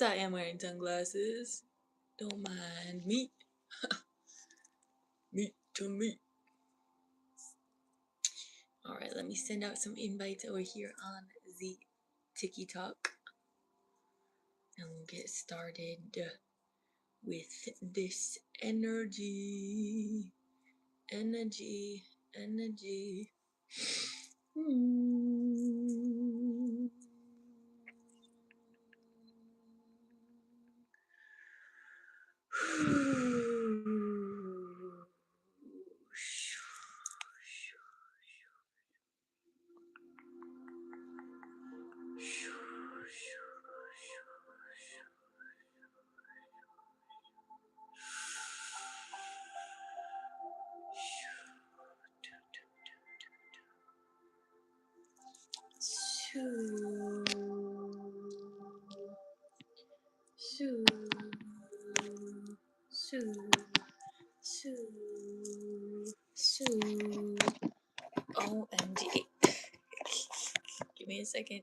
I am wearing sunglasses. Don't mind me. Me to me. Alright, let me send out some invites over here on the TikTok. And we'll get started with this energy. Energy. Hmm. OMG. Give me a second.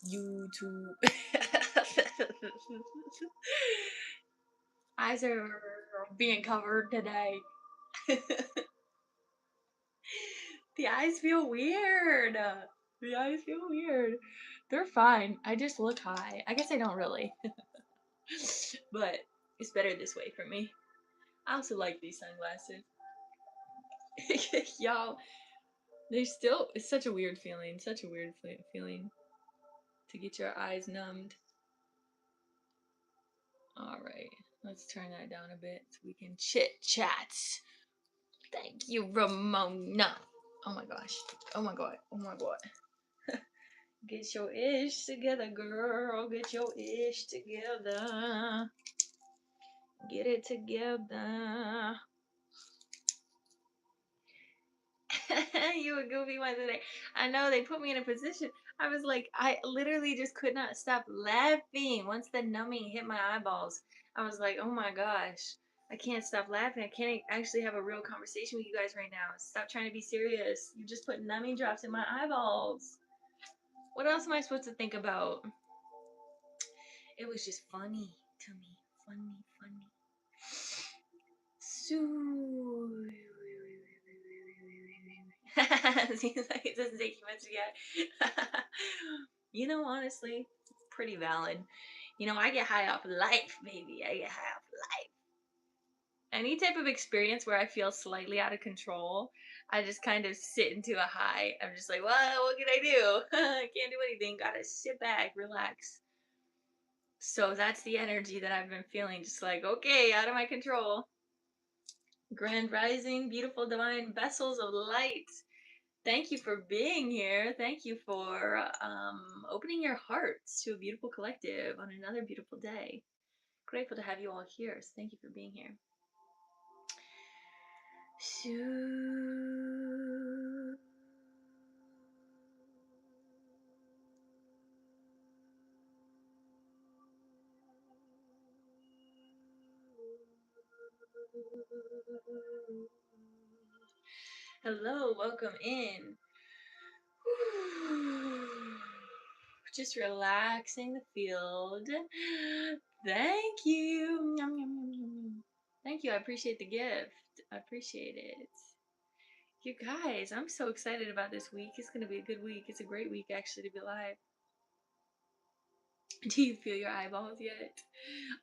YouTube. Eyes are being covered today. The eyes feel weird. They're fine. I just look high. I guess I don't really. But it's better this way for me. I also like these sunglasses. Y'all, it's such a weird feeling. Such a weird feeling to get your eyes numbed. Alright, let's turn that down a bit so we can chit chat. Thank you, Ramona. Oh my gosh. Oh my god. Get your ish together, girl. Get your ish together. Get it together. You a goofy one today. I know they put me in a position. I was like, I literally just could not stop laughing once the numbing hit my eyeballs. I was like, oh my gosh, I can't stop laughing. I can't actually have a real conversation with you guys right now. Stop trying to be serious. You just put numbing drops in my eyeballs. What else am I supposed to think about? It was just funny to me. Funny. So seems like it doesn't take you much to get. You know, honestly, pretty valid. You know, I get high off life, baby. I get high off life. Any type of experience where I feel slightly out of control, I just kind of sit into a high. I'm just like, well, what can I do? I can't do anything. Gotta sit back, relax. So that's the energy that I've been feeling. Just like, okay, out of my control. Grand rising, beautiful divine vessels of light. Thank you for being here. Thank you for opening your hearts to a beautiful collective on another beautiful day. Grateful to have you all here. So thank you for being here. Hello, welcome in. Just relaxing the field. Thank you. Thank you. I appreciate the gift. I appreciate it. You guys, I'm so excited about this week. It's going to be a good week. It's a great week, actually, to be alive. Do you feel your eyeballs yet?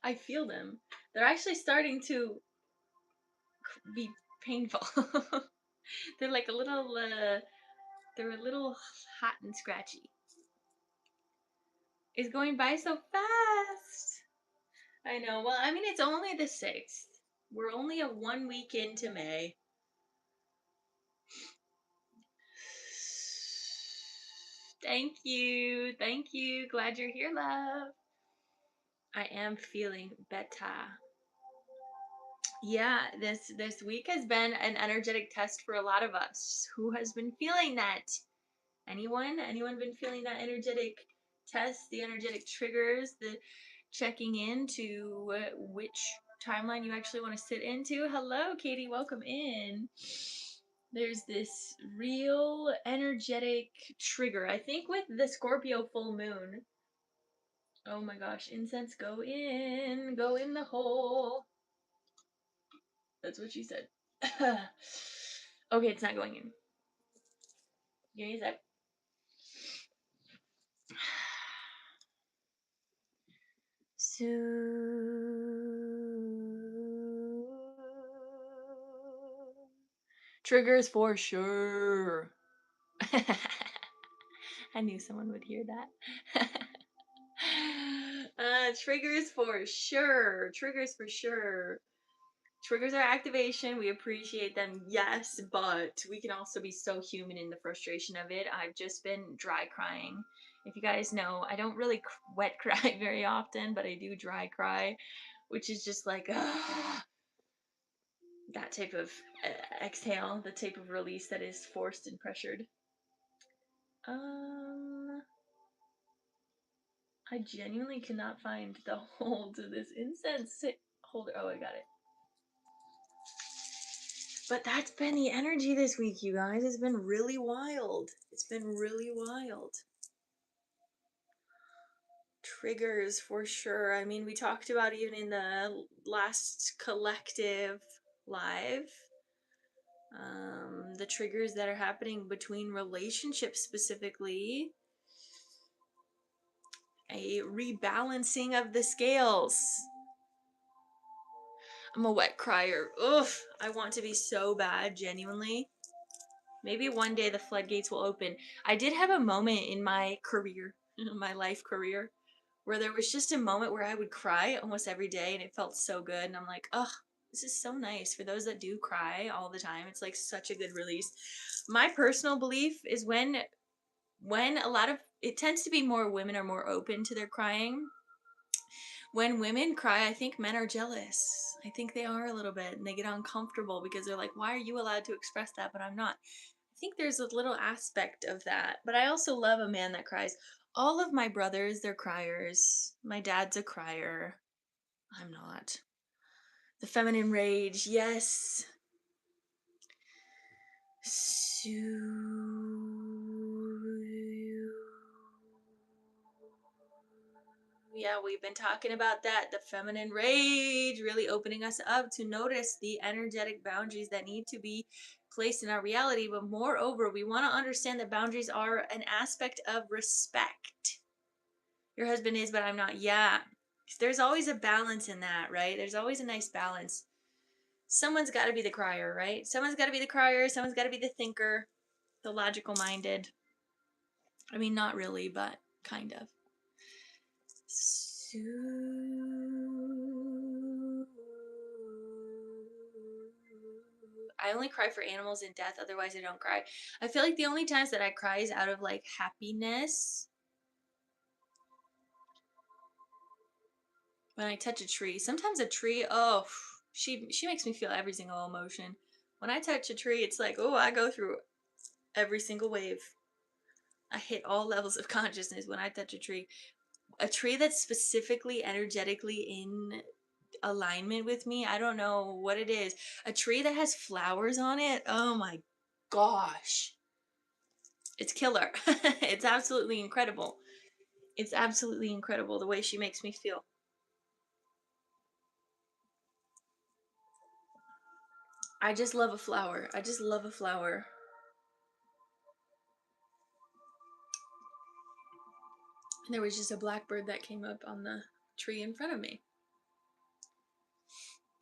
I feel them. They're actually starting to be painful. They're like a little, they're a little hot and scratchy. It's going by so fast. I know. Well, I mean, it's only the 6th. We're only a 1 week into May. Thank you. Thank you. Glad you're here, love. I am feeling better. Yeah, this week has been an energetic test for a lot of us. Who has been feeling that? Anyone been feeling that energetic test, the energetic triggers, the checking into which timeline you actually want to sit into? Hello, Katie, welcome in. There's this real energetic trigger. I think with the Scorpio full moon, Oh my gosh, incense, go in the hole. That's what she said. Okay, it's not going in. Give me a sec. So triggers for sure. I knew someone would hear that. Triggers for sure. Triggers for sure. Triggers are activation. We appreciate them, yes, but we can also be so human in the frustration of it. I've just been dry crying. If you guys know, I don't really wet cry very often, but I do dry cry, which is just like that type of exhale, the type of release that is forced and pressured. I genuinely cannot find the hole to this incense holder. Oh, I got it. But that's been the energy this week, you guys. It's been really wild. It's been really wild. Triggers for sure. I mean, we talked about even in the last collective live, the triggers that are happening between relationships specifically. A rebalancing of the scales. I'm a wet crier. Oof. I want to be so bad, genuinely. Maybe one day the floodgates will open. I did have a moment in my career, my life career, where there was just a moment where I would cry almost every day and it felt so good. And I'm like, oh, this is so nice. For those that do cry all the time, it's like such a good release. My personal belief is when a lot of, it tends to be more women are more open to their crying. When women cry, I think men are jealous. I think they are a little bit, and they get uncomfortable because they're like, why are you allowed to express that, but I'm not? I think there's a little aspect of that. But I also love a man that cries. All of my brothers, they're criers. My dad's a crier. I'm not. The feminine rage, yes. Yeah, we've been talking about that. The feminine rage really opening us up to notice the energetic boundaries that need to be placed in our reality. But moreover, we want to understand that boundaries are an aspect of respect. Your husband is, but I'm not. Yeah. There's always a balance in that, right? There's always a nice balance. Someone's got to be the crier, right? Someone's got to be the crier. Someone's got to be the thinker, the logical minded. I mean, not really, but kind of. So I only cry for animals in death, otherwise I don't cry. I feel like the only times that I cry is out of like happiness. When I touch a tree. Sometimes a tree, oh, she makes me feel every single emotion. When I touch a tree, it's like, oh, I go through every single wave. I hit all levels of consciousness when I touch a tree. A tree that's specifically energetically in alignment with me. I don't know what it is. A tree that has flowers on it. Oh my gosh. It's killer. It's absolutely incredible. It's absolutely incredible the way she makes me feel. I just love a flower. I just love a flower. And there was just a blackbird that came up on the tree in front of me.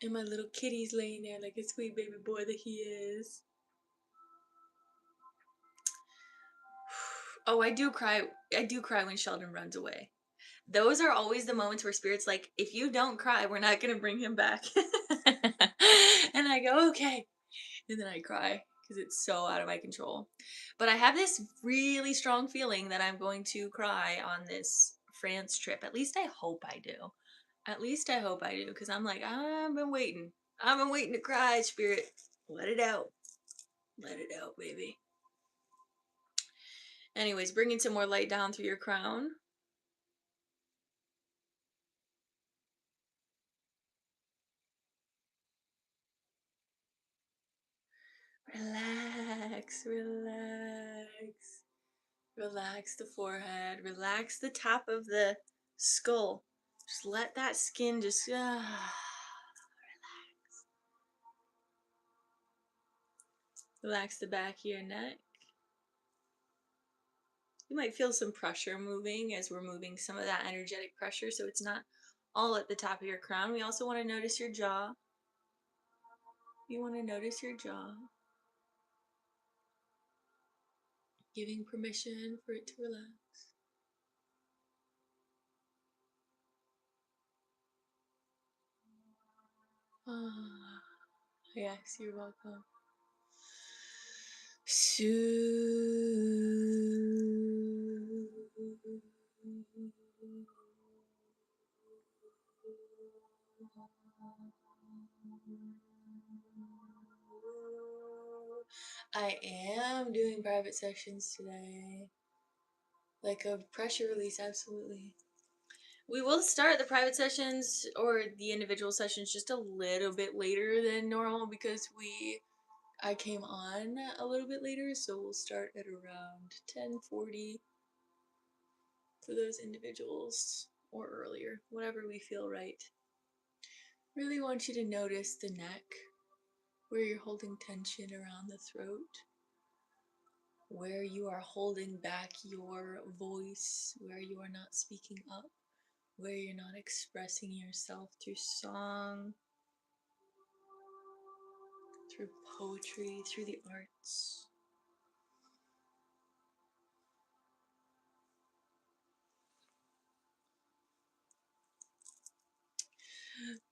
And my little kitty's laying there like a sweet baby boy that he is. Oh, I do cry. I do cry when Sheldon runs away. Those are always the moments where spirit's like, if you don't cry, we're not going to bring him back. And I go, okay. And then I cry because it's so out of my control. But I have this really strong feeling that I'm going to cry on this France trip. At least I hope I do. At least I hope I do, because I'm like, I've been waiting. I've been waiting to cry, spirit. Let it out. Let it out, baby. Anyways, bringing some more light down through your crown. Relax, relax. Relax the forehead. Relax the top of the skull. Just let that skin just relax the back of your neck. You might feel some pressure moving as we're moving some of that energetic pressure, so it's not all at the top of your crown. We also want to notice your jaw. You want to notice your jaw, giving permission for it to relax. Ah, yes, you're welcome. I am doing private sessions today. Like a pressure release, absolutely. We will start the private sessions or the individual sessions just a little bit later than normal because I came on a little bit later, so we'll start at around 10:40 for those individuals or earlier, whatever we feel right. Really want you to notice the neck, where you're holding tension around the throat, where you are holding back your voice, where you are not speaking up, where you're not expressing yourself through song, through poetry, through the arts.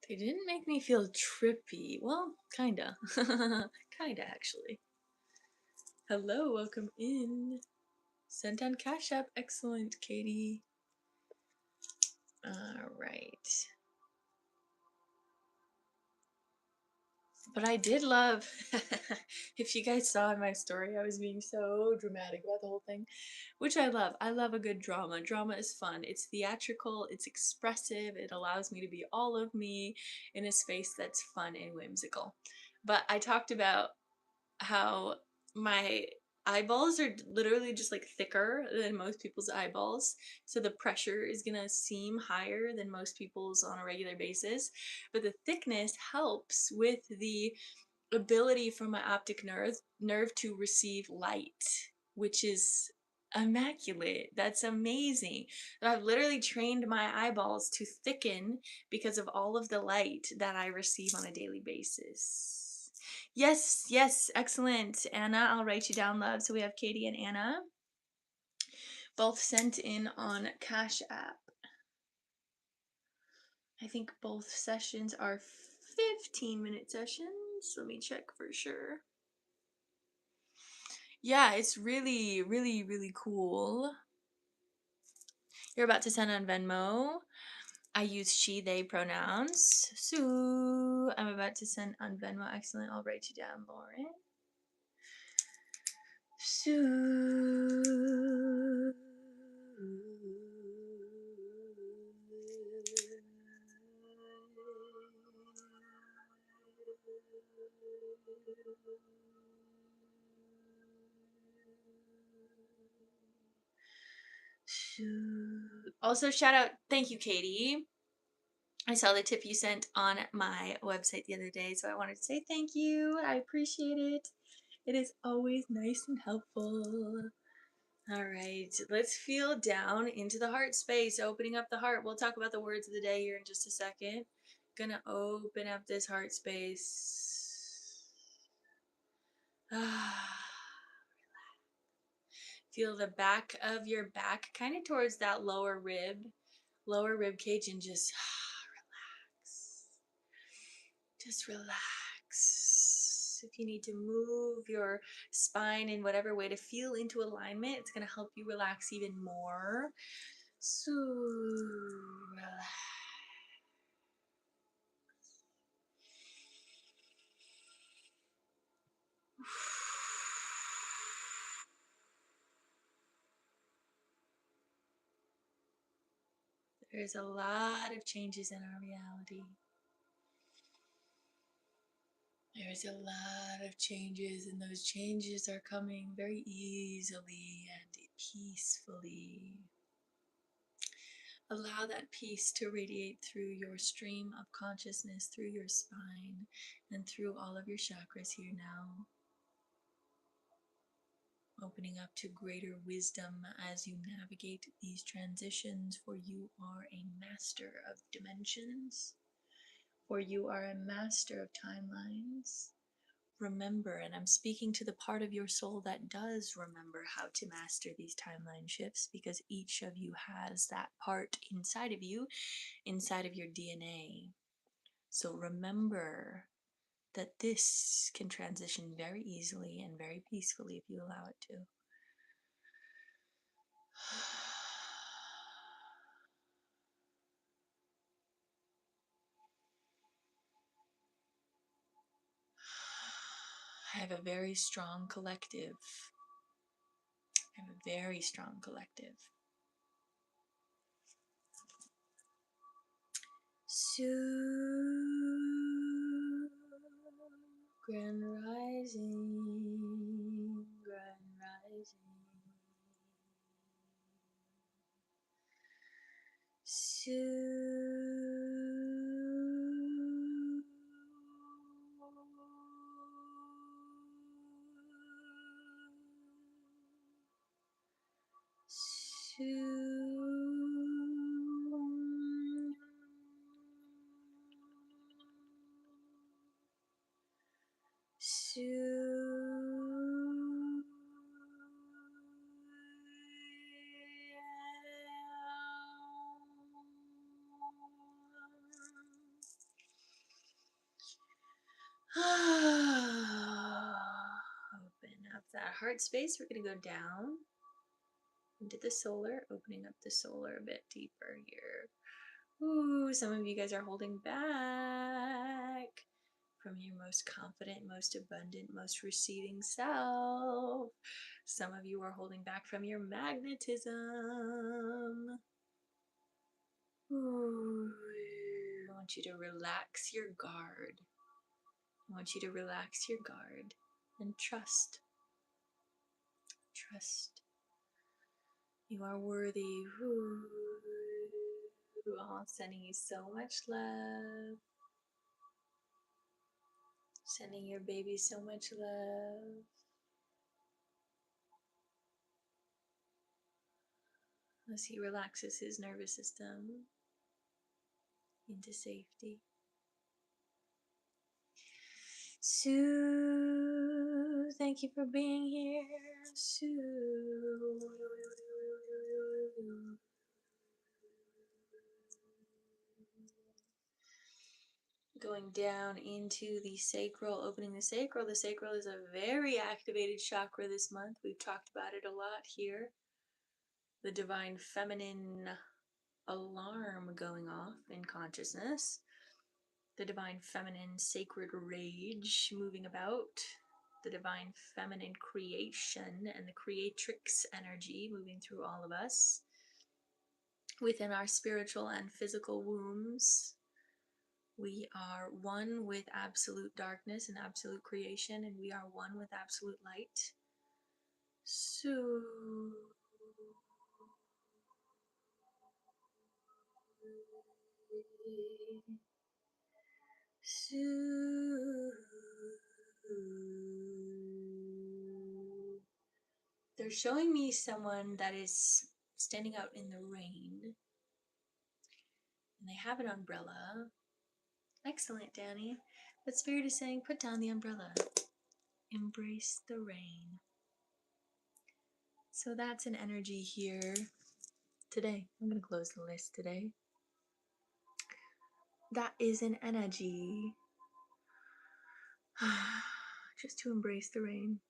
They didn't make me feel trippy. Well, kinda. Kinda, actually. Hello, welcome in. Sent on Cash App. Excellent, Katie. Alright. But I did love, if you guys saw in my story, I was being so dramatic about the whole thing, which I love. I love a good drama. Drama is fun. It's theatrical, it's expressive, it allows me to be all of me in a space that's fun and whimsical. But I talked about how my eyeballs are literally just like thicker than most people's eyeballs, so the pressure is gonna seem higher than most people's on a regular basis, but the thickness helps with the ability for my optic nerve to receive light, which is immaculate. That's amazing. I've literally trained my eyeballs to thicken because of all of the light that I receive on a daily basis. Yes, yes, excellent. Anna, I'll write you down, love. So we have Katie and Anna both sent in on Cash App. I think both sessions are 15-minute sessions. Let me check for sure. Yeah, it's really, really, really cool. You're about to send on Venmo. I use she, they pronouns. So I'm about to send on Venmo. Excellent. I'll write you down, Lauren. So also shout out, thank you, Katie. I saw the tip you sent on my website the other day, so I wanted to say thank you. I appreciate it. It is always nice and helpful. All right, let's feel down into the heart space, opening up the heart. We'll talk about the words of the day here in just a second. Gonna open up this heart space. Feel the back of your back kind of towards that lower rib cage, and just relax. Just relax. If you need to move your spine in whatever way to feel into alignment, it's going to help you relax even more. So relax. There's a lot of changes in our reality. There's a lot of changes, and those changes are coming very easily and peacefully. Allow that peace to radiate through your stream of consciousness, through your spine, and through all of your chakras here now. Opening up to greater wisdom as you navigate these transitions, for you are a master of dimensions, for you are a master of timelines. Remember, and I'm speaking to the part of your soul that does remember how to master these timeline shifts, because each of you has that part inside of you, inside of your DNA. So remember that this can transition very easily and very peacefully if you allow it to. I have a very strong collective. I have a very strong collective. So, grand rising, grand rising. So, open up that heart space. We're going to go down into the solar, opening up the solar a bit deeper here. Ooh, some of you guys are holding back from your most confident, most abundant, most receiving self. Some of you are holding back from your magnetism. Ooh, I want you to relax your guard. I want you to relax your guard and trust. Trust. You are worthy. Ooh, sending you so much love. Sending your baby so much love. As he relaxes his nervous system into safety. Sue, thank you for being here. Sue. Going down into the sacral, opening the sacral. The sacral is a very activated chakra this month. We've talked about it a lot here. The divine feminine alarm going off in consciousness. The divine feminine sacred rage moving about. The divine feminine creation and the creatrix energy moving through all of us. Within our spiritual and physical wombs. We are one with absolute darkness and absolute creation, and we are one with absolute light. So, they're showing me someone that is standing out in the rain, and they have an umbrella. Excellent, Danny. But Spirit is saying, put down the umbrella. Embrace the rain. So that's an energy here today. I'm going to close the list today. That is an energy. Just to embrace the rain.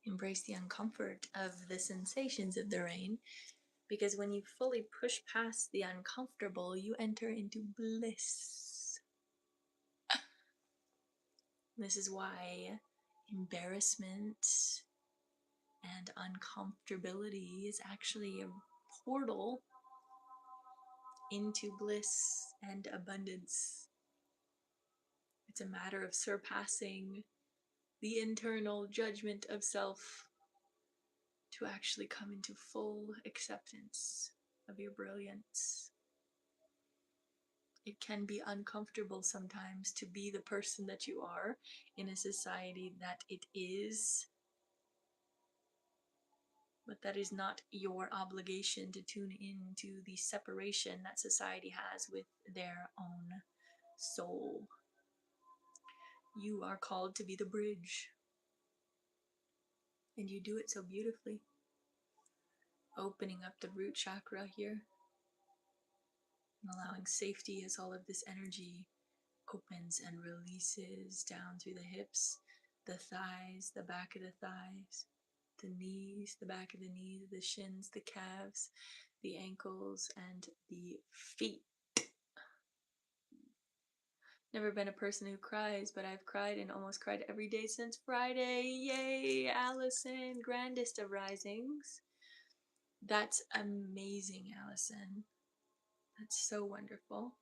Embrace the uncomfort of the sensations of the rain. Because when you fully push past the uncomfortable, you enter into bliss. This is why embarrassment and uncomfortability is actually a portal into bliss and abundance. It's a matter of surpassing the internal judgment of self to actually come into full acceptance. of your brilliance. It can be uncomfortable sometimes to be the person that you are in a society that it is, but that is not your obligation to tune into the separation that society has with their own soul. You are called to be the bridge, and you do it so beautifully. Opening up the root chakra here and allowing safety as all of this energy opens and releases down through the hips, the thighs, the back of the thighs, the knees, the back of the knees, the shins, the calves, the ankles, and the feet. Never been a person who cries, but I've cried and almost cried every day since Friday. Yay, Allison, grandest of risings. That's amazing, Allison. That's so wonderful.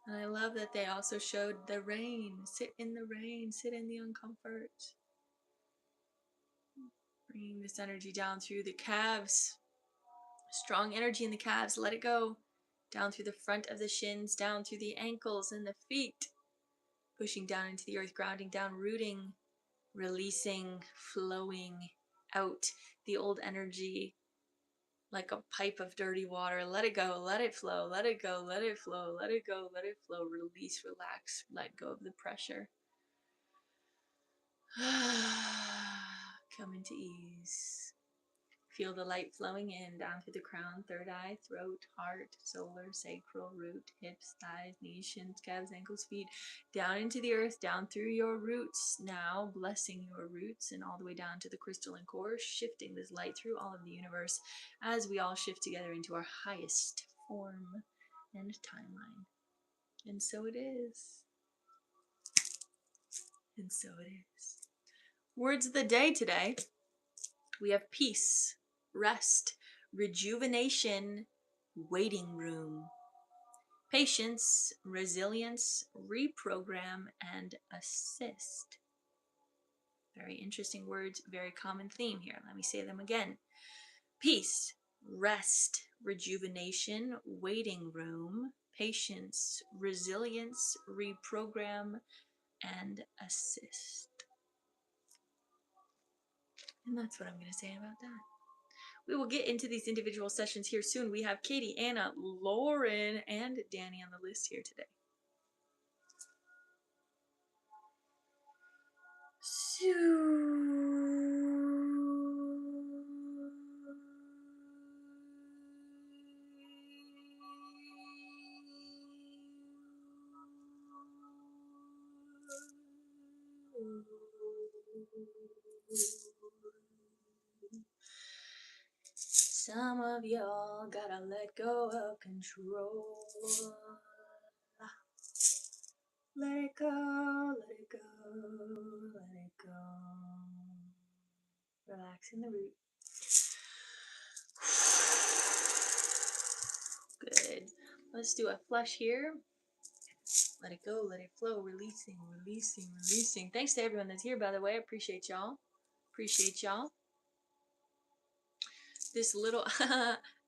And I love that they also showed the rain. Sit in the rain, sit in the uncomfort. Bringing this energy down through the calves. Strong energy in the calves, let it go. Down through the front of the shins, down through the ankles and the feet. Pushing down into the earth, grounding down, rooting, releasing, flowing out the old energy like a pipe of dirty water. Let it go, let it flow, let it go, let it flow, let it go, let it flow. Release, relax, let go of the pressure. Come into ease. Feel the light flowing in down through the crown, third eye, throat, heart, solar, sacral, root, hips, thighs, knees, shins, calves, ankles, feet, down into the earth, down through your roots. Now, blessing your roots and all the way down to the crystalline core, shifting this light through all of the universe as we all shift together into our highest form and timeline. And so it is. And so it is. Words of the day today. We have peace, rest, rejuvenation, waiting room, patience, resilience, reprogram, and assist. Very interesting words, very common theme here. Let me say them again. Peace, rest, rejuvenation, waiting room, patience, resilience, reprogram, and assist. And that's what I'm going to say about that. We will get into these individual sessions here soon. We have Katie, Anna, Lauren, and Danny on the list here today. Some of y'all gotta let go of control. Let it go, let it go, let it go. Relaxing the root. Good. Let's do a flush here. Let it go, let it flow, releasing, releasing, releasing. Thanks to everyone that's here, by the way. I appreciate y'all. Appreciate y'all. This little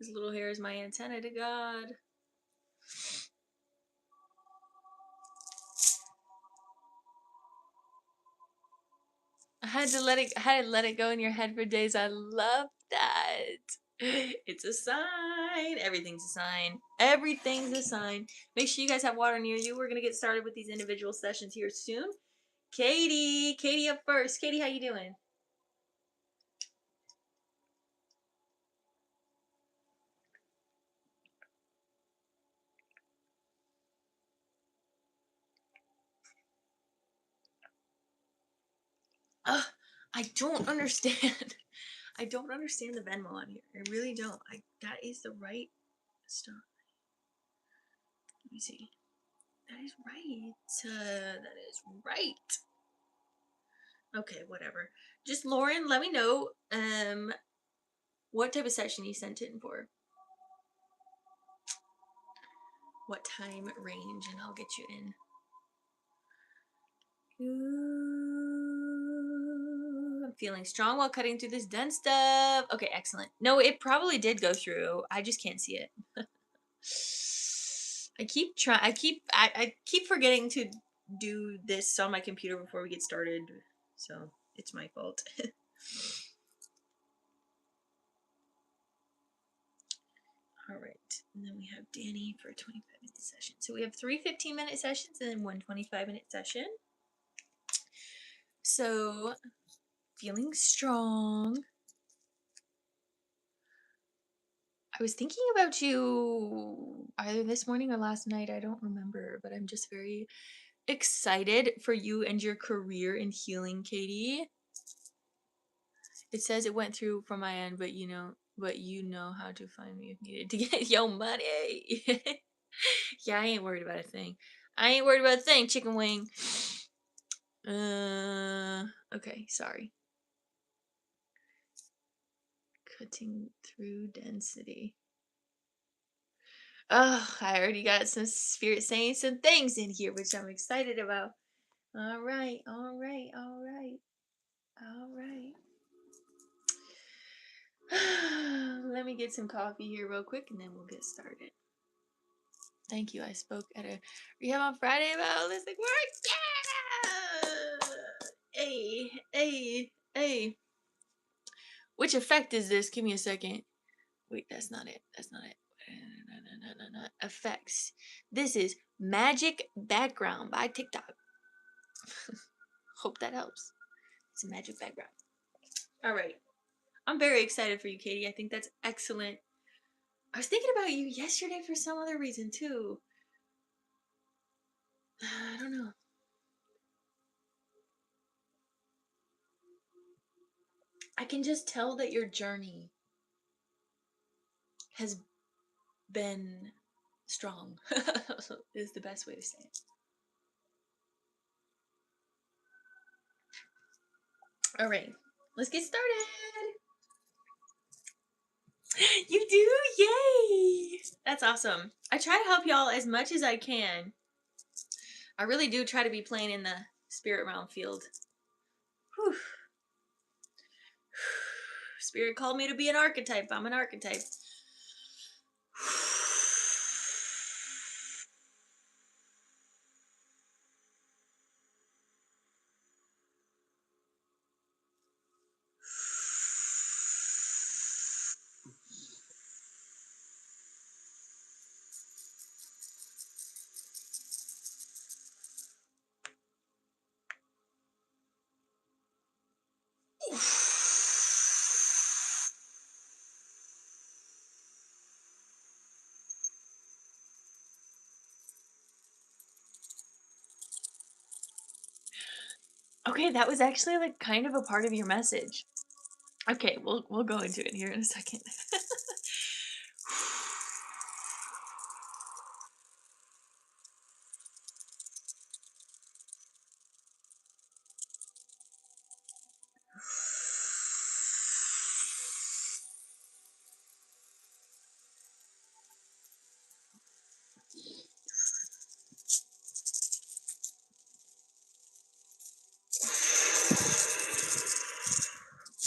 this little hair is my antenna to God. I had to let it go in your head for days. I love that. It's a sign. Everything's a sign. Everything's a sign. Make sure you guys have water near you. We're gonna get started with these individual sessions here soon. Katie up first. Katie, how you doing? I don't understand. I don't understand the Venmo on here. I really don't. That is the right stuff. Let me see. That is right. That is right. Okay, whatever. Just Lauren, let me know what type of session you sent in for. What time range, and I'll get you in. Ooh, I'm feeling strong while cutting through this dense stuff. Okay, excellent. No, it probably did go through. I just can't see it. I keep forgetting to do this on my computer before we get started. So it's my fault. All right. And then we have Danny for a 25-minute session. So we have 3 15-minute sessions and then 1 25-minute session. So feeling strong. I was thinking about you either this morning or last night. I don't remember, but I'm just very excited for you and your career in healing, Katie. It says it went through from my end, but you know how to find me if needed to get your money. Yeah, I ain't worried about a thing. I ain't worried about a thing, chicken wing. Okay, sorry. Cutting through density. Oh, I already got some spirit saying some things in here, which I'm excited about. All right. Let me get some coffee here real quick and then we'll get started. Thank you. I spoke at a rehab on Friday about holistic work. Yeah! Hey. Which effect is this? Give me a second. Wait, that's not it. No. Effects. This is Magic Background by TikTok. Hope that helps. It's a magic background. All right. I'm very excited for you, Katie. I think that's excellent. I was thinking about you yesterday for some other reason, too. I don't know. I can just tell that your journey has been strong, is the best way to say it. All right. Let's get started. You do? Yay! That's awesome. I try to help y'all as much as I can. I really do try to be playing in the spirit realm field. Whew. Spirit called me to be an archetype. I'm an archetype. Okay, that was actually like kind of a part of your message. Okay, we'll go into it here in a second.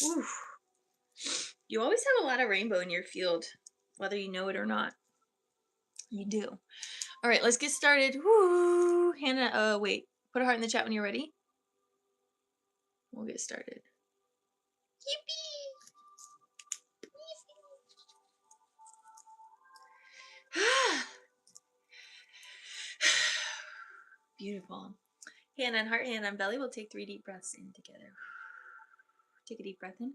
Oof. You always have a lot of rainbow in your field, whether you know it or not. You do. All right, let's get started. Woo! Hannah, wait. Put a heart in the chat when you're ready. We'll get started. Yippee! Beautiful. Hand on heart, hand on belly. We'll take 3 deep breaths in together. Take a deep breath in.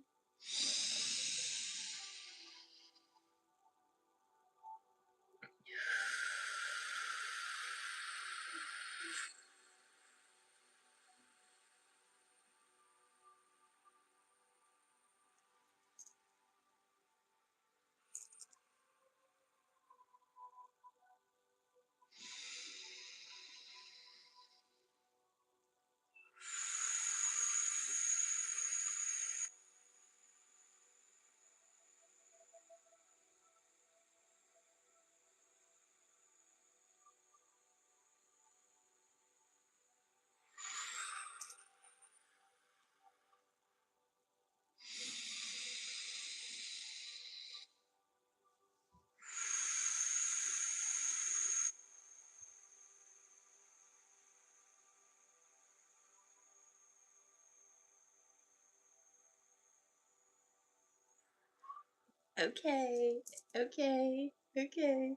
Okay. Okay. Okay.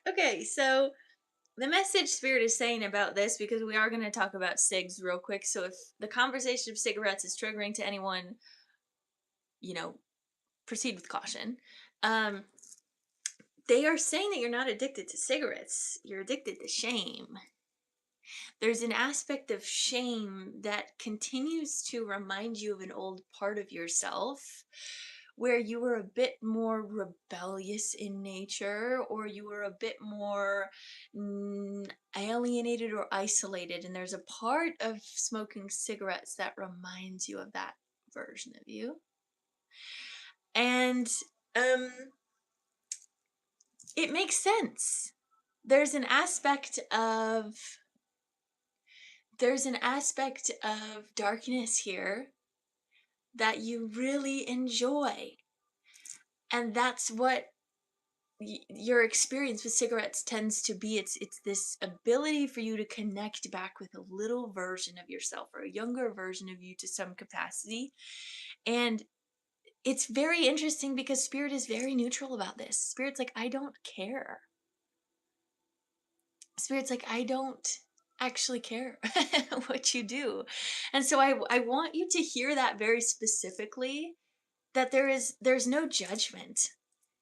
Okay. So the message Spirit is saying about this, because we are going to talk about cigs real quick. So if the conversation of cigarettes is triggering to anyone, you know, proceed with caution. Um, they are saying that you're not addicted to cigarettes, you're addicted to shame. There's an aspect of shame that continues to remind you of an old part of yourself where you were a bit more rebellious in nature, or you were a bit more alienated or isolated. And there's a part of smoking cigarettes that reminds you of that version of you. And um, it makes sense. There's an aspect of there's an aspect of darkness here that you really enjoy. And that's what your experience with cigarettes tends to be. It's this ability for you to connect back with a little version of yourself, or a younger version of you to some capacity. And it's very interesting because Spirit is very neutral about this. Spirit's like, I don't care. Spirit's like, I don't actually care what you do. And so I want you to hear that very specifically, that there's no judgment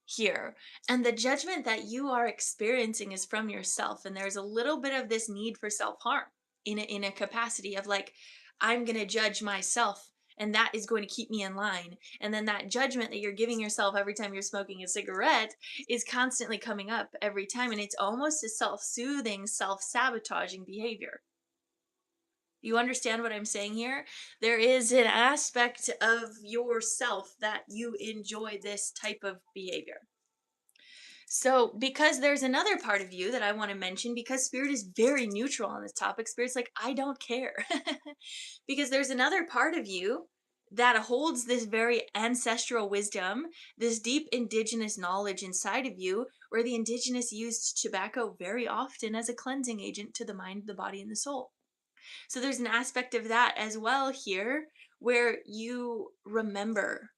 here, and the judgment that you are experiencing is from yourself. And there's a little bit of this need for self-harm in a capacity of like, I'm going to judge myself, and that is going to keep me in line. And then that judgment that you're giving yourself every time you're smoking a cigarette is constantly coming up every time, and it's almost a self-soothing, self-sabotaging behavior. You understand what I'm saying here? There is an aspect of yourself that you enjoy this type of behavior. So, because there's another part of you that I want to mention, because Spirit is very neutral on this topic, Spirit's like, I don't care. Because there's another part of you that holds this very ancestral wisdom, this deep indigenous knowledge inside of you, where the indigenous used tobacco very often as a cleansing agent to the mind, the body, and the soul. So there's an aspect of that as well here, where you remember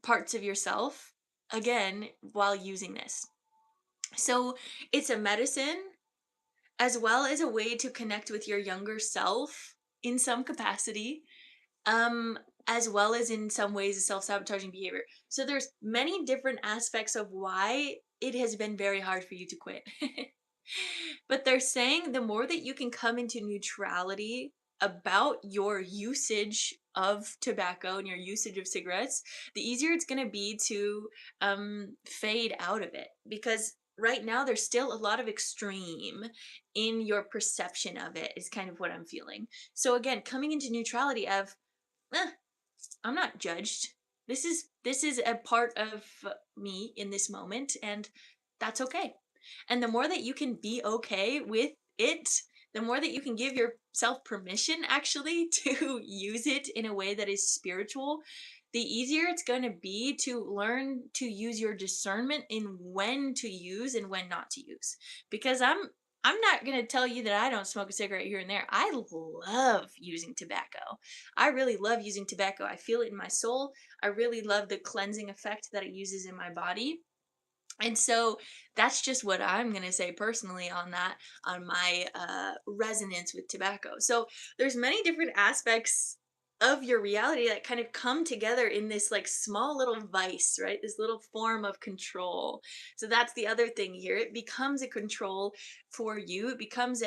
parts of yourself again while using this. So it's a medicine as well as a way to connect with your younger self in some capacity, um, as well as in some ways a self-sabotaging behavior. So there's many different aspects of why it has been very hard for you to quit. But they're saying the more that you can come into neutrality about your usage of tobacco and your usage of cigarettes, the easier it's going to be to fade out of it. Because right now there's still a lot of extreme in your perception of it, is kind of what I'm feeling. So again, coming into neutrality of, eh, I'm not judged. This is a part of me in this moment, and that's okay. And the more that you can be okay with it, the more that you can give yourself permission actually to use it in a way that is spiritual, the easier it's going to be to learn to use your discernment in when to use and when not to use. Because I'm not going to tell you that I don't smoke a cigarette here and there. I love using tobacco. I really love using tobacco. I feel it in my soul. I really love the cleansing effect that it uses in my body. And so that's just what I'm going to say personally on that, on my resonance with tobacco. So there's many different aspects of your reality that kind of come together in this like small little vice, right? This little form of control. So that's the other thing here. It becomes a control for you. It becomes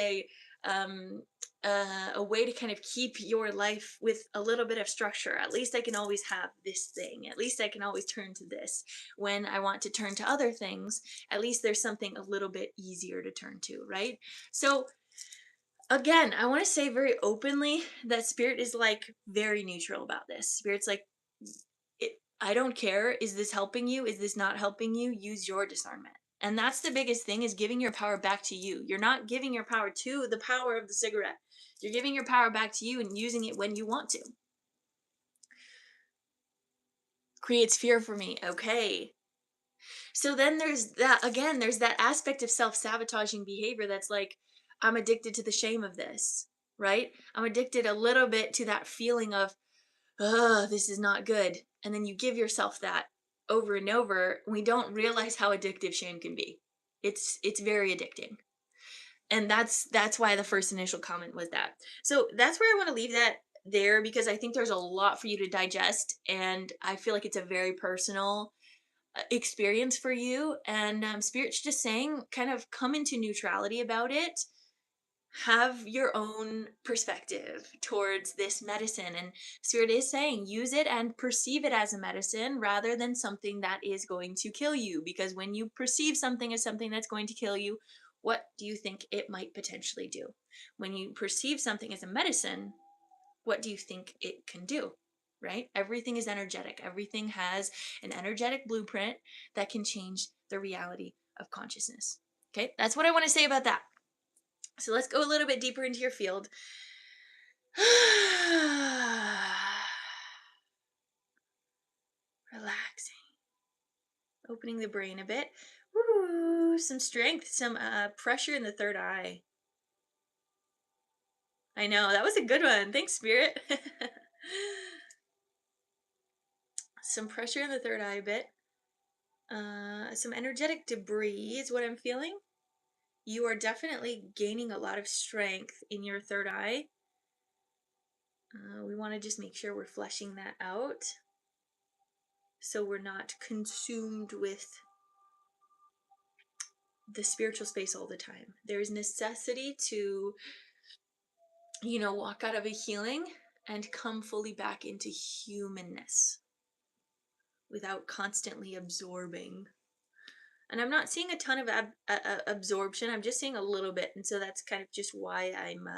um, a way to kind of keep your life with a little bit of structure. At least I can always have this thing. At least I can always turn to this. When I want to turn to other things, at least there's something a little bit easier to turn to, right? So again, I want to say very openly that Spirit is like very neutral about this. Spirit's like, I don't care. Is this helping you? Is this not helping you? Use your discernment. And that's the biggest thing, is giving your power back to you. You're not giving your power to the power of the cigarette. You're giving your power back to you and using it when you want to. Creates fear for me. Okay. So then there's that, again, there's that aspect of self-sabotaging behavior that's like, I'm addicted to the shame of this, right? I'm addicted a little bit to that feeling of, oh, this is not good. And then you give yourself that. over and over, we don't realize how addictive shame can be. It's very addicting. And that's why the first initial comment was that. So that's where I want to leave that there, because I think there's a lot for you to digest, and I feel like it's a very personal experience for you. And spirit's just saying, kind of come into neutrality about it, have your own perspective towards this medicine. And spirit is saying, use it and perceive it as a medicine rather than something that is going to kill you, because when you perceive something as something that's going to kill you, what do you think it might potentially do? When you perceive something as a medicine, what do you think it can do? Right? Everything is energetic. Everything has an energetic blueprint that can change the reality of consciousness. Okay, that's what I want to say about that. So let's go a little bit deeper into your field. Relaxing. Opening the brain a bit. Ooh, some strength, some pressure in the third eye. I know, that was a good one. Thanks, Spirit. Some pressure in the third eye a bit. Some energetic debris is what I'm feeling. You are definitely gaining a lot of strength in your third eye. We want to just make sure we're fleshing that out, so we're not consumed with the spiritual space all the time. There's necessity to, walk out of a healing and come fully back into humanness without constantly absorbing. And I'm not seeing a ton of absorption. I'm just seeing a little bit. And so that's kind of just why I'm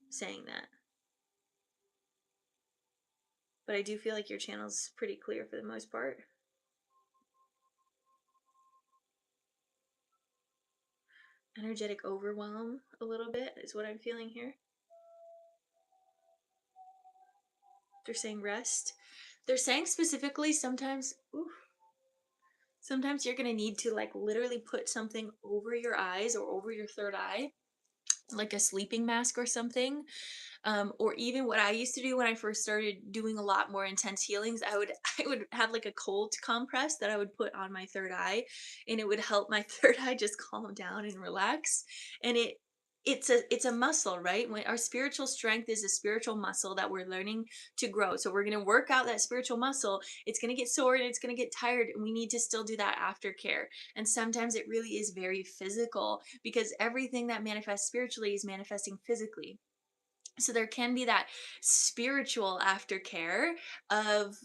saying that. But I do feel like your channel's pretty clear for the most part. Energetic overwhelm a little bit is what I'm feeling here. They're saying rest. They're saying specifically sometimes you're going to need to like literally put something over your eyes or over your third eye, like a sleeping mask or something. Or even what I used to do when I first started doing a lot more intense healings, I would have like a cold compress that I would put on my third eye, and it would help my third eye just calm down and relax. And it's a muscle, right? When our spiritual strength is a spiritual muscle that we're learning to grow. So we're going to work out that spiritual muscle. It's going to get sore and it's going to get tired, and we need to still do that aftercare. And sometimes it really is very physical, because everything that manifests spiritually is manifesting physically. So there can be that spiritual aftercare of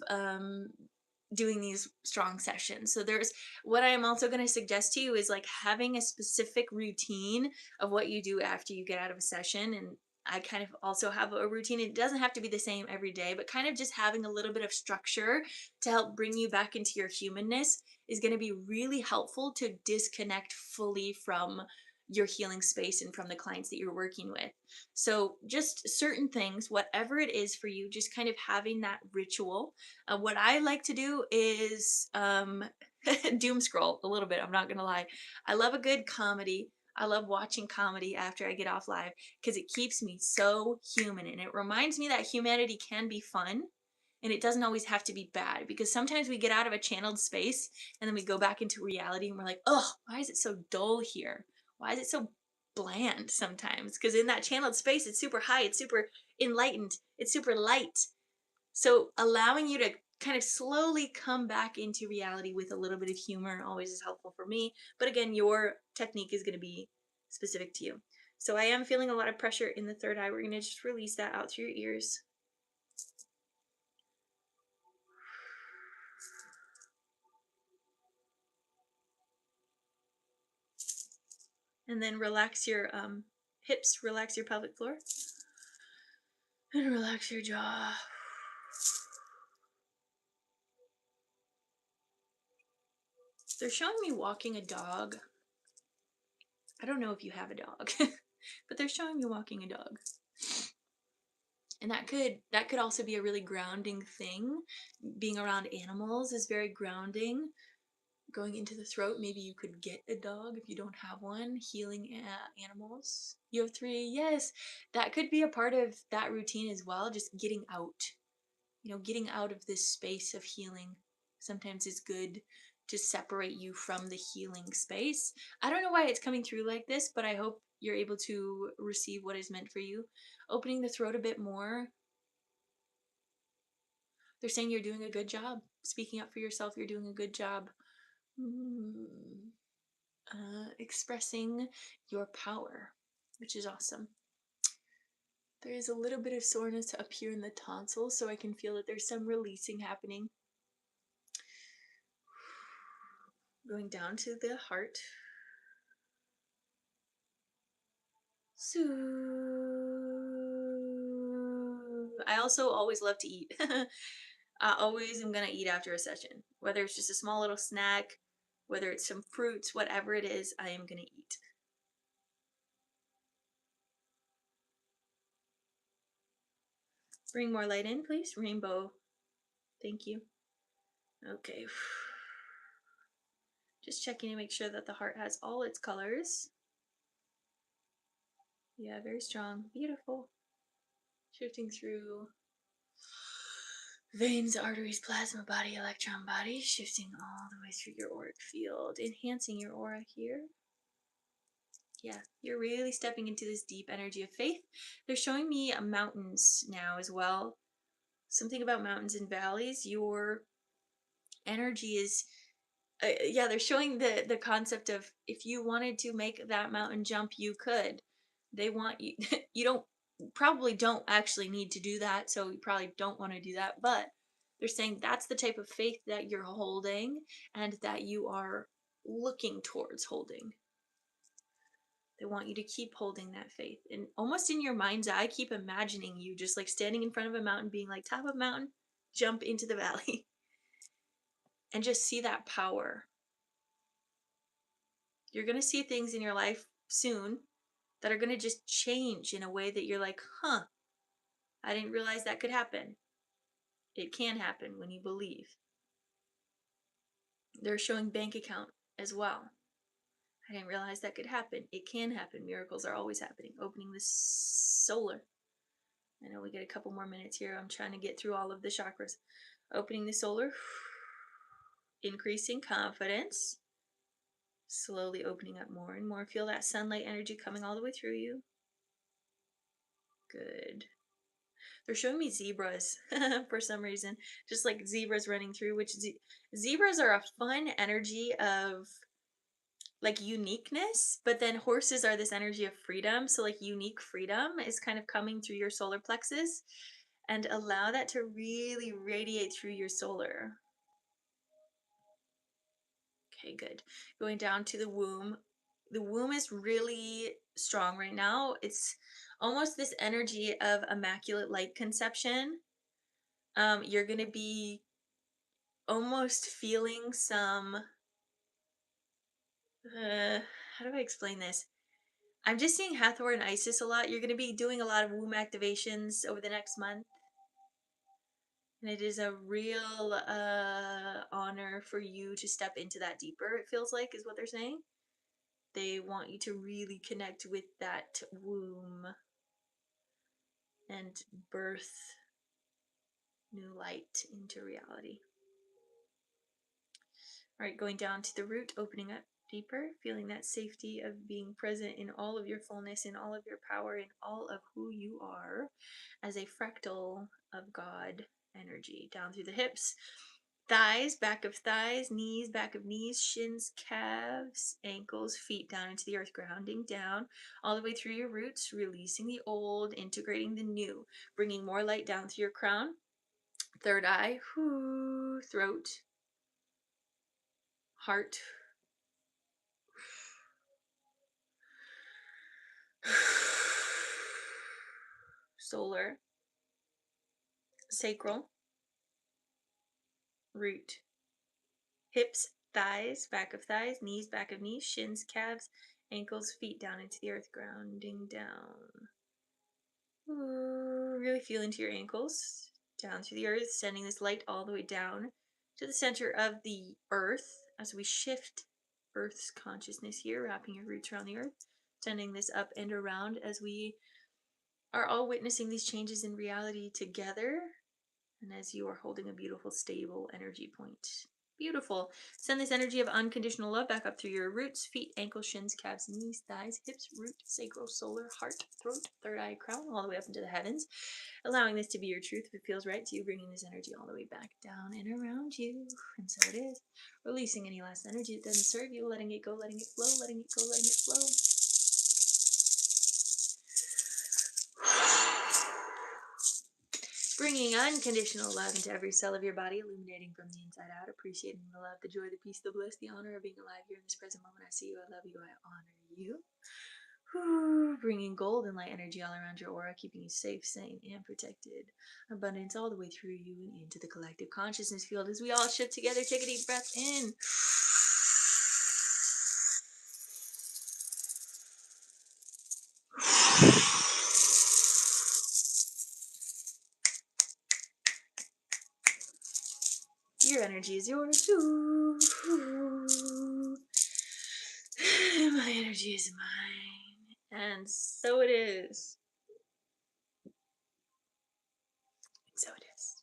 doing these strong sessions. So there's what I'm also going to suggest to you is like having a specific routine of what you do after you get out of a session. And I kind of also have a routine. It doesn't have to be the same every day, but kind of just having a little bit of structure to help bring you back into your humanness is going to be really helpful to disconnect fully from your healing space and from the clients that you're working with. So just certain things, whatever it is for you, just kind of having that ritual. What I like to do is doom scroll a little bit. I'm not going to lie. I love a good comedy. I love watching comedy after I get off live, because it keeps me so human, and it reminds me that humanity can be fun. And it doesn't always have to be bad, because sometimes we get out of a channeled space and then we go back into reality and we're like, oh, why is it so dull here? Why is it so bland sometimes? Because in that channeled space, it's super high, it's super enlightened, it's super light. So allowing you to kind of slowly come back into reality with a little bit of humor always is helpful for me. But again, your technique is going to be specific to you. So I am feeling a lot of pressure in the third eye. We're going to just release that out through your ears. And then relax your hips, relax your pelvic floor, and relax your jaw. They're showing me walking a dog. I don't know if you have a dog, but they're showing me walking a dog. And that could also be a really grounding thing. Being around animals is very grounding. Going into the throat, maybe you could get a dog if you don't have one. Healing animals. You have 3. Yes, that could be a part of that routine as well. Just getting out. Getting out of this space of healing Sometimes it's good to separate you from the healing space. I don't know why it's coming through like this, but I hope you're able to receive what is meant for you. Opening the throat a bit more. They're saying you're doing a good job. Speaking up for yourself, you're doing a good job. Mm, expressing your power, which is awesome. There is a little bit of soreness up here in the tonsils, so I can feel that there's some releasing happening. Going down to the heart. So, I also always love to eat. I always am gonna eat after a session, whether it's just a small little snack, whether it's some fruits, whatever it is, I am gonna eat. Bring more light in, please. Rainbow. Thank you. Okay. Just checking to make sure that the heart has all its colors. Yeah, very strong. Beautiful. Shifting through veins, arteries, plasma body, electron body, shifting all the way through your auric field, enhancing your aura here. Yeah, you're really stepping into this deep energy of faith. They're showing me mountains now as well. Something about mountains and valleys. Your energy is yeah, they're showing the concept of if you wanted to make that mountain jump, you could. They want you you don't actually need to do that, so you probably don't want to do that, but they're saying that's the type of faith that you're holding and that you are looking towards holding. They want you to keep holding that faith. And almost in your mind's eye, keep imagining you just like standing in front of a mountain, being like, top of mountain, jump into the valley. And just see that power. You're going to see things in your life soon that are going to just change in a way that you're like, huh, I didn't realize that could happen. It can happen when you believe. They're showing bank account as well. I didn't realize that could happen. It can happen. Miracles are always happening. Opening the solar. I know we get a couple more minutes here. I'm trying to get through all of the chakras. Opening the solar. Increasing confidence. Slowly opening up more and more. Feel that sunlight energy coming all the way through you. Good. They're showing me zebras for some reason. Just like zebras running through, which zebras are a fun energy of like uniqueness, but then horses are this energy of freedom. So like unique freedom is kind of coming through your solar plexus, and allow that to really radiate through your solar. Okay, good. Going down to the womb. The womb is really strong right now. It's almost this energy of immaculate light conception. You're going to be almost feeling some how do I explain this? I'm just seeing Hathor and Isis a lot. You're going to be doing a lot of womb activations over the next month. And it is a real honor for you to step into that deeper, it feels like, is what they're saying. They want you to really connect with that womb and birth new light into reality. All right, going down to the root, opening up deeper, feeling that safety of being present in all of your fullness, in all of your power, in all of who you are as a fractal of God energy. Down through the hips, thighs, back of thighs, knees, back of knees, shins, calves, ankles, feet down into the earth, grounding down all the way through your roots, releasing the old, integrating the new, bringing more light down through your crown, third eye, whoo, throat, heart, solar, sacral, root, hips, thighs, back of knees, shins, calves, ankles, feet down into the earth, grounding down. Ooh, really feel into your ankles, down through the earth, sending this light all the way down to the center of the earth as we shift Earth's consciousness here, wrapping your roots around the earth, sending this up and around as we are all witnessing these changes in reality together, and as you are holding a beautiful, stable energy point. Beautiful. Send this energy of unconditional love back up through your roots, feet, ankles, shins, calves, knees, thighs, hips, root, sacral, solar, heart, throat, third eye, crown, all the way up into the heavens. Allowing this to be your truth if it feels right to you, bringing this energy all the way back down and around you. And so it is. Releasing any last energy that doesn't serve you, letting it go, letting it flow, letting it go, letting it flow. Bringing unconditional love into every cell of your body, illuminating from the inside out, appreciating the love, the joy, the peace, the bliss, the honor of being alive here in this present moment. I see you, I love you, I honor you. Bringing gold and light energy all around your aura, keeping you safe, sane, and protected. Abundance all the way through you and into the collective consciousness field as we all shift together. Take a deep breath in. Your energy is yours. My energy is mine. And so it is. So it is.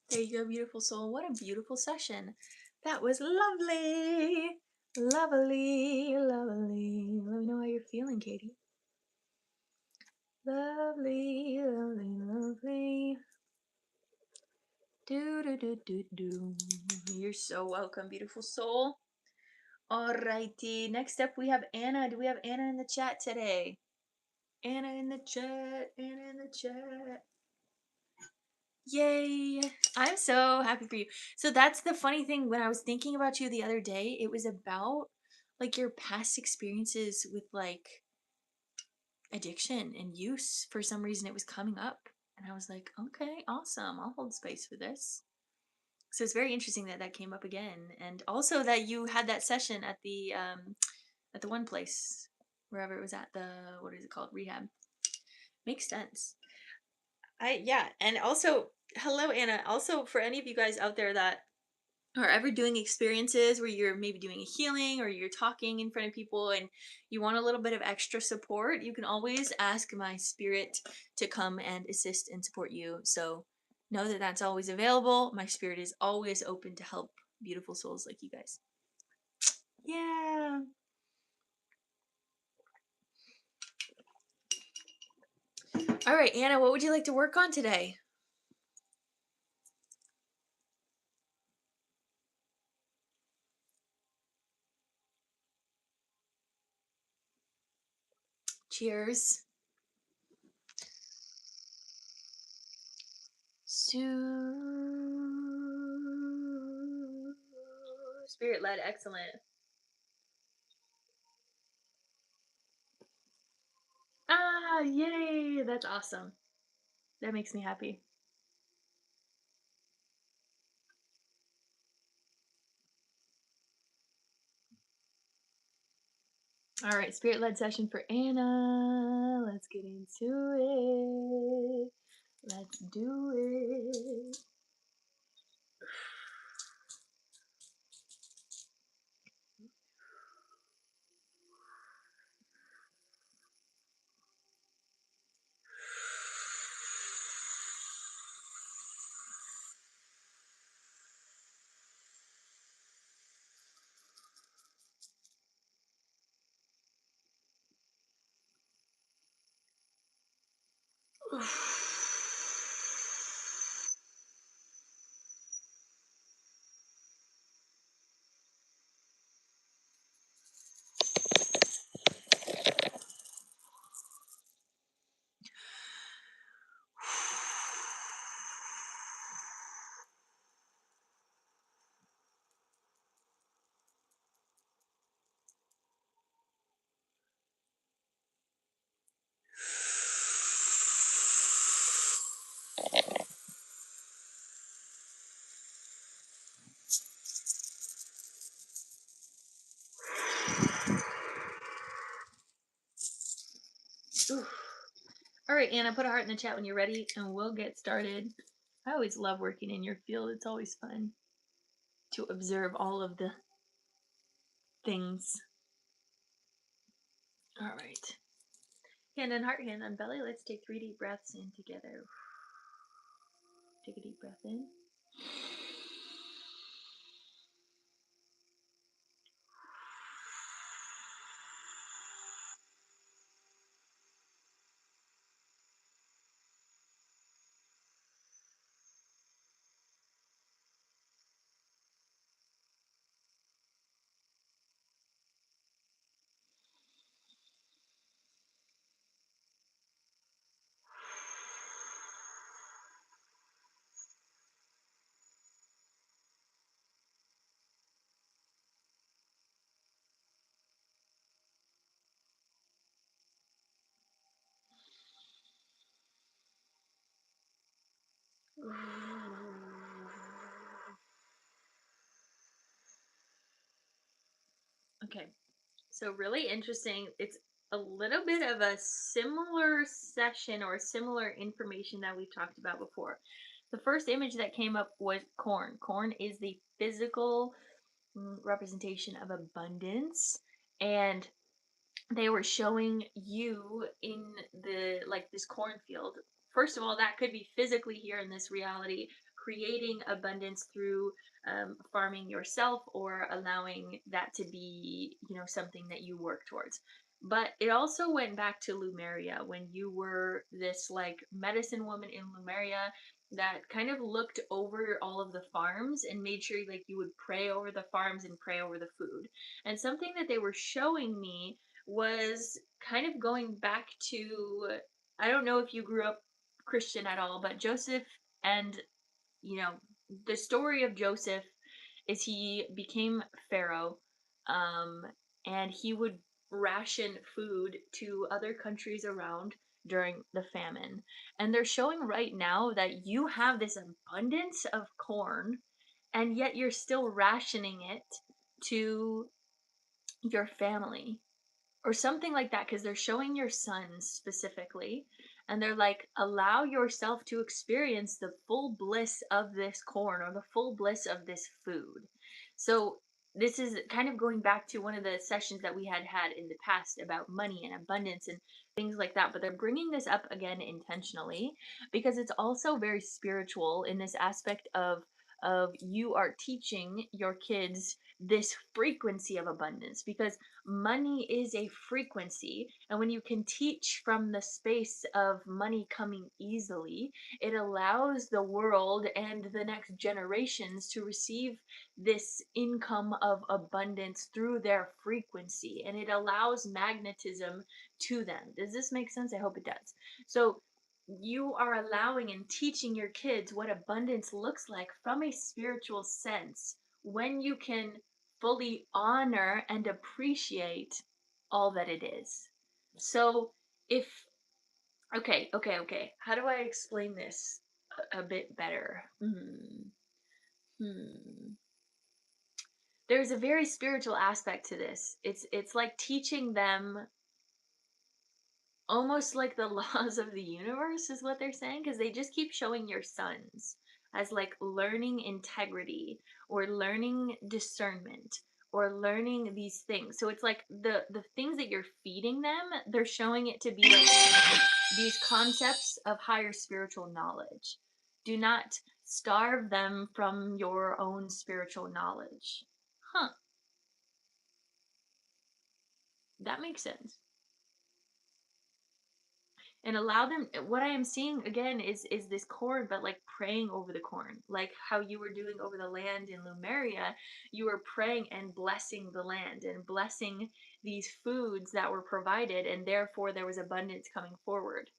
There you go, beautiful soul. What a beautiful session. That was lovely. Lovely, lovely. Let me know how you're feeling, Katie. Lovely, lovely, lovely. Do. You're so welcome, beautiful soul. Alrighty. Next up, we have Anna. Do we have Anna in the chat today? Anna in the chat. Anna in the chat. Yay. I'm so happy for you. So that's the funny thing. When I was thinking about you the other day, it was about like your past experiences with like addiction and use. For some reason, it was coming up. And I was like, okay, awesome. I'll hold space for this. So it's very interesting that that came up again. And also that you had that session at the one place, wherever it was at, the, what is it called? Rehab. Makes sense. Yeah. And also, hello, Anna. Also, for any of you guys out there that are ever doing experiences where you're maybe doing a healing or you're talking in front of people and you want a little bit of extra support, you can always ask my spirit to come and assist and support you. So know that that's always available. My spirit is always open to help beautiful souls like you guys. Yeah. All right, Anna, what would you like to work on today? Cheers. Spirit led, excellent. Ah, yay, that's awesome. That makes me happy. All right, spirit led session for Anna. Let's get into it. Let's do it. All right, Anna, put a heart in the chat when you're ready and we'll get started. I always love working in your field. It's always fun to observe all of the things. All right. Hand on heart, hand on belly. Let's take 3 deep breaths in together. Take a deep breath in. So really interesting. It's a little bit of a similar session or similar information that we've talked about before. The first image that came up was corn. Corn is the physical representation of abundance, and they were showing you in the like this cornfield. First of all, that could be physically here in this reality, creating abundance through farming yourself or allowing that to be, something that you work towards. But it also went back to Lumeria when you were this like medicine woman in Lumeria that kind of looked over all of the farms and made sure like you would pray over the farms and pray over the food. And something that they were showing me was kind of going back to, I don't know if you grew up Christian at all, but Joseph and, you know, the story of Joseph is he became Pharaoh, um, and he would ration food to other countries around during the famine. And they're showing right now that you have this abundance of corn, and yet you're still rationing it to your family or something like that, because they're showing your sons specifically, and they're like, allow yourself to experience the full bliss of this corn or the full bliss of this food. So this is kind of going back to one of the sessions that we had in the past about money and abundance and things like that, but they're bringing this up again intentionally because it's also very spiritual in this aspect of you are teaching your kids this frequency of abundance, because money is a frequency, and when you can teach from the space of money coming easily, it allows the world and the next generations to receive this income of abundance through their frequency, and it allows magnetism to them. Does this make sense? I hope it does. So you are allowing and teaching your kids what abundance looks like from a spiritual sense when you can fully honor and appreciate all that it is. So, if, okay, how do I explain this a bit better? Hmm. There's a very spiritual aspect to this. It's like teaching them almost like the laws of the universe is what they're saying, because they just keep showing your sons as like learning integrity or learning discernment or learning these things. So it's like the things that you're feeding them, they're showing it to be like these concepts of higher spiritual knowledge. Do not starve them from your own spiritual knowledge. Huh, that makes sense. And allow them, what I am seeing again is this corn, but like praying over the corn, like how you were doing over the land in Lumeria. You were praying and blessing the land and blessing these foods that were provided, and therefore there was abundance coming forward.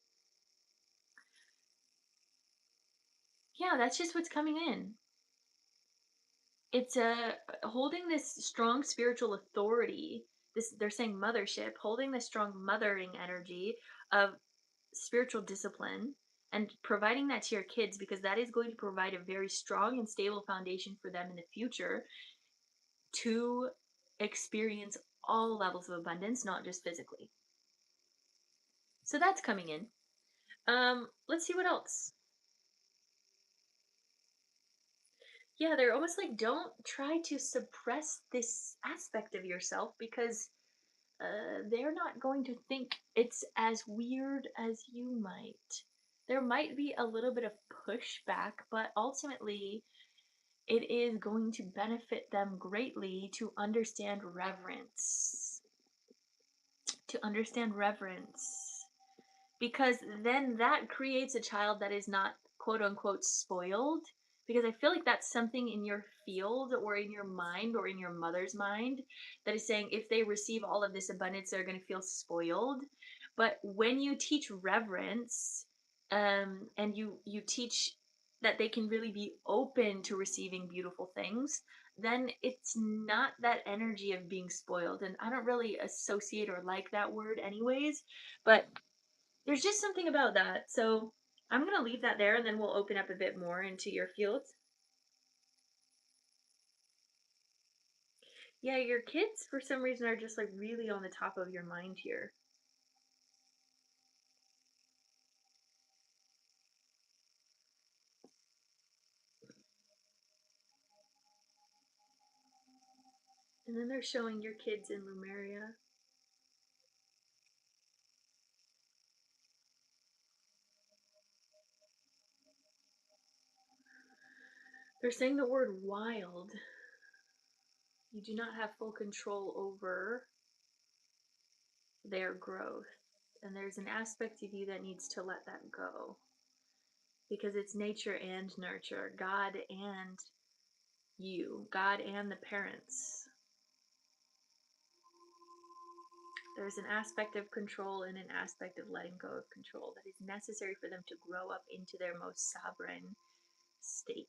Yeah, that's just what's coming in. It's holding this strong spiritual authority. This, they're saying mothership, holding this strong mothering energy of spiritual discipline and providing that to your kids, because that is going to provide a very strong and stable foundation for them in the future to experience all levels of abundance, not just physically. So that's coming in. Let's see what else. Yeah, they're almost like, don't try to suppress this aspect of yourself, because they're not going to think it's as weird as you might. There might be a little bit of pushback, but ultimately, it is going to benefit them greatly to understand reverence. To understand reverence. Because then that creates a child that is not quote unquote spoiled. Because I feel like that's something in your field or in your mind or in your mother's mind that is saying if they receive all of this abundance, they're going to feel spoiled. But when you teach reverence, and you teach that they can really be open to receiving beautiful things, then it's not that energy of being spoiled. And I don't really associate or like that word anyways, but there's just something about that. So I'm going to leave that there, and then we'll open up a bit more into your fields. Yeah, your kids for some reason are just like really on the top of your mind here. And then they're showing your kids in Lumeria. They're saying the word wild. You do not have full control over their growth. And there's an aspect of you that needs to let that go. Because it's nature and nurture, God and you, God and the parents. There's an aspect of control and an aspect of letting go of control that is necessary for them to grow up into their most sovereign state.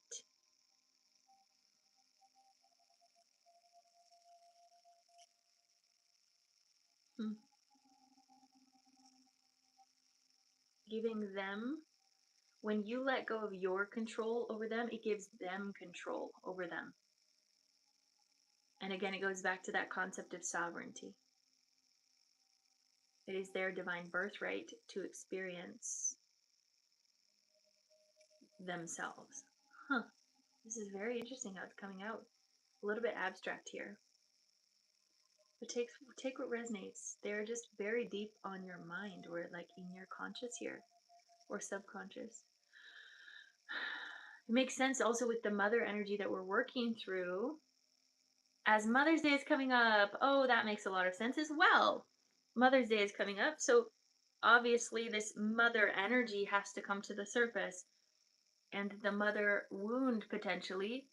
Hmm. Giving them, when you let go of your control over them, it gives them control over them. And again, it goes back to that concept of sovereignty. It is their divine birthright to experience themselves. Huh. This is very interesting how it's coming out. A little bit abstract here. But take what resonates. They're just very deep on your mind, or like in your conscious here, or subconscious. It makes sense also with the mother energy that we're working through. As Mother's Day is coming up, oh, that makes a lot of sense as well. Mother's Day is coming up, so obviously this mother energy has to come to the surface, and the mother wound potentially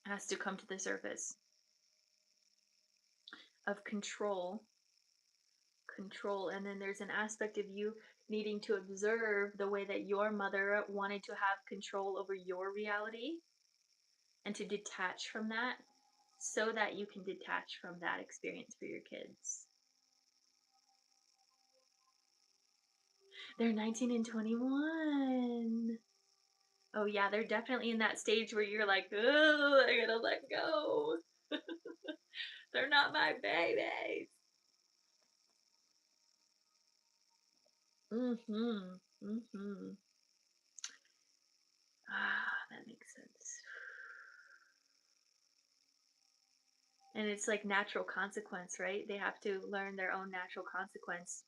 has to come to the surface of control. And then there's an aspect of you needing to observe the way that your mother wanted to have control over your reality and to detach from that so that you can detach from that experience for your kids. They're 19 and 21. Oh yeah, they're definitely in that stage where you're like, oh, I gotta let go. They're not my babies. Mm-hmm. Mm-hmm. Ah, that makes sense. And it's like natural consequence, right? They have to learn their own natural consequence.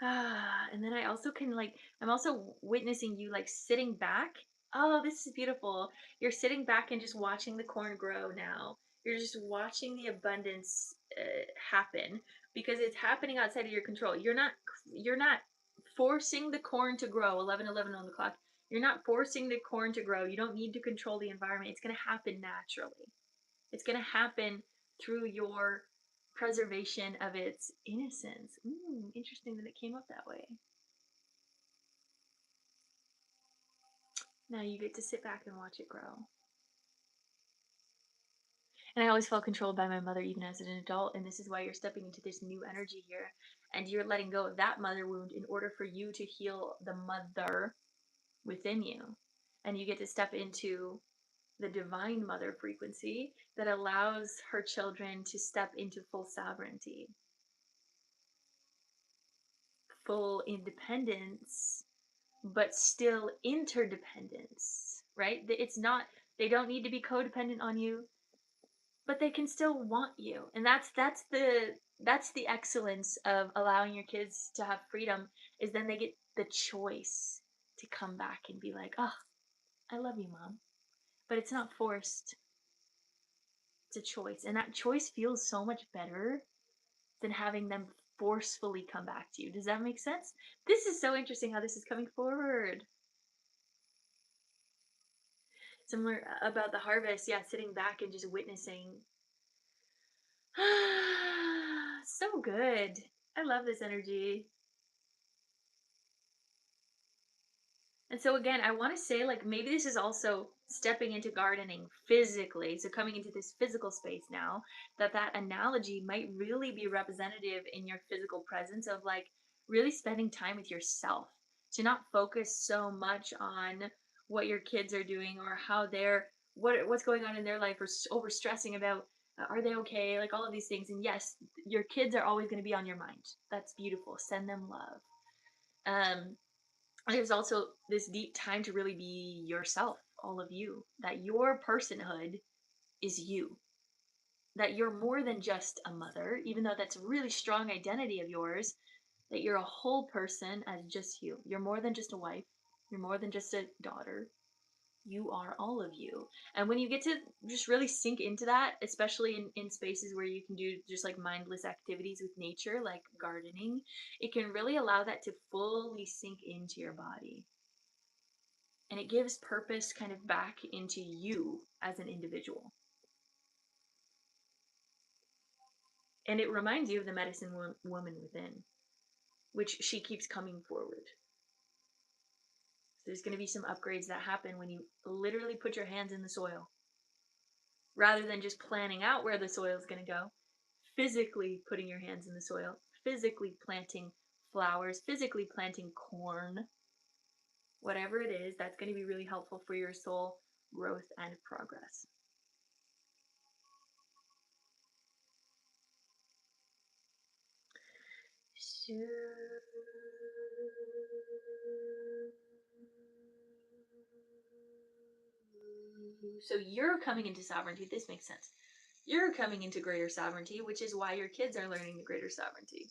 And then I also can like, I'm also witnessing you like sitting back. Oh, this is beautiful. You're sitting back and just watching the corn grow now. You're just watching the abundance happen because it's happening outside of your control. You're not forcing the corn to grow. 11:11 on the clock. You're not forcing the corn to grow. You don't need to control the environment. It's going to happen naturally. It's going to happen through your preservation of its innocence. Interesting that it came up that way. Now you get to sit back and watch it grow. And I always felt controlled by my mother, even as an adult. And this is why you're stepping into this new energy here. And you're letting go of that mother wound in order for you to heal the mother within you. And you get to step into the divine mother frequency that allows her children to step into full sovereignty, full independence, but still interdependence, right? It's not, they don't need to be codependent on you, but they can still want you. And that's the excellence of allowing your kids to have freedom, is then they get the choice to come back and be like, "Oh, I love you, mom." But it's not forced. It's a choice. And that choice feels so much better than having them forcefully come back to you. Does that make sense? This is so interesting how this is coming forward. Similar about the harvest, yeah, sitting back and just witnessing. So good. I love this energy. And so again, I want to say like maybe this is also stepping into gardening physically. So coming into this physical space now, that analogy might really be representative in your physical presence of like really spending time with yourself. To not focus so much on what your kids are doing or how they're what's going on in their life, or over stressing about, are they okay, like all of these things. And yes, your kids are always going to be on your mind. That's beautiful. Send them love. um there's also this deep time to really be yourself, all of you, that your personhood is you, that you're more than just a mother, even though that's a really strong identity of yours, that you're a whole person as just you. You're more than just a wife. You're more than just a daughter. You are all of you. And when you get to just really sink into that, especially in spaces where you can do just like mindless activities with nature, like gardening, it can really allow that to fully sink into your body. And it gives purpose kind of back into you as an individual. And it reminds you of the medicine woman within, which she keeps coming forward. So there's going to be some upgrades that happen when you literally put your hands in the soil rather than just planning out where the soil is going to go. Physically putting your hands in the soil, physically planting flowers, physically planting corn, whatever it is, that's going to be really helpful for your soul growth and progress. So you're coming into sovereignty. This makes sense. You're coming into greater sovereignty, which is why your kids are learning the greater sovereignty.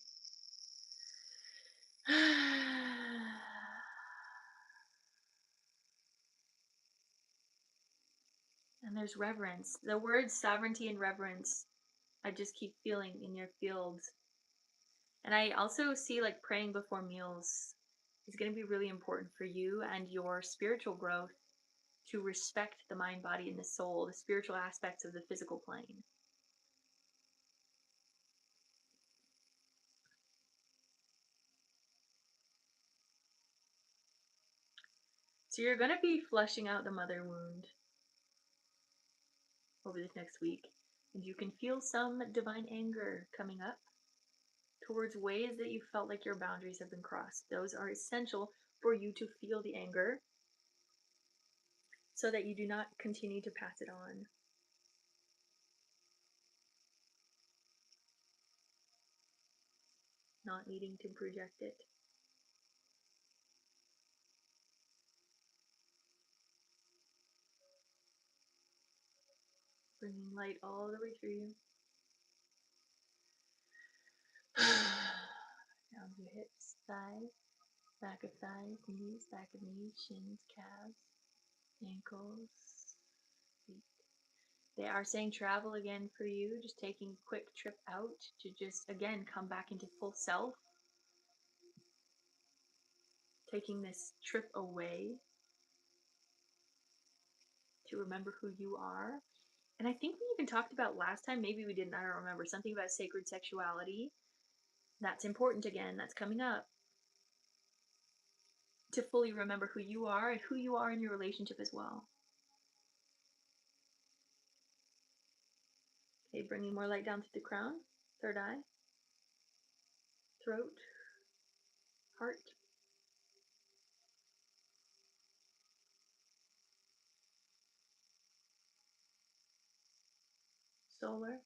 And there's reverence. The words sovereignty and reverence, I just keep feeling in your fields. And I also see like praying before meals is going to be really important for you and your spiritual growth, to respect the mind, body, and the soul, the spiritual aspects of the physical plane. So you're going to be flushing out the mother wound over this next week. And you can feel some divine anger coming up towards ways that you felt like your boundaries have been crossed. Those are essential for you to feel the anger so that you do not continue to pass it on. Not needing to project it. Bringing light all the way through you. Down your hips, thighs, back of thighs, knees, back of knees, shins, calves, ankles, feet. They are saying travel again for you, just taking a quick trip out to just, again, come back into full self. Taking this trip away to remember who you are. And I think we even talked about last time, maybe we didn't, I don't remember, something about sacred sexuality. That's important again, that's coming up. To fully remember who you are and who you are in your relationship as well. Okay, bringing more light down to the crown, third eye, throat, heart, solar,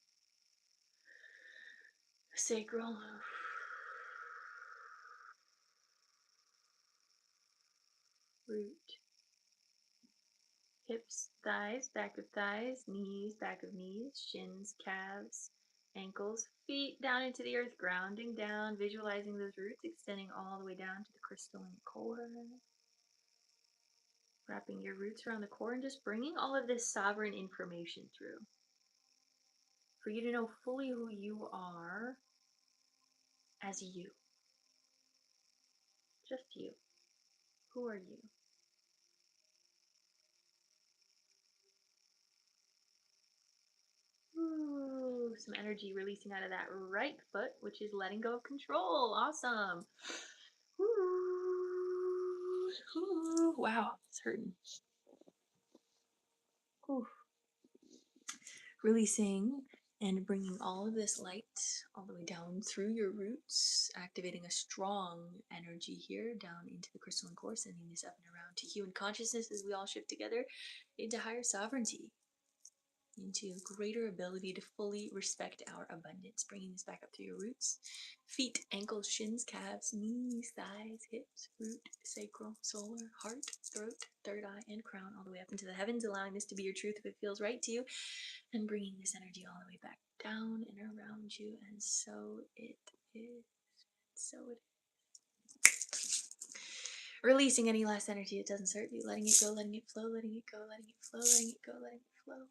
sacral, root, hips, thighs, back of thighs, knees, back of knees, shins, calves, ankles, feet down into the earth, grounding down, visualizing those roots extending all the way down to the crystalline core. Wrapping your roots around the core and just bringing all of this sovereign information through. For you to know fully who you are as you. Just you. Who are you? Ooh, some energy releasing out of that right foot, which is letting go of control. Awesome. Ooh, ooh, wow, it's hurting. Ooh. Releasing And bringing all of this light all the way down through your roots, activating a strong energy here down into the crystalline core, sending this up and around to human consciousness as we all shift together into higher sovereignty, into greater ability to fully respect our abundance. Bringing this back up through your roots, feet, ankles, shins, calves, knees, thighs, hips, root, sacral, solar, heart, throat, third eye, and crown, all the way up into the heavens, allowing this to be your truth if it feels right to you, and bringing this energy all the way back down and around you. And so it is. So it is. Releasing any last energy that doesn't serve you, letting it go, letting it flow, letting it go, letting it flow, letting it go, letting it flow.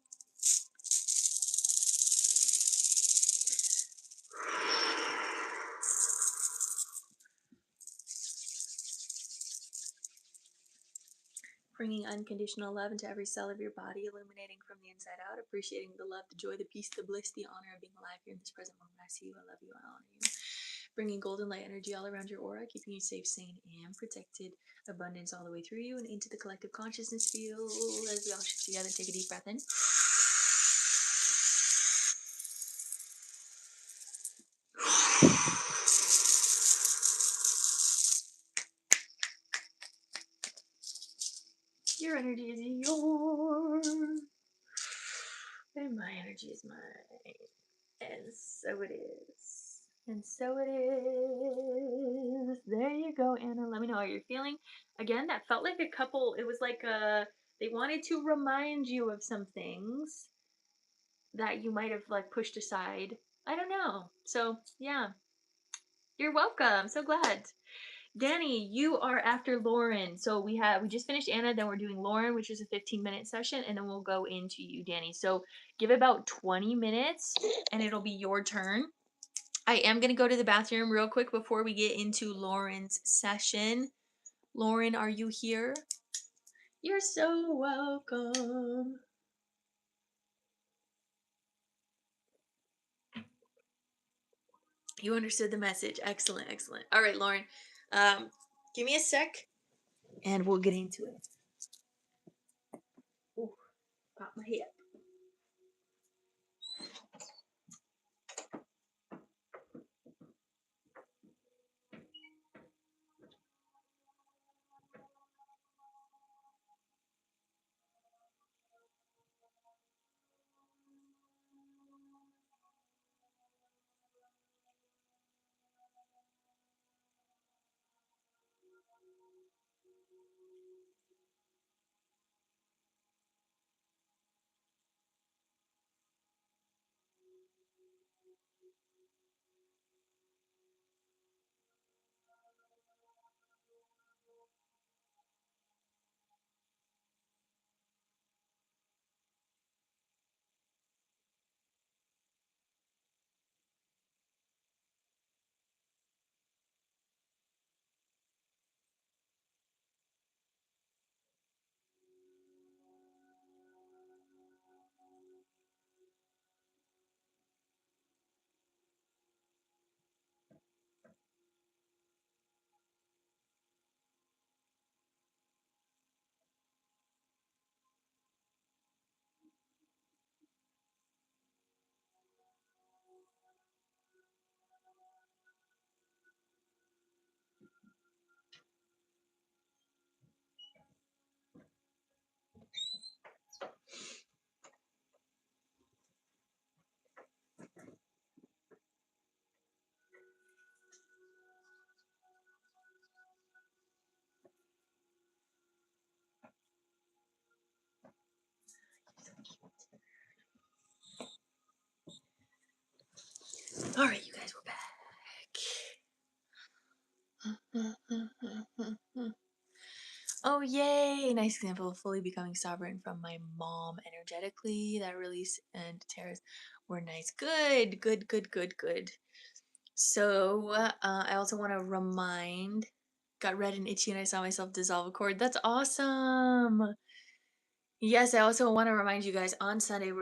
Bringing unconditional love into every cell of your body, illuminating from the inside out, appreciating the love, the joy, the peace, the bliss, the honor of being alive here in this present moment. I see you, I love you, I honor you. Bringing golden light energy all around your aura, keeping you safe, sane, and protected. Abundance all the way through you and into the collective consciousness field as we all shift together. Take a deep breath in. Your energy is yours, and my energy is mine. And so it is. And so it is. There you go, Anna. Let me know how you're feeling. Again, that felt like a couple, it was like they wanted to remind you of some things that you might have like pushed aside. I don't know. So yeah, you're welcome. So glad. Danny, you are after Lauren. So we just finished Anna, then we're doing Lauren, which is a 15-minute session, and then we'll go into you, Danny. So give it about 20 minutes and it'll be your turn. I am going to go to the bathroom real quick before we get into Lauren's session. Lauren, are you here? You're so welcome. You understood the message. Excellent, excellent. All right, Lauren. Give me a sec and we'll get into it. Ooh, got my hip. All right, you guys, we're back. Oh, yay! Nice example of fully becoming sovereign from my mom energetically. That release and tears were nice. Good, good, good, good, good. So, I also want to remind, got red and itchy and I saw myself dissolve a cord. That's awesome! Yes, I also want to remind you guys on Sunday,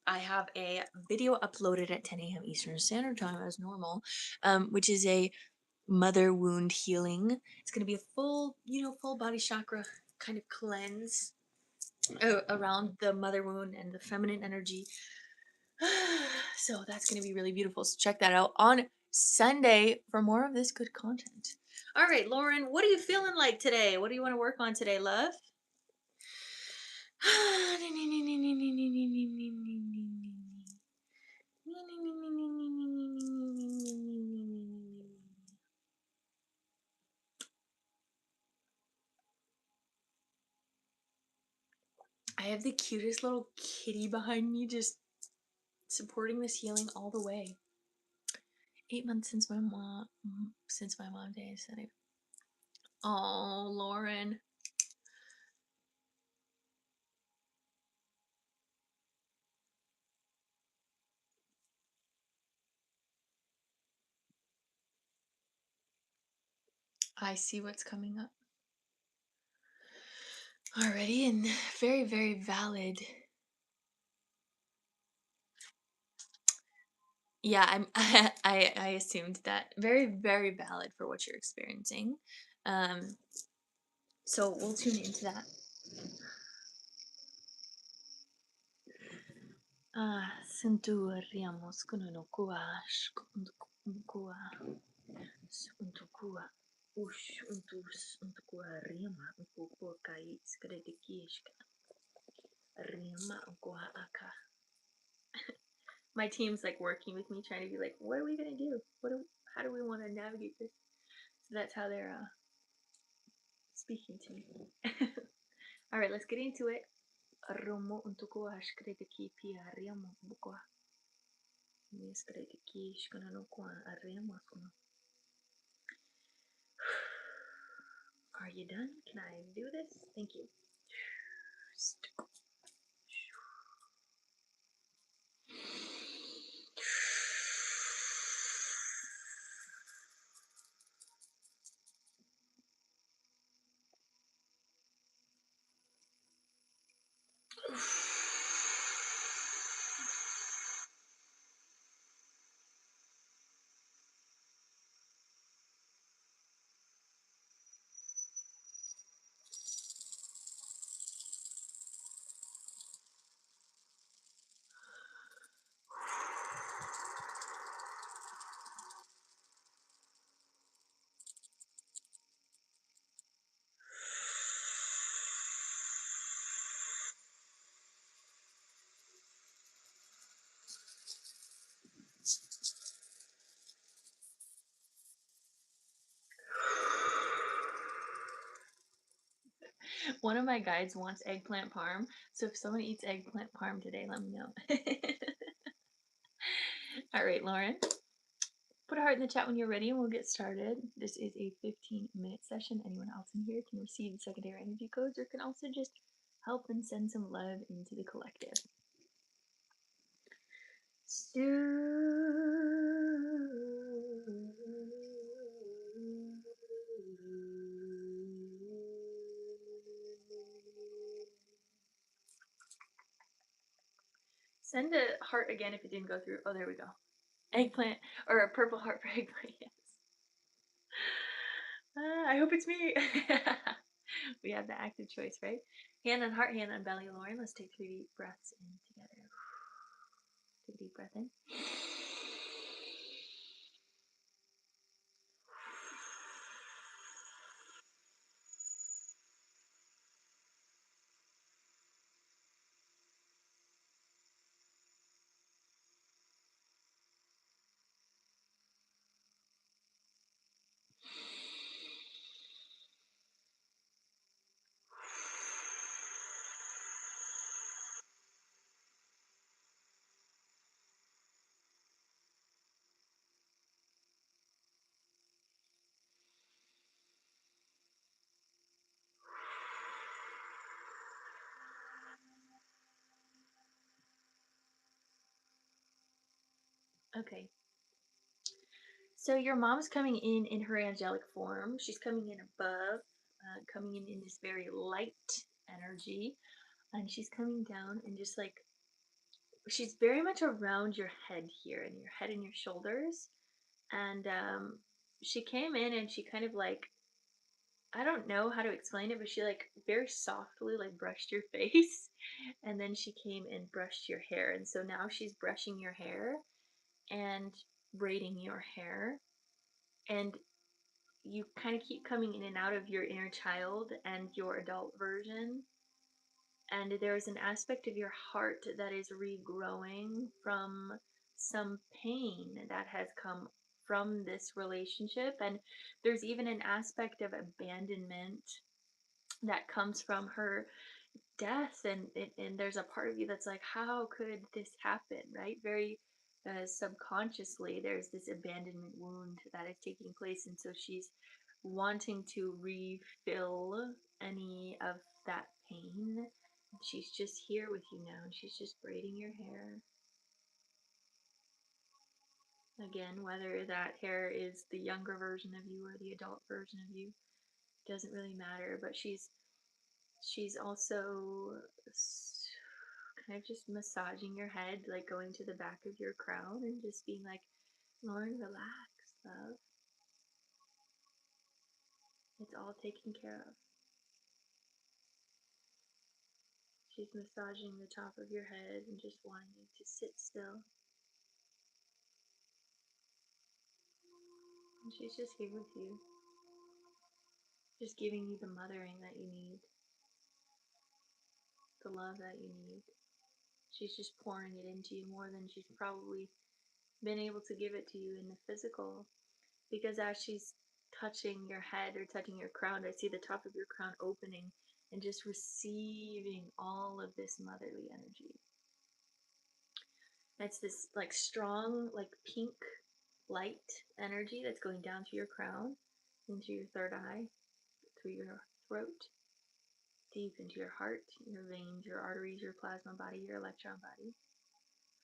I have a video uploaded at 10 a.m. Eastern Standard Time as normal, which is a mother wound healing. It's going to be a full, full body chakra kind of cleanse around the mother wound and the feminine energy So that's going to be really beautiful. So check that out on Sunday for more of this good content. All right, Lauren, what are you feeling like today? What do you want to work on today, love? I have the cutest little kitty behind me just supporting this healing all the way. 8 months since my mom died. Oh, Lauren. I see what's coming up already, and very, very valid. Yeah, I assumed that. Very, very valid for what you're experiencing. So we'll tune into that. Senturiamos con kuash kua untukua ush untus untukua rima untukua kai skredikishka rima unkua aka. My team's like working with me, trying to be like, what are we gonna do? How do we want to navigate this? So that's how they're speaking to me. All right, let's get into it. Romo untukua skrediki pia rima bukua. Skrediki shkana no kwa rima kuna. Are you done? Can I do this? Thank you. One of my guides wants eggplant parm, so if someone eats eggplant parm today, let me know. All right, Lauren, put a heart in the chat when you're ready and we'll get started. This is a 15-minute session. Anyone else in here can receive secondary energy codes or can also just help and send some love into the collective. Send a heart again if it didn't go through. Oh, there we go. Eggplant, or a purple heart for eggplant, yes. I hope it's me. We have the active choice, right? Hand on heart, hand on belly, Lauren. Let's take 3 deep breaths in together. Take a deep breath in. Okay. So your mom's coming in her angelic form. She's coming in above, coming in this very light energy, and she's coming down and just like she's very much around your head here, and your head and your shoulders. And she came in and she kind of like I don't know how to explain it, but she like very softly like brushed your face and then she came and brushed your hair. And so now she's brushing your hair and braiding your hair. And you kind of keep coming in and out of your inner child and your adult version. And there's an aspect of your heart that is regrowing from some pain that has come from this relationship. And there's even an aspect of abandonment that comes from her death. And there's a part of you that's like, how could this happen, right? Very subconsciously there's this abandonment wound that is taking place, and so she's wanting to refill any of that pain. She's just here with you now, and she's just braiding your hair. Again, whether that hair is the younger version of you or the adult version of you doesn't really matter, but she's also kind of just massaging your head, like going to the back of your crown and just being like, Lauren, relax, love. It's all taken care of. She's massaging the top of your head and just wanting you to sit still. And she's just here with you, just giving you the mothering that you need, the love that you need. She's just pouring it into you more than she's probably been able to give it to you in the physical. Because as she's touching your head or touching your crown, I see the top of your crown opening and just receiving all of this motherly energy. It's this like strong, like pink light energy that's going down to your crown, into your third eye, through your throat, deep into your heart, your veins, your arteries, your plasma body, your electron body,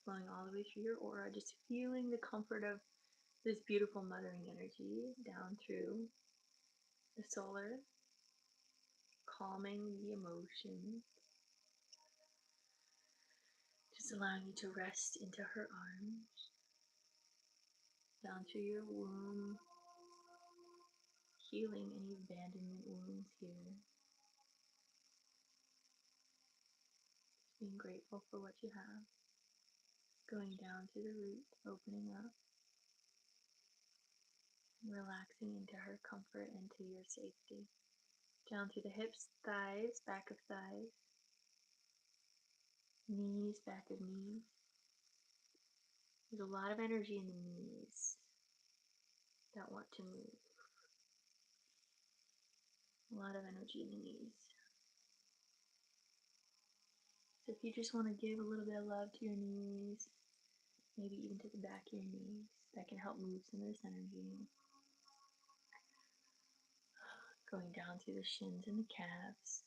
flowing all the way through your aura, just feeling the comfort of this beautiful mothering energy down through the solar, calming the emotions, just allowing you to rest into her arms, down through your womb, healing any abandonment wounds here, being grateful for what you have, going down to the root, opening up, and relaxing into her comfort and to your safety. Down through the hips, thighs, back of thighs, knees, back of knees. There's a lot of energy in the knees that want to move. A lot of energy in the knees. So if you just want to give a little bit of love to your knees, maybe even to the back of your knees, that can help move some of this energy. Going down through the shins and the calves.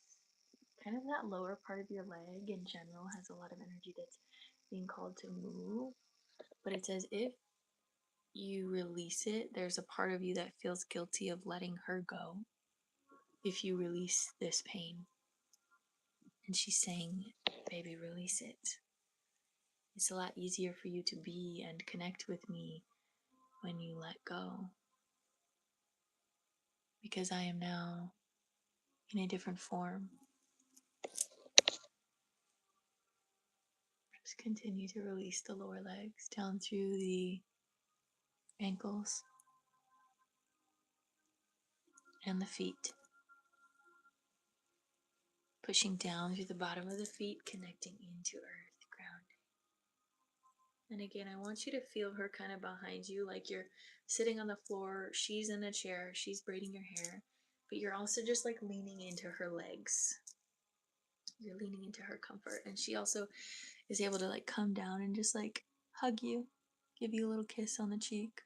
Kind of that lower part of your leg in general has a lot of energy that's being called to move. But it's as if you release it, there's a part of you that feels guilty of letting her go if you release this pain. And she's saying, baby, release it. It's a lot easier for you to be and connect with me when you let go. Because I am now in a different form. Just continue to release the lower legs down through the ankles and the feet. Pushing down through the bottom of the feet, connecting into earth, grounding. And again, I want you to feel her kind of behind you, like you're sitting on the floor, she's in a chair, she's braiding your hair, but you're also just like leaning into her legs. You're leaning into her comfort, and she also is able to like come down and just like hug you, give you a little kiss on the cheek,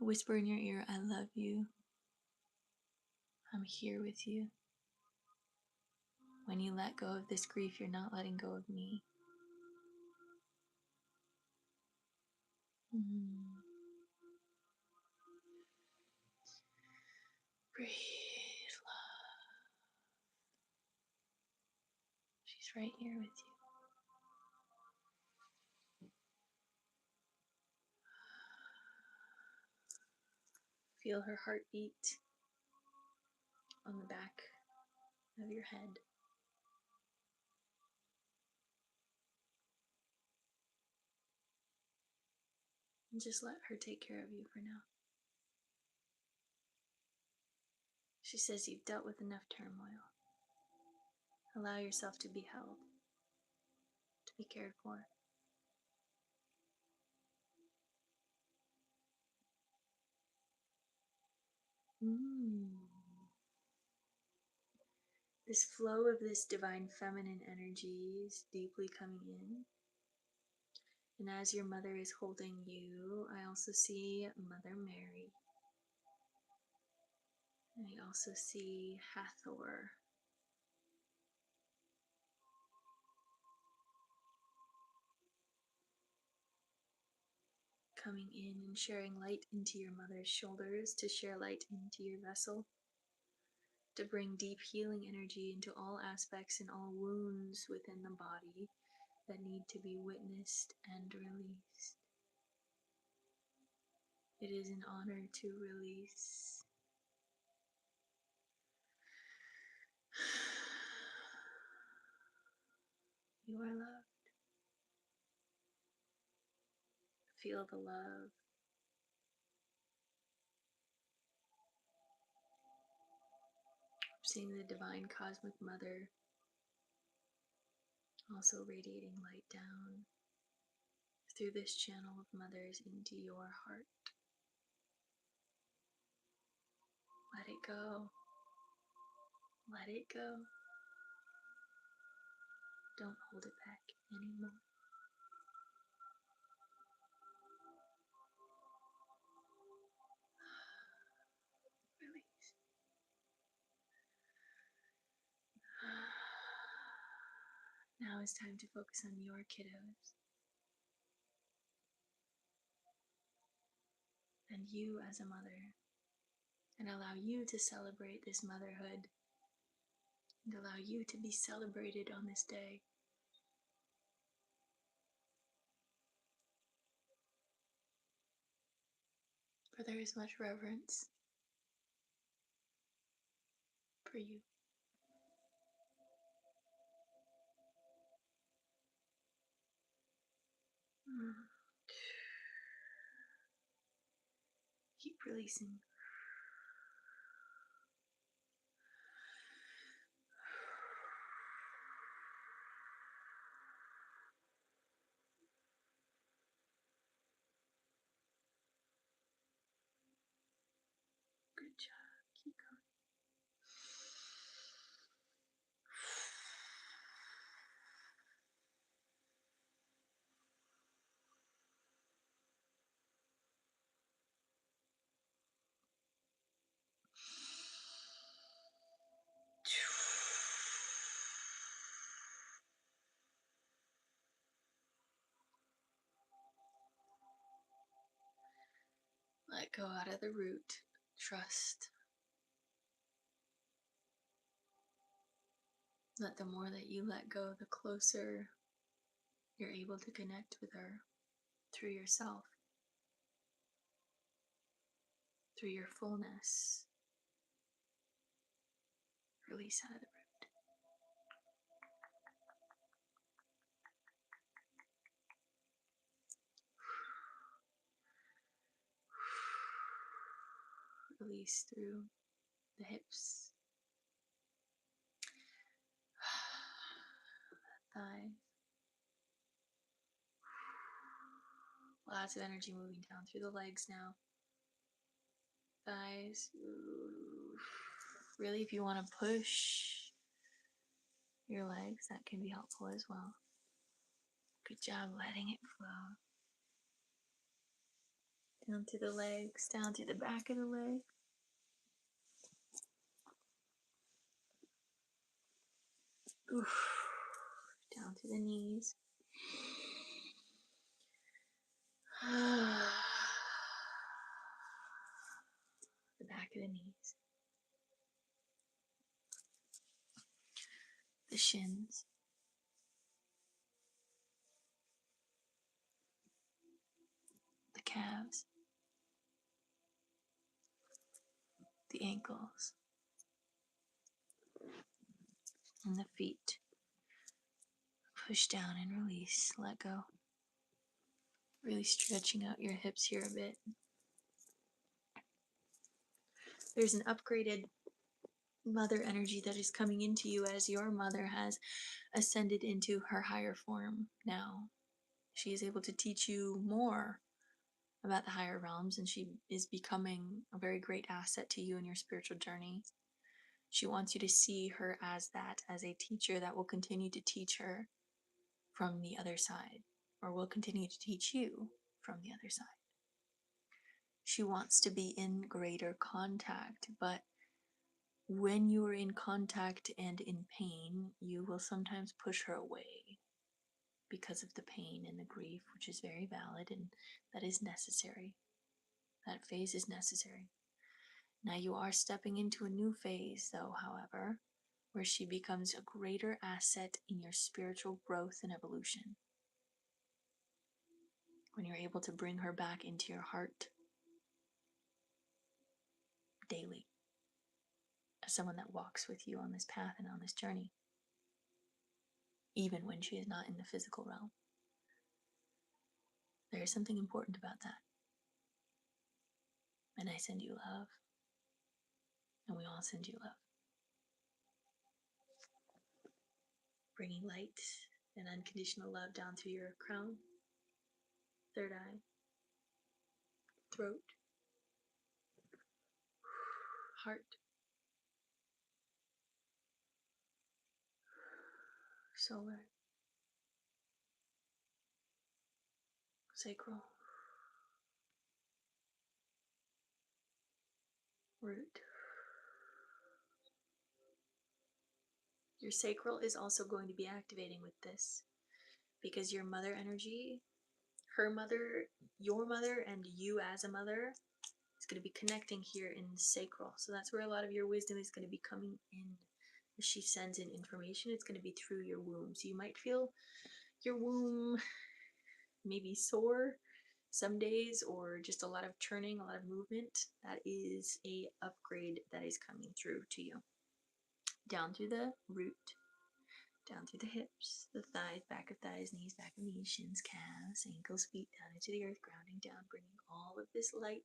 whisper in your ear, I love you, I'm here with you. When you let go of this grief, you're not letting go of me. Breathe, love. She's right here with you. Feel her heartbeat. on the back of your head. And just let her take care of you for now. She says you've dealt with enough turmoil. Allow yourself to be held, to be cared for. This flow of this divine feminine energy is deeply coming in. And as your mother is holding you, I also see Mother Mary. And I also see Hathor. Coming in and sharing light into your mother's shoulders to share light into your vessel, to bring deep healing energy into all aspects and all wounds within the body that need to be witnessed and released. It is an honor to release. You are loved. Feel the love. Seeing the divine cosmic mother also radiating light down through this channel of mothers into your heart. Let it go. Let it go. Don't hold it back anymore. Release. Now it's time to focus on your kiddos and you as a mother, and allow you to celebrate this motherhood and allow you to be celebrated on this day. For there is much reverence for you. Keep releasing. Good job. Keep going. Let go out of the root. Trust that the more that you let go, the closer you're able to connect with her through yourself, through your fullness. Release out of the root. Release through the hips, thighs. Lots of energy moving down through the legs now. Thighs. Really, if you want to push your legs, that can be helpful as well. Good job letting it flow. Down to the legs, down to the back of the leg. Oof. Down to the knees. The back of the knees. The shins. The calves. The ankles. And the feet. Push down and release. Let go. Really stretching out your hips here a bit. There's an upgraded mother energy that is coming into you as your mother has ascended into her higher form now. She is able to teach you more about the higher realms, and she is becoming a very great asset to you in your spiritual journey. She wants you to see her as that, as a teacher that will continue to teach her from the other side, or will continue to teach you from the other side. She wants to be in greater contact, but when you are in contact and in pain, you will sometimes push her away because of the pain and the grief, which is very valid and that is necessary. That phase is necessary. Now you are stepping into a new phase, though, however, where she becomes a greater asset in your spiritual growth and evolution. When you're able to bring her back into your heart daily, as someone that walks with you on this path and on this journey, even when she is not in the physical realm. There is something important about that. And I send you love, and we all send you love. Bringing light and unconditional love down through your crown, third eye, throat, heart, solar, sacral, root. Your sacral is also going to be activating with this because your mother energy, her mother, your mother, and you as a mother is going to be connecting here in the sacral. So that's where a lot of your wisdom is going to be coming in. As she sends in information, it's going to be through your womb. So you might feel your womb maybe sore some days, or just a lot of churning, a lot of movement. That is a upgrade that is coming through to you. Down through the root, down through the hips, the thighs, back of thighs, knees, back of knees, shins, calves, ankles, feet, down into the earth, grounding down, bringing all of this light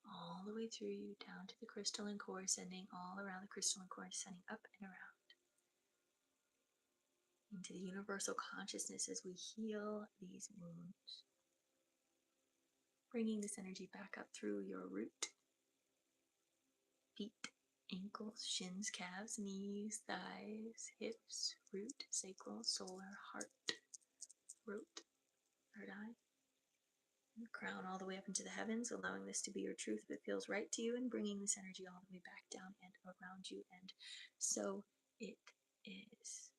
all the way through you, down to the crystalline core, sending all around the crystalline core, sending up and around into the universal consciousness as we heal these wounds. Bringing this energy back up through your root, feet, ankles, shins, calves, knees, thighs, hips, root, sacral, solar, heart, throat, third eye, and crown all the way up into the heavens, allowing this to be your truth if it feels right to you, and bringing this energy all the way back down and around you, and so it is.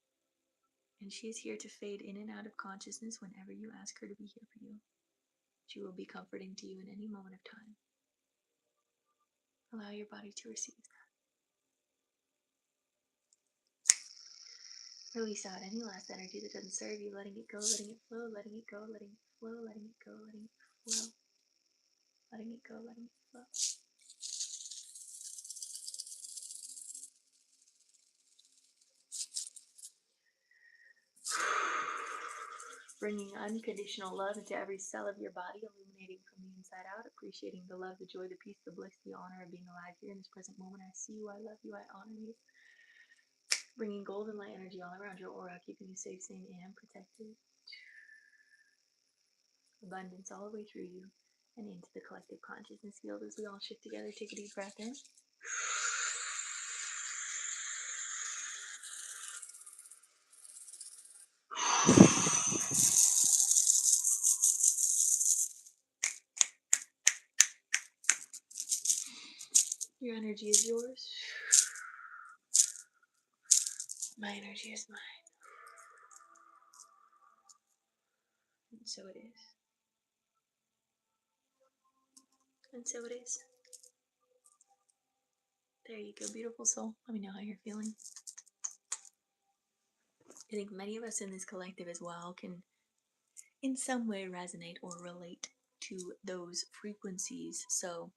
And she is here to fade in and out of consciousness whenever you ask her to be here for you. She will be comforting to you in any moment of time. Allow your body to receive that. Release out any last energy that doesn't serve you, letting it go, letting it flow, letting it go, letting it flow, letting it go, letting it flow, letting it go, letting it flow. Bringing unconditional love into every cell of your body, illuminating from the inside out, appreciating the love, the joy, the peace, the bliss, the honor of being alive here in this present moment. I see you, I love you, I honor you. Bringing golden light energy all around your aura, keeping you safe, sane, and protected. Abundance all the way through you and into the collective consciousness field as we all shift together. Take a deep breath in. Your energy is yours. My energy is mine. And so it is. And so it is. There you go, beautiful soul. Let me know how you're feeling. I think many of us in this collective as well can in some way resonate or relate to those frequencies. So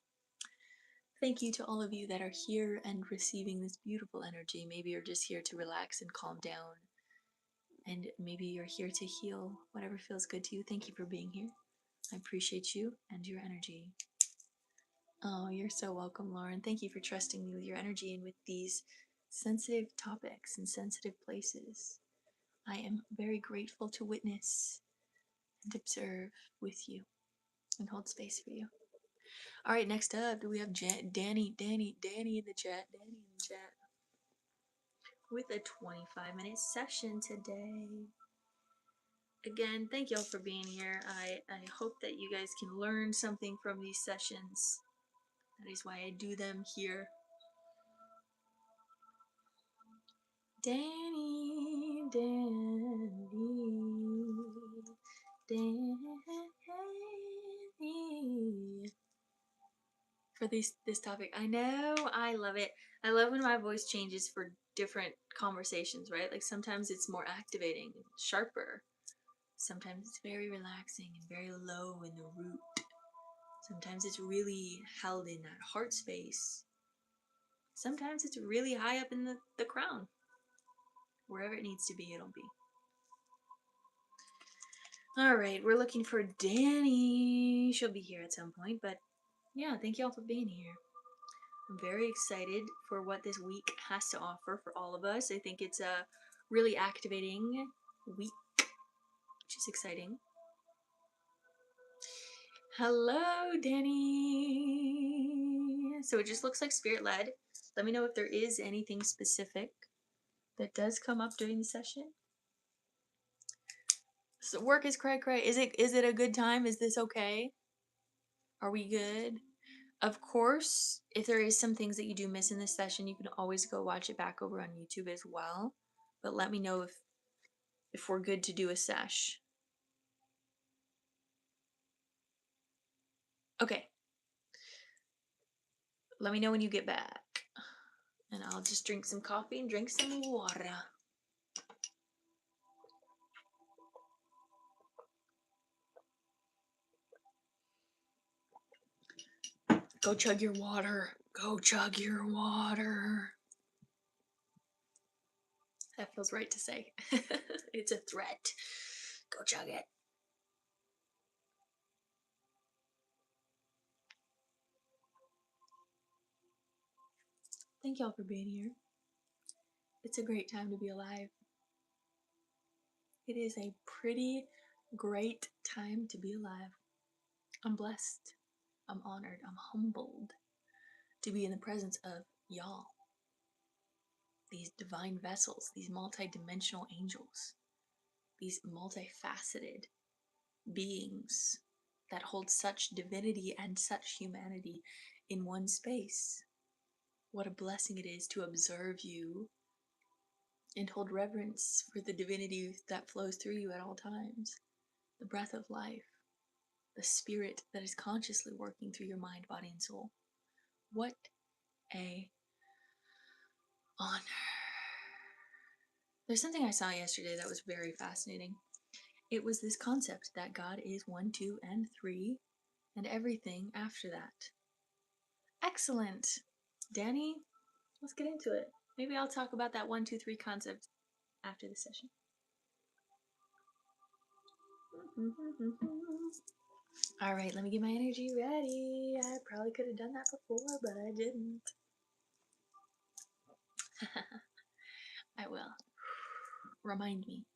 Thank you to all of you that are here and receiving this beautiful energy. Maybe you're just here to relax and calm down. And maybe you're here to heal whatever feels good to you. Thank you for being here. I appreciate you and your energy. Oh, you're so welcome, Lauren. Thank you for trusting me with your energy and with these sensitive topics and sensitive places. I am very grateful to witness and observe with you and hold space for you. All right, next up, do we have Danny in the chat. Danny in the chat with a 25-minute session today. Again, thank y'all for being here. I hope that you guys can learn something from these sessions. That is why I do them here. Danny. For this topic. I know, I love it. I love when my voice changes for different conversations, right? Like sometimes it's more activating, sharper. Sometimes it's very relaxing and very low in the root. Sometimes it's really held in that heart space. Sometimes it's really high up in the crown. Wherever it needs to be, it'll be. All right, we're looking for Danny. She'll be here at some point, but yeah, thank y'all for being here. I'm very excited for what this week has to offer for all of us. I think it's a really activating week, which is exciting. Hello, Danny. So it just looks like spirit-led. Let me know if there is anything specific that does come up during the session. So work is cray. Is it a good time? Is this okay? Are we good? Of course, if there is some things that you do miss in this session, you can always go watch it back over on YouTube as well. But let me know if we're good to do a sesh. Okay. Let me know when you get back. And I'll just drink some coffee and drink some water. Go chug your water. Go chug your water. That feels right to say. It's a threat. Go chug it. Thank y'all for being here. It's a great time to be alive. It is a pretty great time to be alive. I'm blessed. I'm honored. I'm humbled to be in the presence of y'all. These divine vessels, these multidimensional angels, these multifaceted beings that hold such divinity and such humanity in one space. What a blessing it is to observe you and hold reverence for the divinity that flows through you at all times. The breath of life, the spirit that is consciously working through your mind, body, and soul. What a honor. There's something I saw yesterday that was very fascinating. It was this concept that God is 1, 2, and 3, and everything after that. Excellent. Danny, let's get into it. Maybe I'll talk about that 1, 2, 3 concept after the session. All right, let me get my energy ready. I probably could have done that before, but I didn't. I will. Remind me.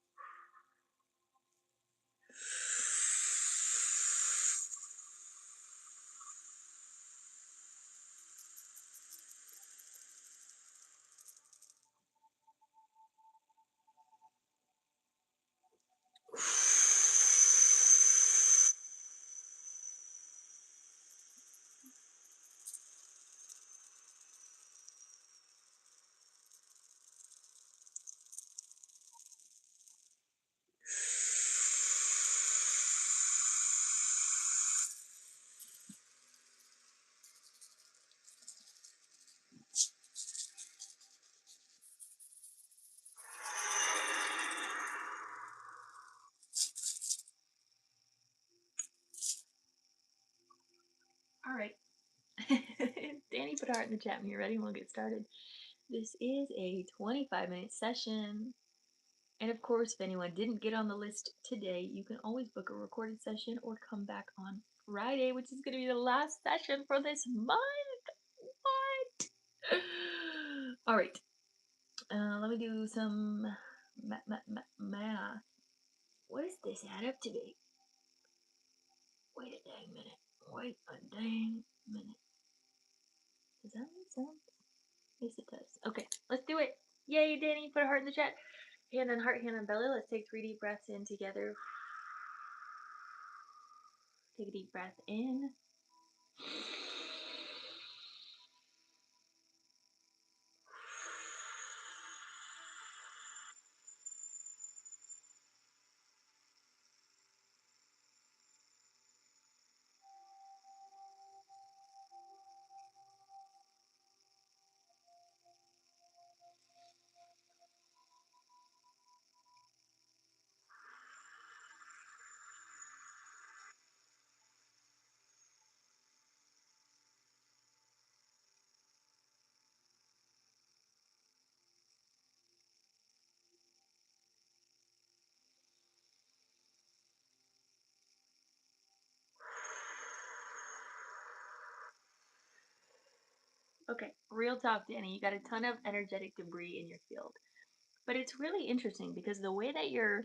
Danny, put a heart in the chat when you're ready and we'll get started. This is a 25-minute session. And of course, if anyone didn't get on the list today, you can always book a recorded session or come back on Friday, which is going to be the last session for this month. What? All right. Let me do some math. What does this add up to be? Wait a dang minute. Wait a dang minute. Does that make sense? Yes, it does. Okay, let's do it. Yay, Danny, put a heart in the chat. Hand on heart, hand on belly. Let's take 3 deep breaths in together. Take a deep breath in. Okay, real talk, Danny. You got a ton of energetic debris in your field. But it's really interesting because the way that you're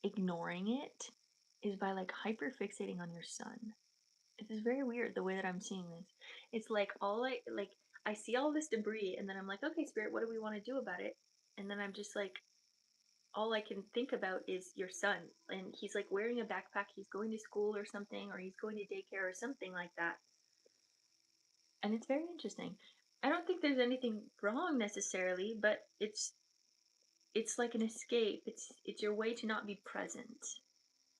ignoring it is by like hyper fixating on your sun. It is very weird the way that I'm seeing this. It's like I see all this debris and then I'm like, okay, spirit, what do we want to do about it? And then I'm just like, all I can think about is your son. And he's like wearing a backpack, he's going to school or something, or he's going to daycare or something like that. And it's very interesting. I don't think there's anything wrong necessarily, but it's like an escape. It's your way to not be present,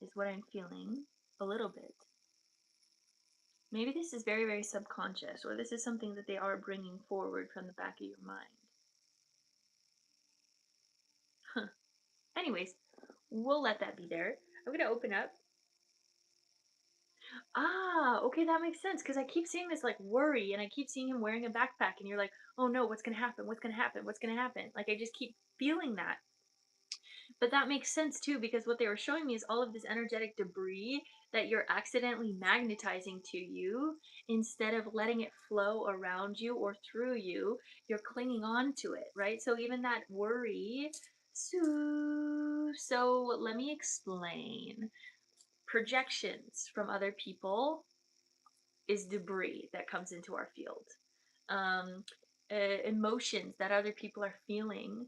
is what I'm feeling a little bit. Maybe this is very, very subconscious, or this is something that they are bringing forward from the back of your mind. Huh. Anyways, we'll let that be there. I'm going to open up. Ah, okay, that makes sense, because I keep seeing this like worry, and I keep seeing him wearing a backpack, and you're like, oh no, what's going to happen? What's going to happen? What's going to happen? Like, I just keep feeling that. But that makes sense too, because what they were showing me is all of this energetic debris that you're accidentally magnetizing to you instead of letting it flow around you or through you. You're clinging on to it, right? So even that worry. So let me explain. Projections from other people is debris that comes into our field. Um, Emotions that other people are feeling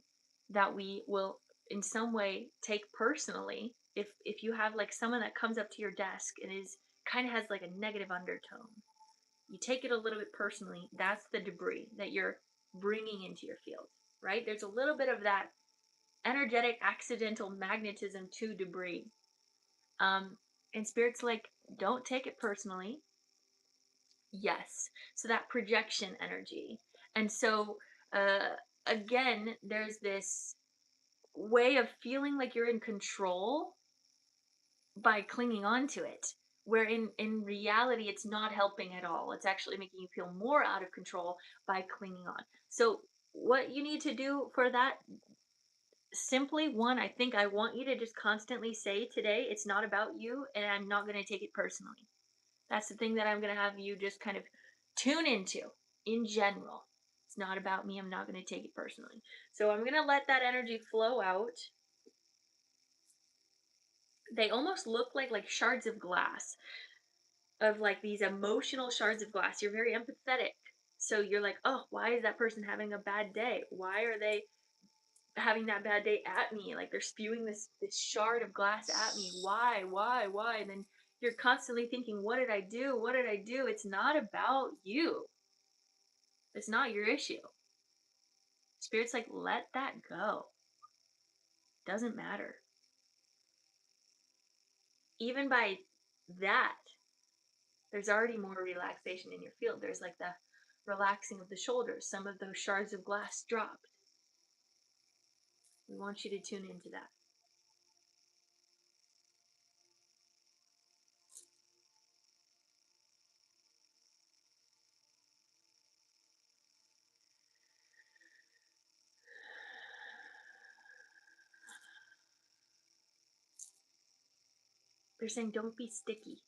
that we will in some way take personally. If you have like someone that comes up to your desk and is kind of has like a negative undertone, you take it a little bit personally. That's the debris that you're bringing into your field, right? There's a little bit of that energetic accidental magnetism to debris. And spirit's like, don't take it personally. Yes. So that projection energy. And so, again, there's this way of feeling like you're in control by clinging on to it, where in reality, it's not helping at all. It's actually making you feel more out of control by clinging on. So, what you need to do for that, simply, one, I think I want you to just constantly say today, it's not about you, and I'm not going to take it personally. That's the thing that I'm going to have you just kind of tune into in general. It's not about me. I'm not going to take it personally. So I'm going to let that energy flow out. They almost look like shards of glass, of like these emotional shards of glass. You're very empathetic. So you're like, oh, why is that person having a bad day? Why are they having that bad day at me? Like they're spewing this shard of glass at me. Why? And then you're constantly thinking, what did I do? What did I do? It's not about you. It's not your issue. Spirit's like, let that go. Doesn't matter. Even by that, there's already more relaxation in your field. There's like the relaxing of the shoulders. Some of those shards of glass dropped. We want you to tune into that. They're saying don't be sticky.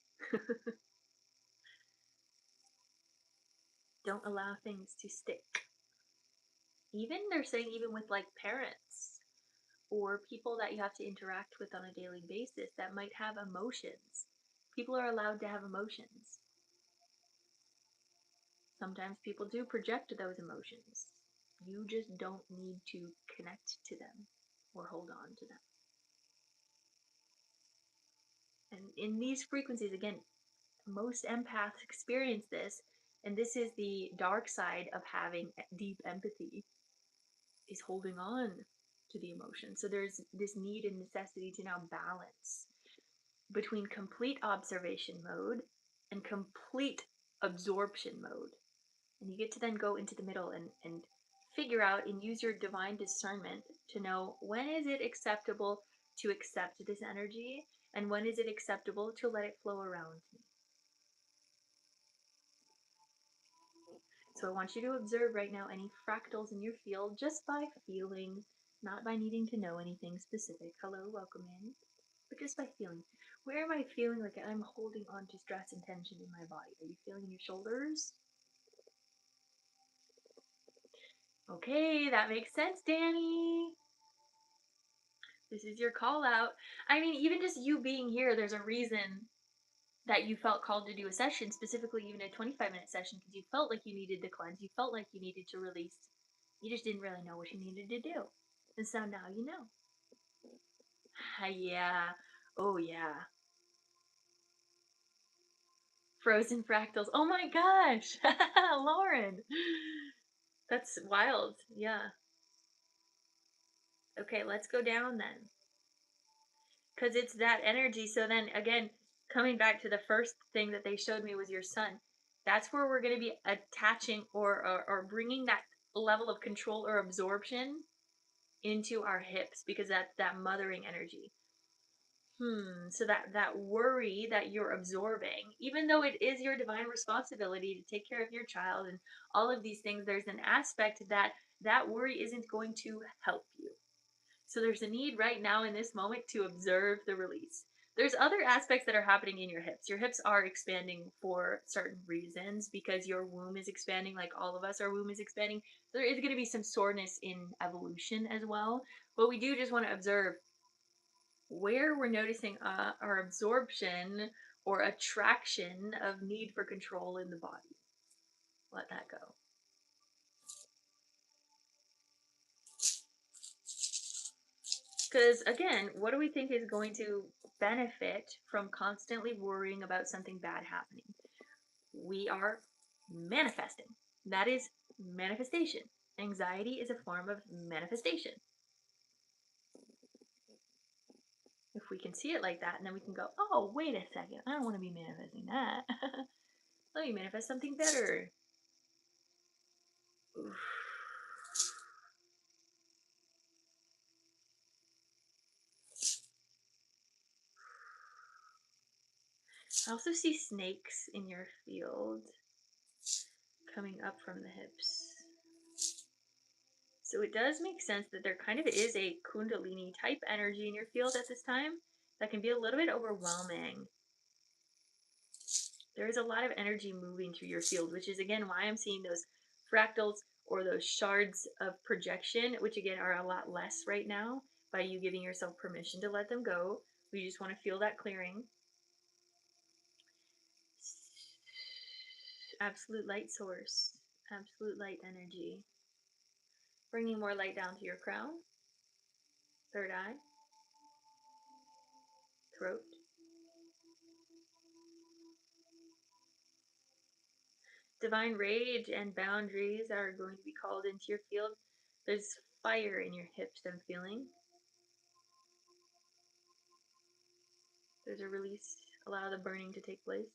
Don't allow things to stick. Even they're saying even with like parents or people that you have to interact with on a daily basis that might have emotions. People are allowed to have emotions. Sometimes people do project those emotions. You just don't need to connect to them or hold on to them. And in these frequencies, again, most empaths experience this, and this is the dark side of having deep empathy, is holding on to the emotion. So there's this need and necessity to now balance between complete observation mode and complete absorption mode. And you get to then go into the middle and figure out and use your divine discernment to know when is it acceptable to accept this energy and when is it acceptable to let it flow around me. So I want you to observe right now any fractals in your field just by feeling, not by needing to know anything specific. Hello, welcome in. But just by feeling. Where am I feeling like I'm holding on to stress and tension in my body? Are you feeling in your shoulders? Okay, that makes sense, Danny. This is your call out. I mean, even just you being here, there's a reason that you felt called to do a session, specifically even a 25-minute session, because you felt like you needed to cleanse. You felt like you needed to release. You just didn't really know what you needed to do. And so now you know. Yeah. Oh, yeah. Frozen fractals. Oh my gosh. Lauren. That's wild. Yeah. Okay, let's go down then. Because it's that energy. So then again, coming back to the first thing that they showed me was your son. That's where we're going to be attaching or bringing that level of control or absorption into our hips, because that's that mothering energy. So that worry that you're absorbing, even though it is your divine responsibility to take care of your child and all of these things, there's an aspect that that worry isn't going to help you. So there's a need right now in this moment to observe the release. There's other aspects that are happening in your hips. Your hips are expanding for certain reasons because your womb is expanding, like all of us, our womb is expanding. So there is going to be some soreness in evolution as well. But we do just want to observe where we're noticing our absorption or attraction of need for control in the body. Let that go. Because again, what do we think is going to benefit from constantly worrying about something bad happening? We are manifesting. That is manifestation. Anxiety is a form of manifestation. If we can see it like that, and then we can go, oh, wait a second, I don't want to be manifesting that. Let me manifest something better. Oof. I also see snakes in your field coming up from the hips. So it does make sense that there kind of is a Kundalini type energy in your field at this time that can be a little bit overwhelming. There is a lot of energy moving through your field, which is again why I'm seeing those fractals or those shards of projection, which again are a lot less right now by you giving yourself permission to let them go. We just want to feel that clearing. Absolute light source, absolute light energy. Bringing more light down to your crown, third eye, throat. Divine rage and boundaries are going to be called into your field. There's fire in your hips, I'm feeling. There's a release. Allow the burning to take place.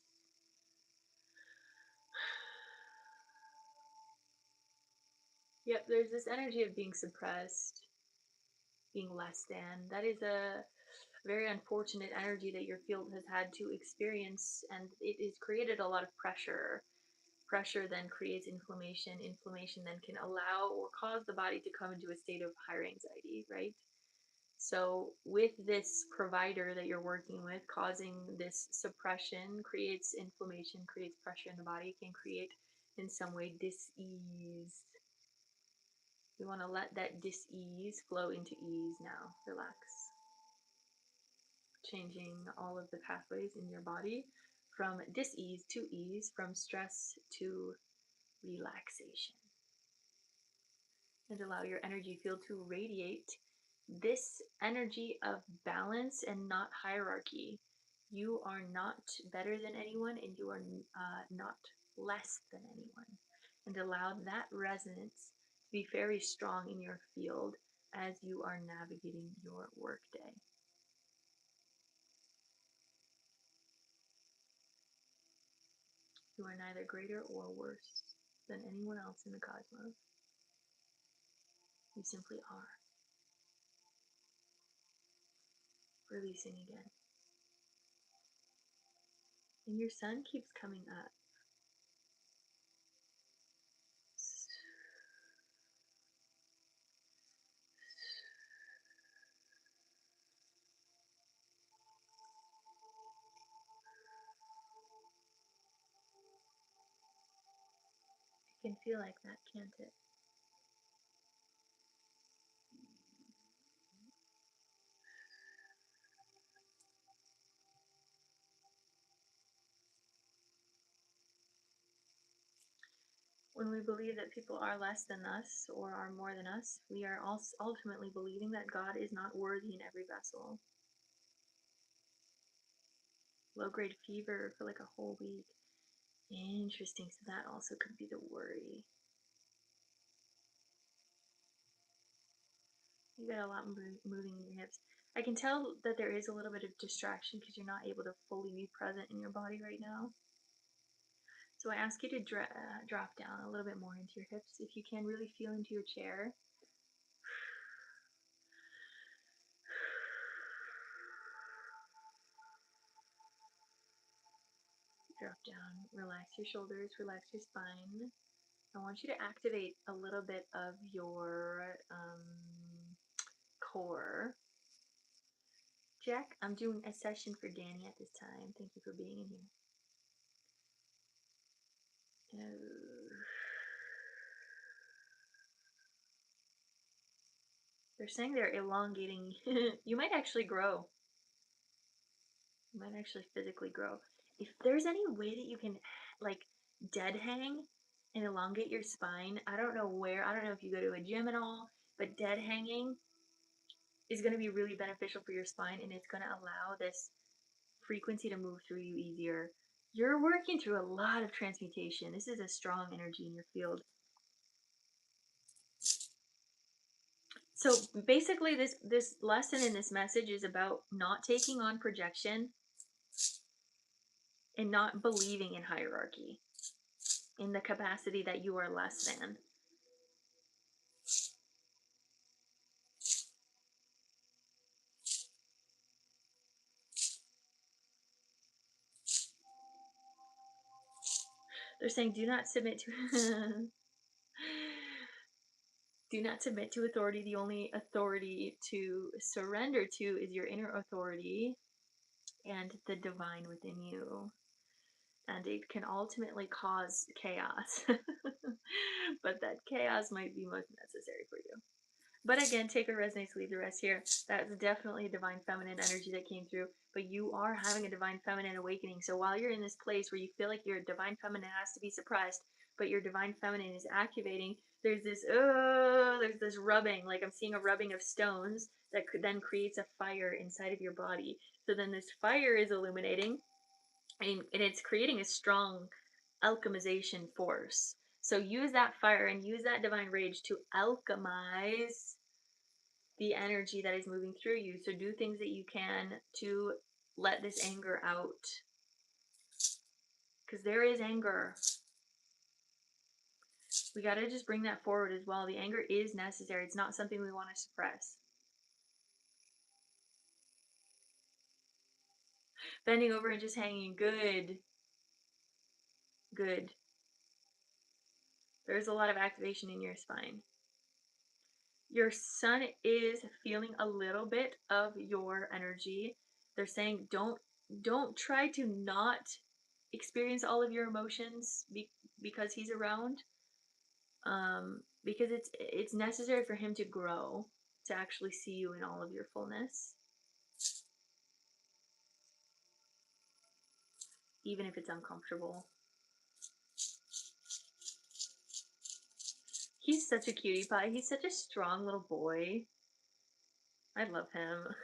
Yep, there's this energy of being suppressed, being less than. That is a very unfortunate energy that your field has had to experience, and it has created a lot of pressure. Pressure then creates inflammation. Inflammation then can allow or cause the body to come into a state of higher anxiety, right? So, with this provider that you're working with causing this suppression, creates inflammation, creates pressure in the body, can create in some way dis-ease. We want to let that dis-ease flow into ease now. Relax. Changing all of the pathways in your body from dis-ease to ease, from stress to relaxation. And allow your energy field to radiate this energy of balance and not hierarchy. You are not better than anyone, and you are not less than anyone. And allow that resonance to be very strong in your field as you are navigating your workday. You are neither greater or worse than anyone else in the cosmos. You simply are. Releasing again. And your sun keeps coming up. It can feel like that, can't it? When we believe that people are less than us or are more than us, we are also ultimately believing that God is not worthy in every vessel. Low-grade fever for like a whole week. Interesting. So that also could be the worry. You got a lot moving in your hips. I can tell that there is a little bit of distraction because you're not able to fully be present in your body right now. So I ask you to drop down a little bit more into your hips. If you can, really feel into your chair. Drop down, relax your shoulders, relax your spine. I want you to activate a little bit of your core. Jack, I'm doing a session for Danny at this time. Thank you for being in here. They're saying they're elongating. You might actually grow. You might actually physically grow. If there's any way that you can, like, dead hang and elongate your spine, I don't know where. I don't know if you go to a gym at all, but dead hanging is going to be really beneficial for your spine, and it's going to allow this frequency to move through you easier. You're working through a lot of transmutation. This is a strong energy in your field. So basically this lesson in this message is about not taking on projection and not believing in hierarchy, in the capacity that you are less than. They're saying do not submit to do not submit to authority. The only authority to surrender to is your inner authority and the divine within you. And it can ultimately cause chaos. But that chaos might be most necessary for you. But again, take a resonance, leave the rest here. That's definitely a divine feminine energy that came through. But you are having a divine feminine awakening. So while you're in this place where you feel like your divine feminine has to be suppressed, but your divine feminine is activating, there's this rubbing. Like I'm seeing a rubbing of stones that then creates a fire inside of your body. So then this fire is illuminating, and it's creating a strong alchemization force. So use that fire and use that divine rage to alchemize the energy that is moving through you. So do things that you can to let this anger out. Because there is anger. We got to just bring that forward as well. The anger is necessary. It's not something we want to suppress. Bending over and just hanging. Good. Good. There's a lot of activation in your spine. Your son is feeling a little bit of your energy. They're saying don't try to not experience all of your emotions because he's around. Because it's necessary for him to grow, to actually see you in all of your fullness, even if it's uncomfortable. He's such a cutie pie. He's such a strong little boy. I love him.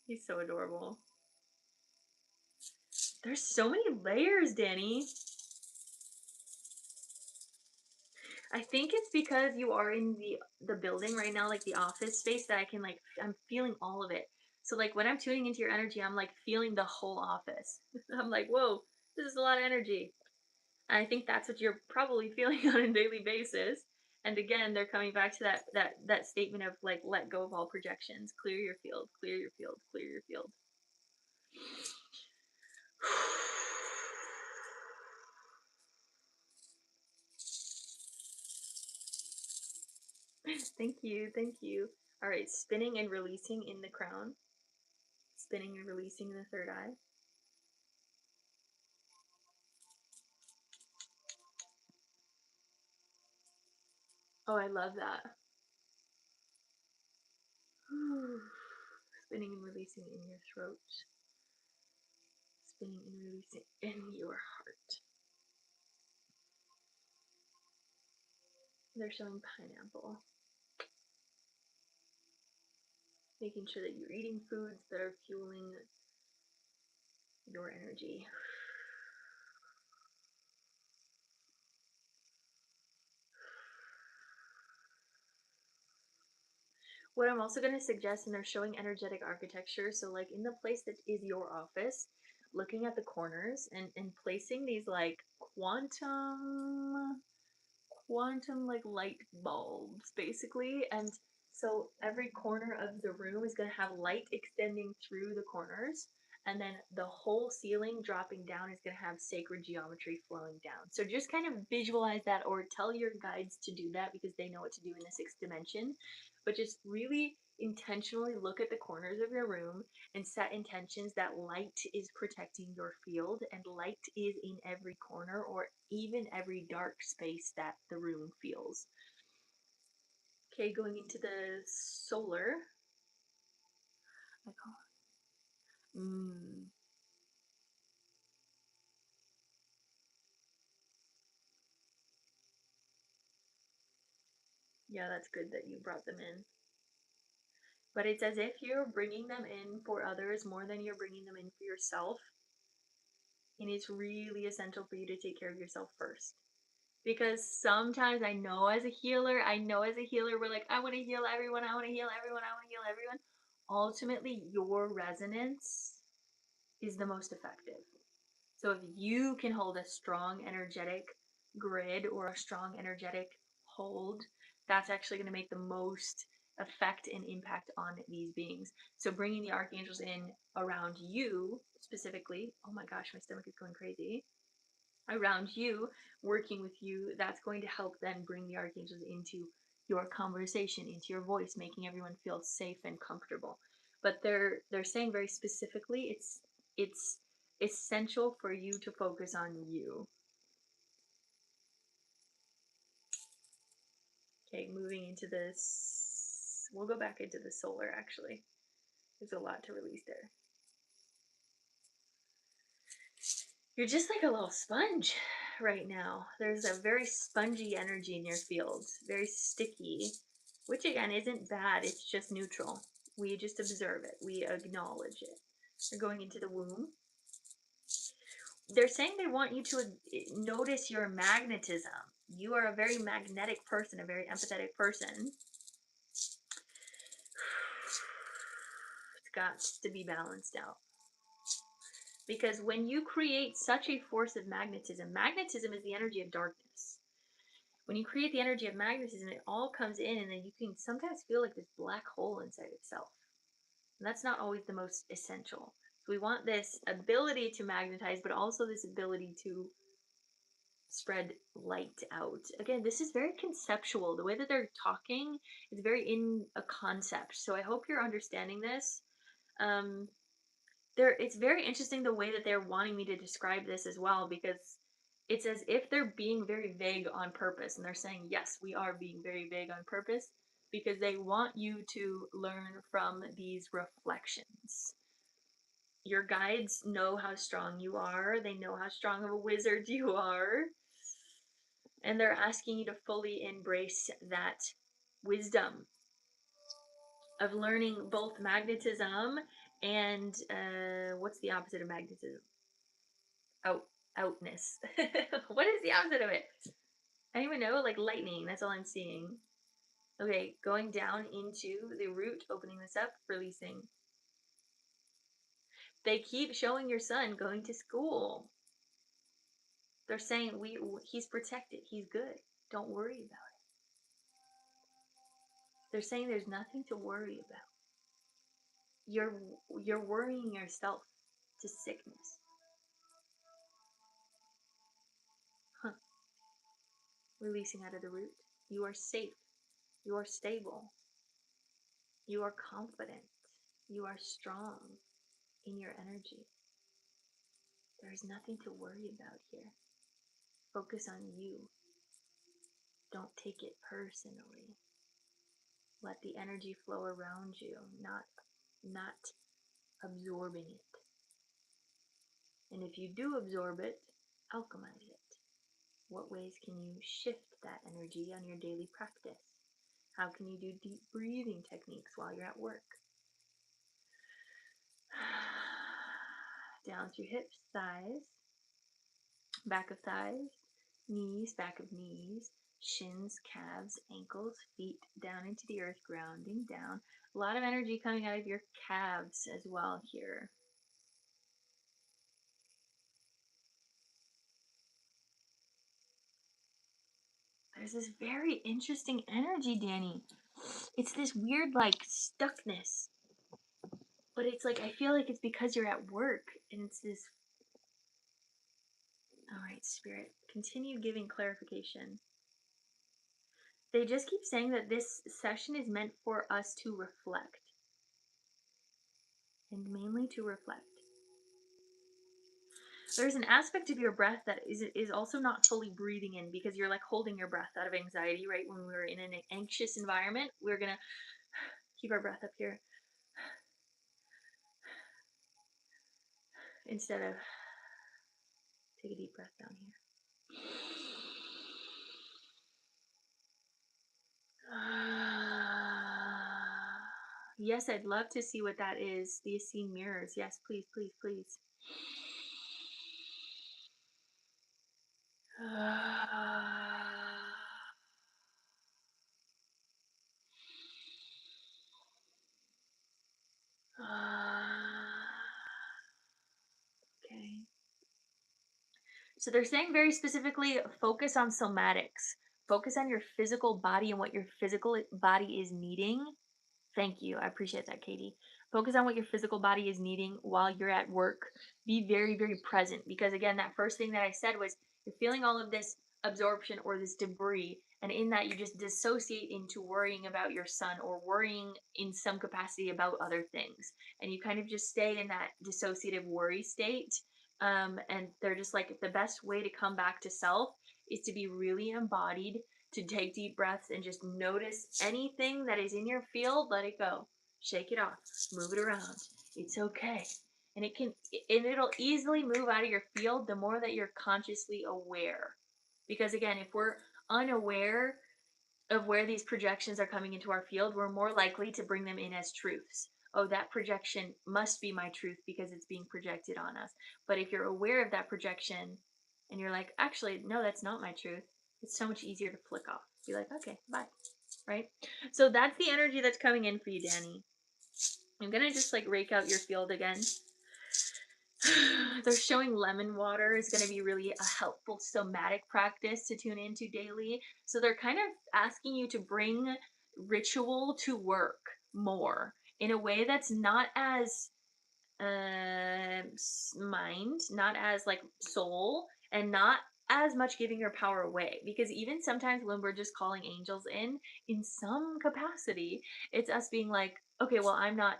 He's so adorable. There's so many layers, Danny. I think it's because you are in the building right now, like the office space, that I can like I'm feeling all of it. So like when I'm tuning into your energy, I'm like feeling the whole office. I'm like, whoa, this is a lot of energy. And I think that's what you're probably feeling on a daily basis. And again, they're coming back to that statement of like let go of all projections, clear your field, clear your field, clear your field. Thank you, thank you. All right, spinning and releasing in the crown, spinning and releasing in the third eye. Oh, I love that. Spinning and releasing in your throat, spinning and releasing in your heart. They're showing pineapple. Making sure that you're eating foods that are fueling your energy. What I'm also going to suggest, and they're showing energetic architecture, so like in the place that is your office, looking at the corners and placing these like quantum like light bulbs basically. And so every corner of the room is going to have light extending through the corners, and then the whole ceiling dropping down is going to have sacred geometry flowing down. So just kind of visualize that, or tell your guides to do that because they know what to do in the sixth dimension. But just really intentionally look at the corners of your room and set intentions that light is protecting your field and light is in every corner or even every dark space that the room feels. Okay, going into the solar. Mm, yeah, that's good that you brought them in. But it's as if you're bringing them in for others more than you're bringing them in for yourself. And it's really essential for you to take care of yourself first. Because sometimes I know as a healer, we're like, I want to heal everyone, I want to heal everyone, I want to heal everyone. Ultimately, your resonance is the most effective. So if you can hold a strong energetic grid or a strong energetic hold, that's actually going to make the most effect and impact on these beings. So bringing the archangels in around you specifically, oh my gosh, my stomach is going crazy, around you, working with you, that's going to help then bring the archangels into your conversation, into your voice, making everyone feel safe and comfortable. But they're saying very specifically, it's essential for you to focus on you. Okay, moving into this, we'll go back into the solar actually. There's a lot to release there. You're just like a little sponge right now. There's a very spongy energy in your field, very sticky, which again isn't bad, it's just neutral. We just observe it, we acknowledge it. You're going into the womb. They're saying they want you to notice your magnetism. You are a very magnetic person, a very empathetic person. It's got to be balanced out. Because when you create such a force of magnetism, magnetism is the energy of darkness. When you create the energy of magnetism, it all comes in, and then you can sometimes feel like this black hole inside itself. And that's not always the most essential. So we want this ability to magnetize, but also this ability to spread light out. Again, this is very conceptual. The way that they're talking is very in a concept. So I hope you're understanding this. Um, it's very interesting the way that they're wanting me to describe this as well, because it's as if they're being very vague on purpose, and they're saying, yes, we are being very vague on purpose because they want you to learn from these reflections. Your guides know how strong you are, they know how strong of a wizard you are, and they're asking you to fully embrace that wisdom of learning both magnetism and what's the opposite of magnetism? Outness. What is the opposite of it? I don't even know. Like lightning. That's all I'm seeing. Okay, going down into the root, opening this up, releasing. They keep showing your son going to school. They're saying he's protected. He's good. Don't worry about it. They're saying there's nothing to worry about. You're worrying yourself to sickness. Huh. Releasing out of the root. You are safe. You are stable. You are confident. You are strong in your energy. There is nothing to worry about here. Focus on you. Don't take it personally. Let the energy flow around you, not absorbing it. And if you do absorb it, alchemize it. What ways can you shift that energy on your daily practice? How can you do deep breathing techniques while you're at work? Down through hips, thighs, back of thighs, knees, back of knees, shins, calves, ankles, feet down into the earth, grounding down. A lot of energy coming out of your calves as well here. There's this very interesting energy, Danny. It's this weird, like, stuckness. But it's like, I feel like it's because you're at work, and it's this. Alright, Spirit, continue giving clarification. They just keep saying that this session is meant for us to reflect. And mainly to reflect. There's an aspect of your breath that is also not fully breathing in, because you're like holding your breath out of anxiety, right? When we're in an anxious environment, we're gonna keep our breath up here instead of take a deep breath down here. Yes, I'd love to see what that is. The Essene mirrors. Yes, please, please, please. Okay. So they're saying very specifically, focus on somatics. Focus on your physical body and what your physical body is needing. Thank you. I appreciate that, Katie. Focus on what your physical body is needing while you're at work. Be very, very present, because again, that first thing that I said was you're feeling all of this absorption or this debris, and in that you just dissociate into worrying about your son or worrying in some capacity about other things, and you kind of just stay in that dissociative worry state. And they're just like, the best way to come back to self is to be really embodied, to take deep breaths and just notice anything that is in your field. Let it go, shake it off, move it around. It's okay. And it'll easily move out of your field the more that you're consciously aware. Because again, if we're unaware of where these projections are coming into our field, we're more likely to bring them in as truths. Oh, that projection must be my truth because it's being projected on us. But if you're aware of that projection and you're like, actually, no, that's not my truth, it's so much easier to flick off. Be like, okay, bye. Right? So that's the energy that's coming in for you, Danny. I'm going to just like rake out your field again. They're showing lemon water is going to be really a helpful somatic practice to tune into daily. So they're kind of asking you to bring ritual to work more in a way that's not as mind, not as like soul, and not as much giving your power away, because even sometimes when we're just calling angels in some capacity, it's us being like, okay, well, I'm not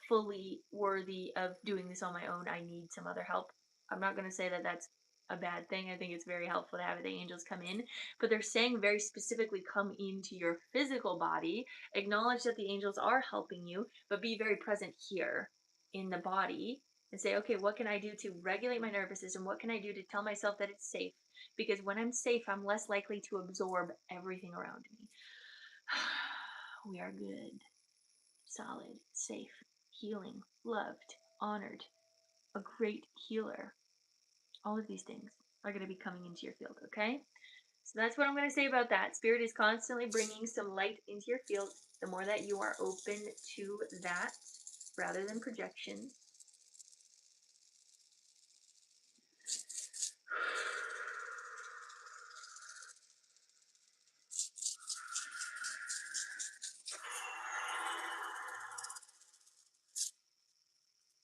fully worthy of doing this on my own. I need some other help. I'm not going to say that that's a bad thing. I think it's very helpful to have the angels come in, but they're saying very specifically come into your physical body, acknowledge that the angels are helping you, but be very present here in the body and say, okay, what can I do to regulate my nervous system? What can I do to tell myself that it's safe? Because when I'm safe, I'm less likely to absorb everything around me. We are good, solid, safe, healing, loved, honored, a great healer. All of these things are going to be coming into your field, okay? So that's what I'm going to say about that. Spirit is constantly bringing some light into your field. The more that you are open to that rather than projection.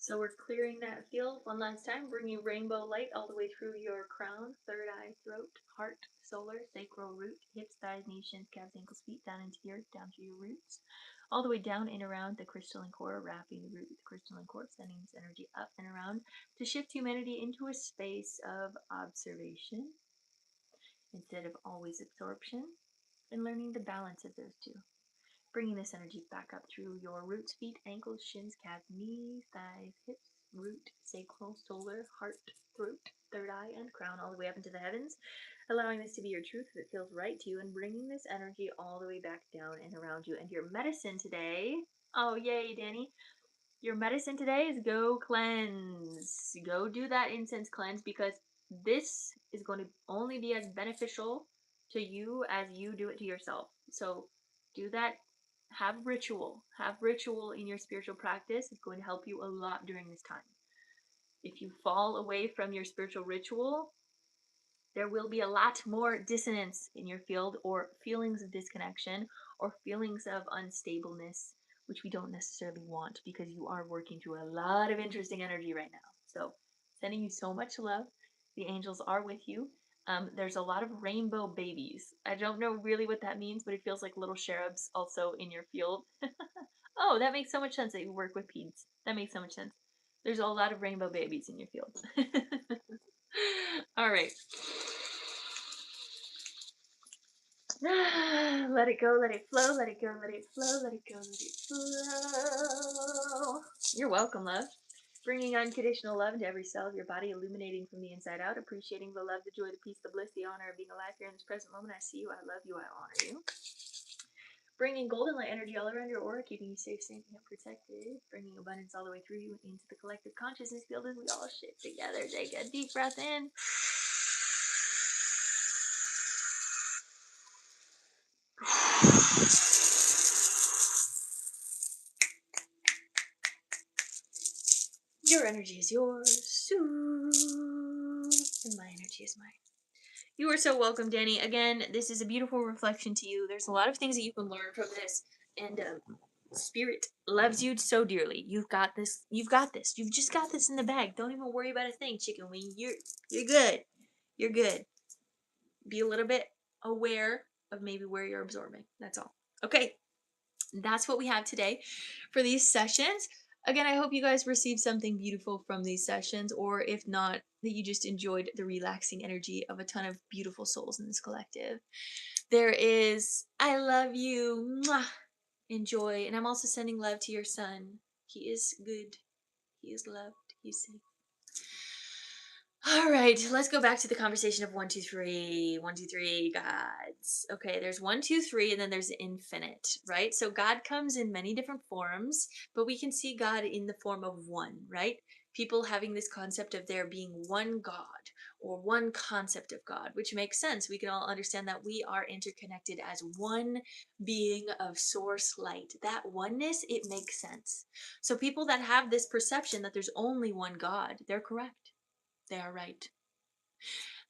So we're clearing that field one last time, bringing rainbow light all the way through your crown, third eye, throat, heart, solar, sacral, root, hips, thighs, knees, shins, calves, ankles, feet, down into the earth, down to your roots, all the way down and around the crystalline core, wrapping the root with the crystalline core, sending this energy up and around to shift humanity into a space of observation instead of always absorption, and learning the balance of those two. Bringing this energy back up through your roots, feet, ankles, shins, calves, knees, thighs, hips, root, sacral, solar, heart, throat, third eye, and crown, all the way up into the heavens, allowing this to be your truth if it feels right to you, and bringing this energy all the way back down and around you. And your medicine today, oh yay, Danny, your medicine today is go cleanse. Go do that incense cleanse, because this is going to only be as beneficial to you as you do it to yourself. So do that. Have ritual. Have ritual in your spiritual practice. It's going to help you a lot during this time. If you fall away from your spiritual ritual, there will be a lot more dissonance in your field, or feelings of disconnection, or feelings of unstableness, which we don't necessarily want, because you are working through a lot of interesting energy right now. So, sending you so much love. The angels are with you. There's a lot of rainbow babies. I don't know really what that means, but it feels like little cherubs also in your field. Oh, that makes so much sense that you work with peds. That makes so much sense. There's a lot of rainbow babies in your field. All right. Let it go, let it flow, let it go, let it flow, let it go, let it flow. You're welcome, love. Bringing unconditional love into every cell of your body, illuminating from the inside out, appreciating the love, the joy, the peace, the bliss, the honor of being alive here in this present moment. I see you, I love you, I honor you. Bringing golden light energy all around your aura, keeping you safe, safe, and protected. Bringing abundance all the way through you into the collective consciousness field as we all shift together. Take a deep breath in. Your energy is yours, and my energy is mine. You are so welcome, Danny. Again, this is a beautiful reflection to you. There's a lot of things that you can learn from this, and Spirit loves you so dearly. You've got this. You've got this. You've just got this in the bag. Don't even worry about a thing, chicken wing. You're good. You're good. Be a little bit aware of maybe where you're absorbing. That's all. Okay, that's what we have today for these sessions. Again, I hope you guys received something beautiful from these sessions, or if not, that you just enjoyed the relaxing energy of a ton of beautiful souls in this collective. There is, I love you. Mwah. Enjoy. And I'm also sending love to your son. He is good. He is loved. He's safe. All right, let's go back to the conversation of 1, 2, 3. 1, 2, 3, gods. Okay, there's 1, 2, 3, and then there's infinite, right? So God comes in many different forms, but we can see God in the form of one, right? People having this concept of there being one God or one concept of God, which makes sense. We can all understand that we are interconnected as one being of source light. That oneness, it makes sense. So people that have this perception that there's only one God, they're correct. They are right.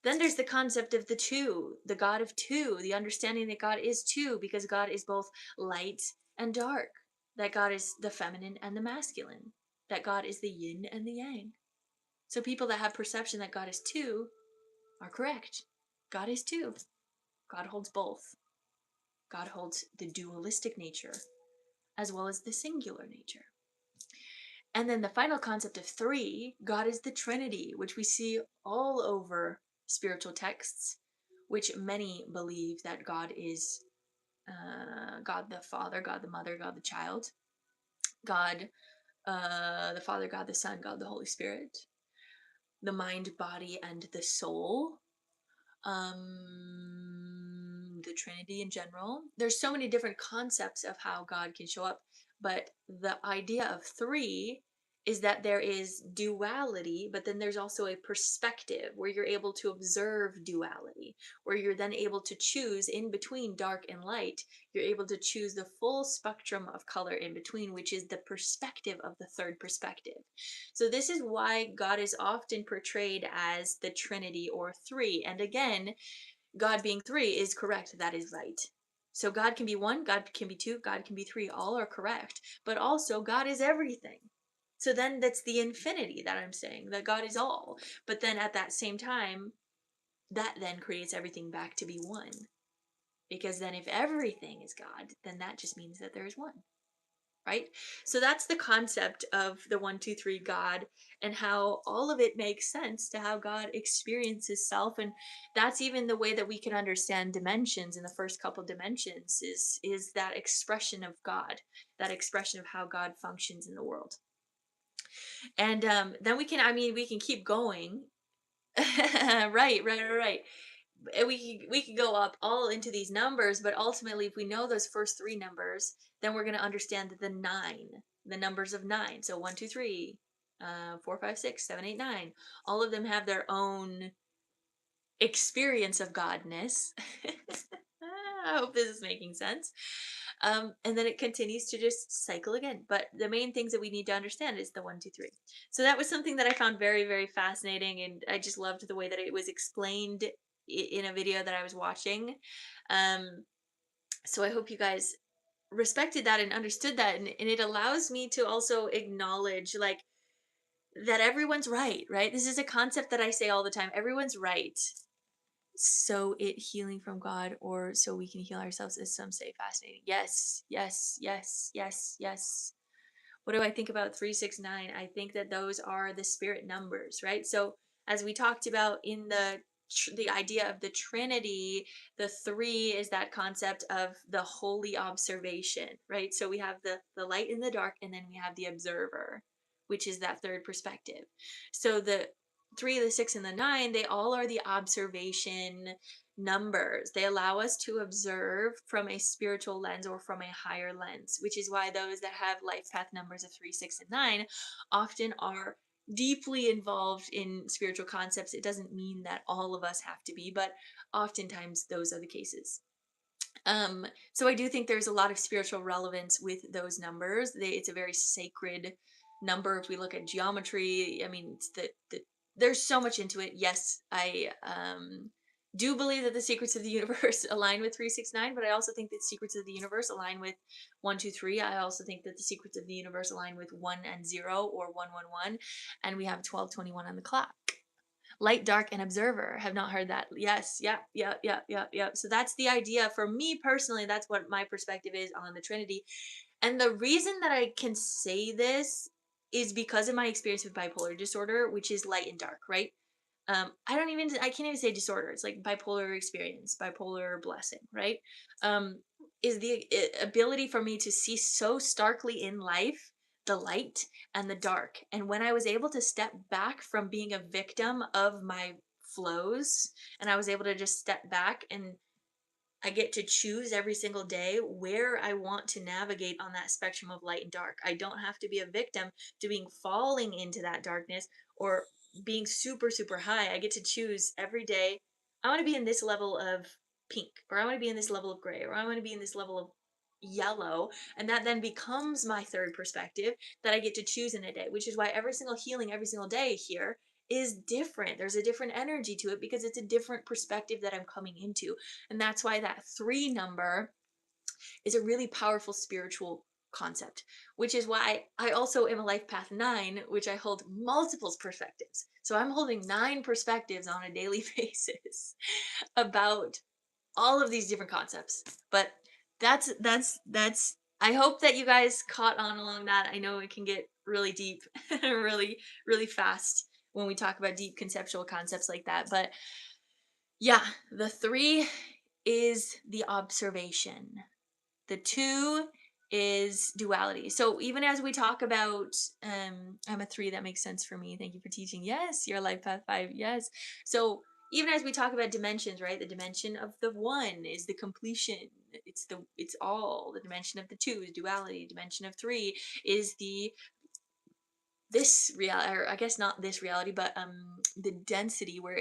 Then there's the concept of the two, the God of two, the understanding that God is two, because God is both light and dark, that God is the feminine and the masculine, that God is the yin and the yang. So people that have perception that God is two are correct. God is two. God holds both. God holds the dualistic nature as well as the singular nature. And then the final concept of three, God is the Trinity, which we see all over spiritual texts, which many believe that God is God the Father, God the Mother, God the Child, God the Father, God the Son, God the Holy Spirit, the mind, body, and the soul, the Trinity in general. There's so many different concepts of how God can show up, but the idea of three is that there is duality, but then there's also a perspective where you're able to observe duality, where you're then able to choose in between dark and light. You're able to choose the full spectrum of color in between, which is the perspective of the third perspective. So this is why God is often portrayed as the Trinity or three. And again, God being three is correct. That is right. So God can be one, God can be two, God can be three. All are correct. But also, God is everything. So then that's the infinity that I'm saying, that God is all. But then at that same time, that then creates everything back to be one. Because then if everything is God, then that just means that there is one. Right? So that's the concept of the one, two, three God, and how all of it makes sense to how God experiences self. And that's even the way that we can understand dimensions in the first couple dimensions is that expression of God, that expression of how God functions in the world. And then we can, I mean, we can keep going. Right. We could go up all into these numbers, but ultimately, if we know those first three numbers, then we're going to understand the nine, the numbers of nine. So 1, 2, 3, 4, 5, 6, 7, 8, 9. All of them have their own experience of godness. I hope this is making sense. And then it continues to just cycle again. But the main things that we need to understand is the 1, 2, 3. So that was something that I found very, very fascinating, and I just loved the way that it was explained in a video that I was watching. Um, so I hope you guys respected that and understood that, and it allows me to also acknowledge like that everyone's right, right? This is a concept that I say all the time. Everyone's right. So it healing from God or so we can heal ourselves, as some say, fascinating. Yes, yes, yes, yes, yes. What do I think about 369? I think that those are the spirit numbers, right? So as we talked about in the idea of the Trinity, the three is that concept of the holy observation, right? So we have the light and the dark, and then we have the observer, which is that third perspective. So the 3, the 6, and the 9, they all are the observation numbers. They allow us to observe from a spiritual lens or from a higher lens, which is why those that have life path numbers of 3, 6, and 9 often are deeply involved in spiritual concepts. It doesn't mean that all of us have to be, but oftentimes those are the cases. So I do think there's a lot of spiritual relevance with those numbers. It's a very sacred number. If we look at geometry, I mean, it's there's so much into it. Yes, I do believe that the secrets of the universe align with 369, but I also think that secrets of the universe align with 1, 2, 3. I also think that the secrets of the universe align with 1 and 0 or 1, 1, 1, and we have 1221 on the clock. Light, dark, and observer. Have not heard that. Yes. Yep. So that's the idea for me personally. That's what my perspective is on the Trinity. And the reason that I can say this is because of my experience with bipolar disorder, which is light and dark, right? I can't even say disorder. It's like bipolar experience, bipolar blessing, right? Is the ability for me to see so starkly in life the light and the dark. And when I was able to step back from being a victim of my flows, and I was able to just step back and I get to choose every single day where I want to navigate on that spectrum of light and dark. I don't have to be a victim to being falling into that darkness or being super, super high. I get to choose every day. I want to be in this level of pink, or I want to be in this level of gray, or I want to be in this level of yellow. And that then becomes my third perspective that I get to choose in a day, which is why every single healing, every single day here is different. There's a different energy to it because it's a different perspective that I'm coming into. And that's why that 3 number is a really powerful spiritual concept, which is why I also am a life path 9, which I hold multiple perspectives. So I'm holding 9 perspectives on a daily basis about all of these different concepts. But that's I hope that you guys caught on along that. I know it can get really deep really really fast when we talk about deep conceptual concepts like that. But yeah, the 3 is the observation. The 2 is duality. So even as we talk about, I'm a 3, that makes sense for me. Thank you for teaching. Yes, you're a life path 5. Yes. So even as we talk about dimensions, right? The dimension of the 1 is the completion. It's all. The dimension of the 2 is duality. Dimension of 3 is the this reality, or I guess not this reality, but the density where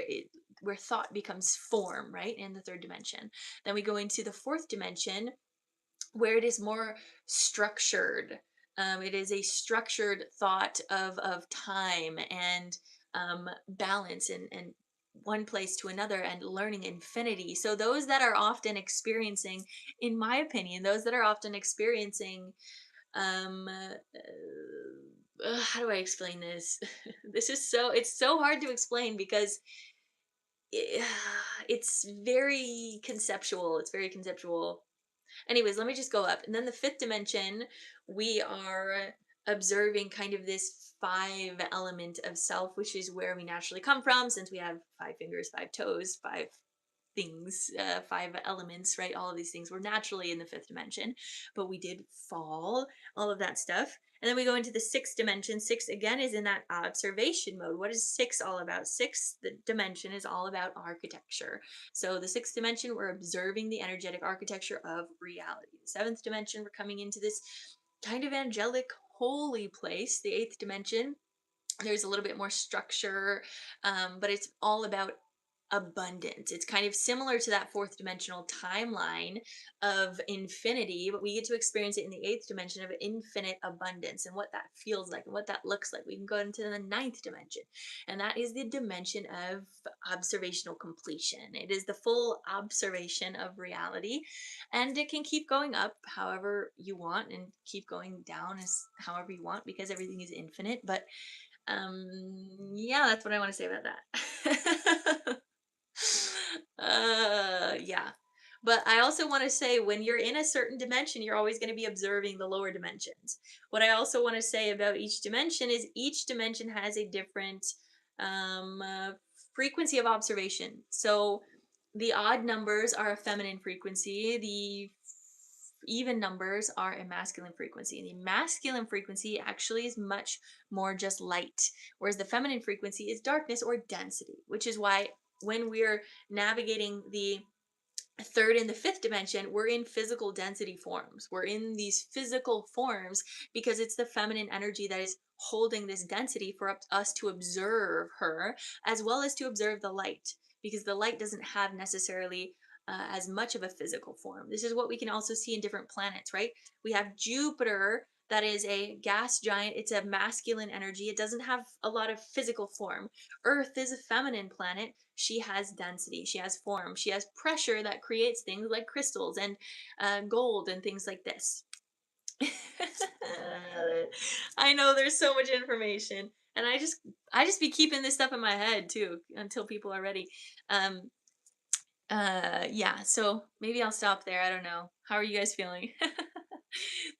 thought becomes form, right? In the 3rd dimension. Then we go into the 4th dimension, where it is more structured. It is a structured thought of time and balance and one place to another and learning infinity. So those that are often experiencing, in my opinion, those that are often experiencing, how do I explain this? It's so hard to explain because it, it's very conceptual. It's very conceptual. Anyways, let me just go up. And then the 5th dimension, we are observing kind of this 5 element of self, which is where we naturally come from, since we have 5 fingers, 5 toes, 5 things, 5 elements, right? All of these things were naturally in the 5th dimension, but we did fall, all of that stuff. And then we go into the 6th dimension. 6 again is in that observation mode. What is 6 all about? 6th the dimension is all about architecture. So the 6th dimension, we're observing the energetic architecture of reality. The 7th dimension, we're coming into this kind of angelic holy place. The 8th dimension, there's a little bit more structure, but it's all about abundance. It's kind of similar to that 4th dimensional timeline of infinity, but we get to experience it in the 8th dimension of infinite abundance and what that feels like and what that looks like. We can go into the 9th dimension, and that is the dimension of observational completion. It is the full observation of reality, and it can keep going up however you want and keep going down as however you want, because everything is infinite. But yeah, that's what I want to say about that. Yeah. But I also want to say, when you're in a certain dimension, you're always going to be observing the lower dimensions. What I also want to say about each dimension is each dimension has a different um, uh, frequency of observation. So the odd numbers are a feminine frequency. The even numbers are a masculine frequency. And the masculine frequency actually is much more just light, whereas the feminine frequency is darkness or density, which is why when we're navigating the 3rd and the 5th dimension, we're in physical density forms. We're in these physical forms because it's the feminine energy that is holding this density for us to observe her, as well as to observe the light, because the light doesn't have necessarily as much of a physical form. This is what we can also see in different planets, right? We have Jupiter, that is a gas giant. It's a masculine energy. It doesn't have a lot of physical form. Earth is a feminine planet. She has density, she has form, she has pressure that creates things like crystals and gold and things like this. I know there's so much information, and I just be keeping this stuff in my head too until people are ready. Um, yeah, so maybe I'll stop there. I don't know. How are you guys feeling?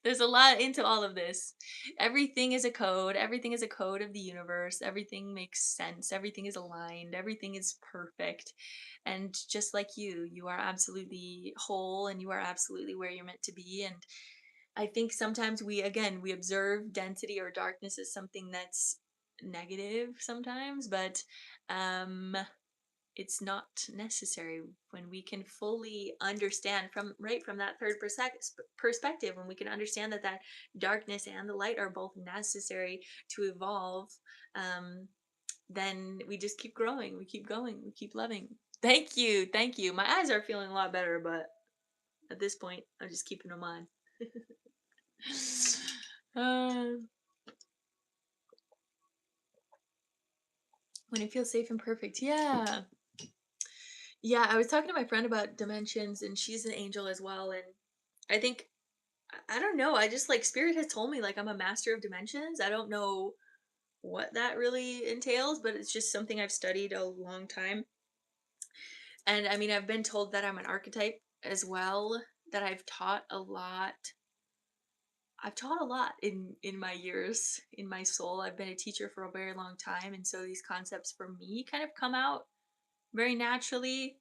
There's a lot into all of this. Everything is a code. Everything is a code of the universe. Everything makes sense. Everything is aligned. Everything is perfect. And just like you are absolutely whole, and you are absolutely where you're meant to be. And I think sometimes we observe density or darkness as something that's negative sometimes, but um it's not necessary when we can fully understand from right from that 3rd perspective, when we can understand that darkness and the light are both necessary to evolve. Then we just keep growing, we keep going, we keep loving. Thank you, my eyes are feeling a lot better, but at this point I'm just keeping them on. uh, when it feels safe and perfect, yeah. Yeah, I was talking to my friend about dimensions, and she's an angel as well, and I think I don't know. I just like spirit has told me like I'm a master of dimensions. I don't know what that really entails, but it's just something I've studied a long time. And I mean, I've been told that I'm an archetype as well, that I've taught a lot in my years, in my soul. I've been a teacher for a very long time, and so these concepts for me kind of come out very naturally.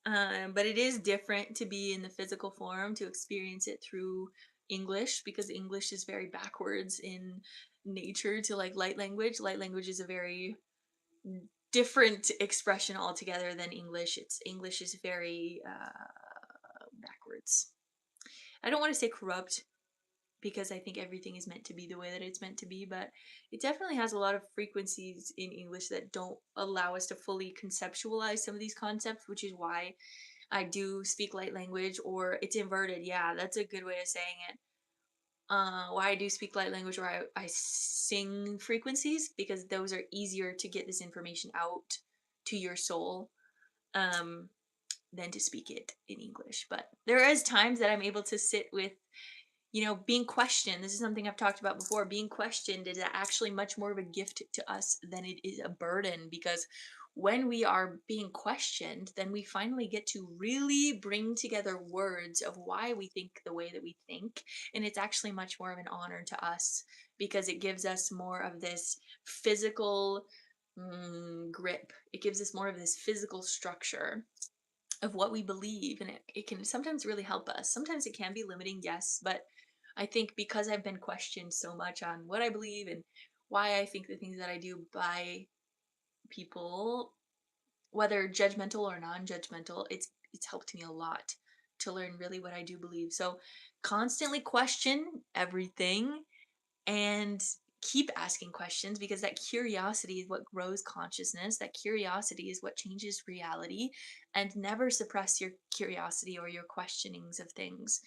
But it is different to be in the physical form, to experience it through English, because English is very backwards in nature to like light language. Light language is a very different expression altogether than English. It's English is very backwards. I don't want to say corrupt because I think everything is meant to be the way that it's meant to be, but it definitely has a lot of frequencies in English that don't allow us to fully conceptualize some of these concepts, which is why I do speak light language, or it's inverted. Yeah, that's a good way of saying it. Why I do speak light language, or I sing frequencies, because those are easier to get this information out to your soul um, than to speak it in English. But there is times that I'm able to sit with, being questioned. This is something I've talked about before. Being questioned is actually much more of a gift to us than it is a burden, because when we are being questioned, then we finally get to really bring together words of why we think the way that we think. And it's actually much more of an honor to us, because it gives us more of this physical grip. It gives us more of this physical structure of what we believe, and it can sometimes really help us. Sometimes it can be limiting, yes, but I think because I've been questioned so much on what I believe and why I think the things that I do by people, whether judgmental or non-judgmental, it's helped me a lot to learn really what I do believe. So constantly question everything and keep asking questions, because that curiosity is what grows consciousness. That curiosity is what changes reality. And never suppress your curiosity or your questionings of things.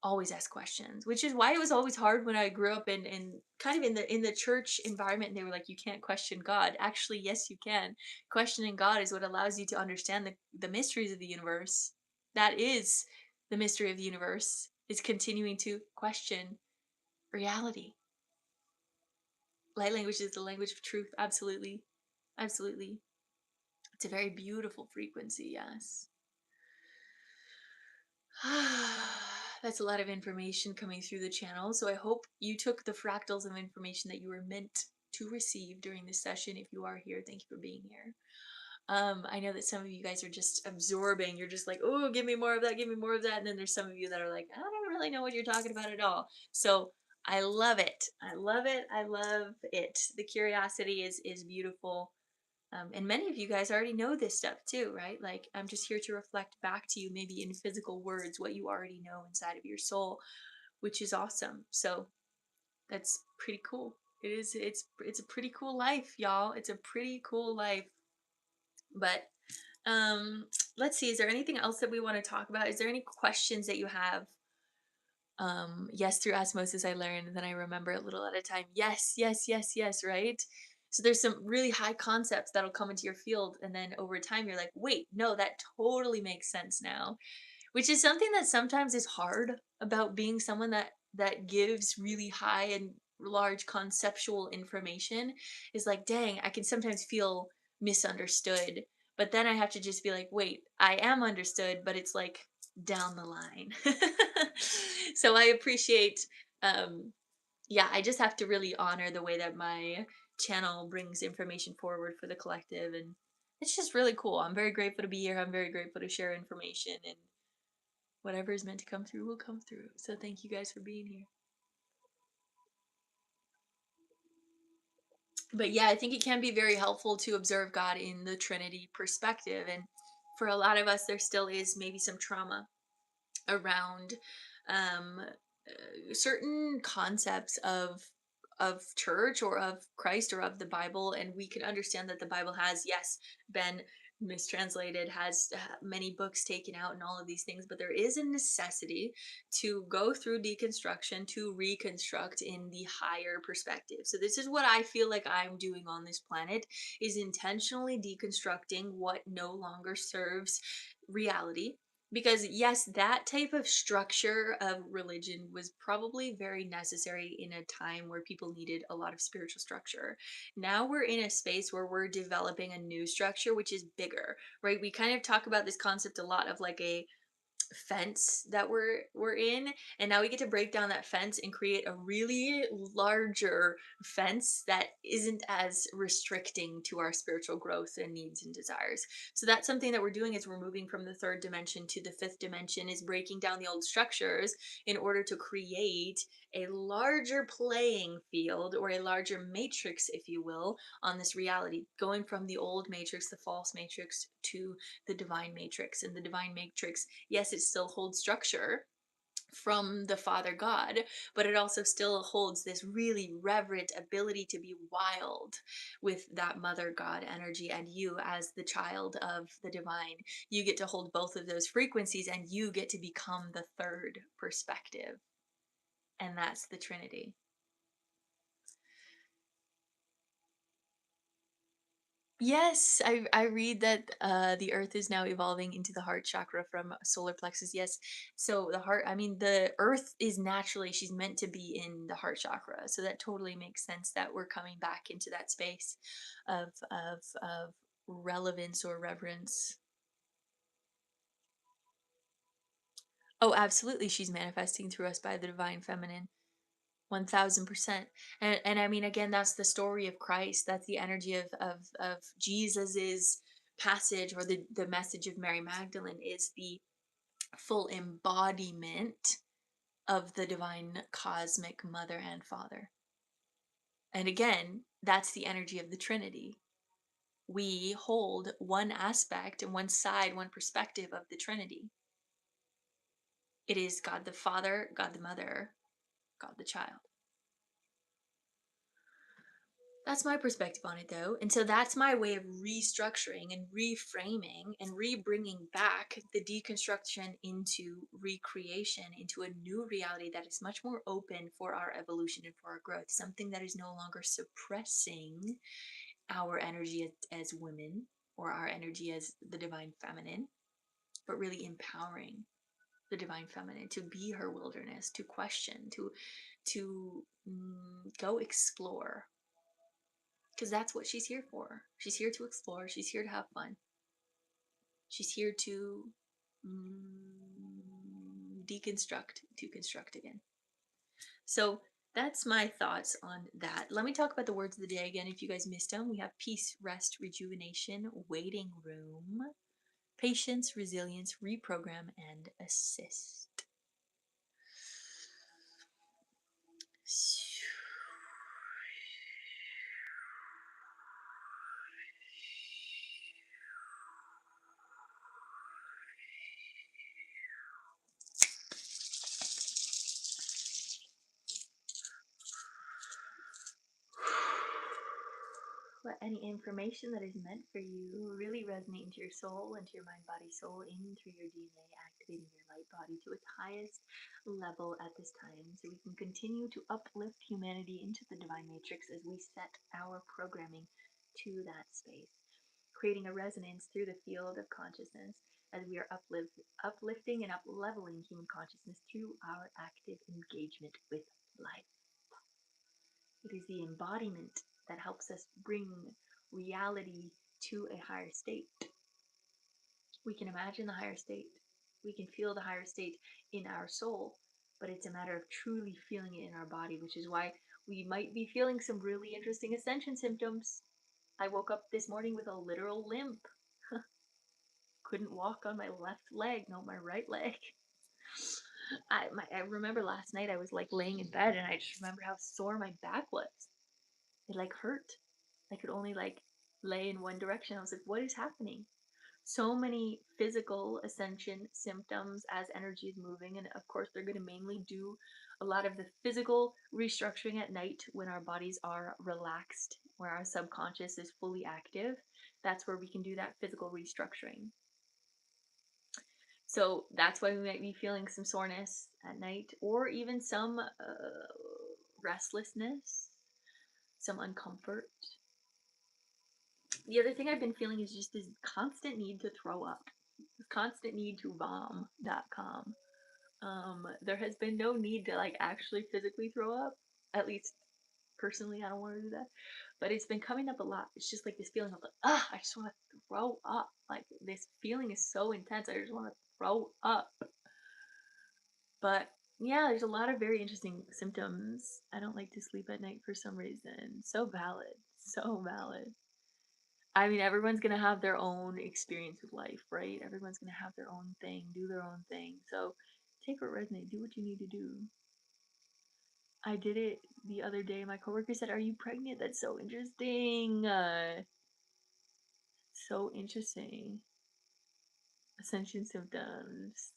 Always ask questions, which is why it was always hard when I grew up in kind of in the church environment, and they were like, you can't question God. Actually, yes, you can. Questioning God is what allows you to understand the mysteries of the universe. That is the mystery of the universe, is continuing to question reality. Light language is the language of truth. Absolutely. Absolutely. It's a very beautiful frequency. Yes. That's a lot of information coming through the channel. So I hope you took the fractals of information that you were meant to receive during this session. If you are here, thank you for being here. I know that some of you guys are just absorbing. You're just like, oh, give me more of that, give me more of that. And then there's some of you that are like, I don't really know what you're talking about at all. So I love it. I love it. I love it. The curiosity is beautiful. And many of you guys already know this stuff too, right? Like, I'm just here to reflect back to you, maybe in physical words, what you already know inside of your soul, which is awesome. So that's pretty cool. It is. It's a pretty cool life, y'all. It's a pretty cool life. But um, let's see. Is there anything else that we want to talk about? Is there any questions that you have? Yes, through osmosis I learned, and then I remember a little at a time. Yes, yes, yes, yes, right? So there's some really high concepts that'll come into your field, and then over time you're like, wait, no, that totally makes sense now. Which is something that sometimes is hard about being someone that gives really high and large conceptual information, is like, dang, I can sometimes feel misunderstood. But then I have to just be like, wait, I am understood, but it's like down the line. So I appreciate, um yeah, I just have to really honor the way that my channel brings information forward for the collective, and it's just really cool. I'm very grateful to be here. I'm very grateful to share information, and whatever is meant to come through will come through. So thank you guys for being here. But yeah, I think it can be very helpful to observe God in the Trinity perspective. And for a lot of us, there still is maybe some trauma around certain concepts of church or of Christ or of the Bible, and we can understand that the Bible has, yes, been mistranslated, has many books taken out and all of these things, but there is a necessity to go through deconstruction to reconstruct in the higher perspective. So this is what I feel like I'm doing on this planet, is intentionally deconstructing what no longer serves reality, Because yes, that type of structure of religion was probably very necessary in a time where people needed a lot of spiritual structure. Now we're in a space where we're developing a new structure which is bigger, right? We kind of talk about this concept a lot of like a fence that we're in, and now we get to break down that fence and create a really larger fence that isn't as restricting to our spiritual growth and needs and desires. So that's something that we're doing, is we're moving from the third dimension to the fifth dimension, is breaking down the old structures in order to create a larger playing field, or a larger matrix, if you will, on this reality, going from the old matrix, the false matrix, to the divine matrix. And the divine matrix, yes, it still holds structure from the Father God, but it also still holds this really reverent ability to be wild with that Mother God energy. And you, as the child of the divine, you get to hold both of those frequencies, and you get to become the third perspective. And that's the Trinity. Yes, I read that the Earth is now evolving into the heart chakra from solar plexus. Yes, so the heart. I mean, the Earth is naturally, she's meant to be in the heart chakra, so that totally makes sense that we're coming back into that space of relevance or reverence. Oh, absolutely, she's manifesting through us by the divine feminine. 1000%. And I mean, again, that's the story of Christ. That's the energy of Jesus's passage, or the message of Mary Magdalene is the full embodiment of the divine cosmic mother and father. And again, that's the energy of the Trinity. We hold one aspect and one side, one perspective of the Trinity. It is God the Father, God the Mother, God the Child. That's my perspective on it, though. And so that's my way of restructuring and reframing and re-bringing back the deconstruction into recreation, into a new reality that is much more open for our evolution and for our growth. Something that is no longer suppressing our energy as women, or our energy as the divine feminine, but really empowering the divine feminine to be her wilderness, to question, to go explore, because that's what she's here for. She's here to explore. She's here to have fun. She's here to deconstruct, to construct again. So that's my thoughts on that. Let me talk about the words of the day again. If you guys missed them, we have peace, rest, rejuvenation, waiting room, patience, resilience, reprogram, and assist. Let any information that is meant for you really resonate into your soul, into your mind, body, soul, in through your DNA, activating your light body to its highest level at this time, so we can continue to uplift humanity into the divine matrix as we set our programming to that space, creating a resonance through the field of consciousness as we are uplifting and up-leveling human consciousness through our active engagement with life. It is the embodiment that helps us bring reality to a higher state. We can imagine the higher state. We can feel the higher state in our soul, but it's a matter of truly feeling it in our body, which is why we might be feeling some really interesting ascension symptoms. I woke up this morning with a literal limp. Couldn't walk on my left leg, no, my right leg. I remember last night I was like laying in bed, and I just remember how sore my back was. It like hurt. I could only like lay in one direction. I was like, what is happening? So many physical ascension symptoms as energy is moving. And of course, they're going to mainly do a lot of the physical restructuring at night when our bodies are relaxed, where our subconscious is fully active. That's where we can do that physical restructuring. So that's why we might be feeling some soreness at night, or even some restlessness, some uncomfort. The other thing I've been feeling is just this constant need to throw up. this constant need to vom.com. There has been no need to like actually physically throw up. At least personally, I don't want to do that. But it's been coming up a lot. It's just like this feeling of like, ah, I just want to throw up. Like this feeling is so intense. I just want to throw up. But yeah, there's a lot of very interesting symptoms. I don't like to sleep at night for some reason. So valid. So valid. I mean, everyone's gonna have their own experience with life, right? Everyone's gonna have their own thing, do their own thing. So take what resonates, do what you need to do. I did it the other day. My coworker said, "Are you pregnant?" That's so interesting. So interesting. Ascension symptoms.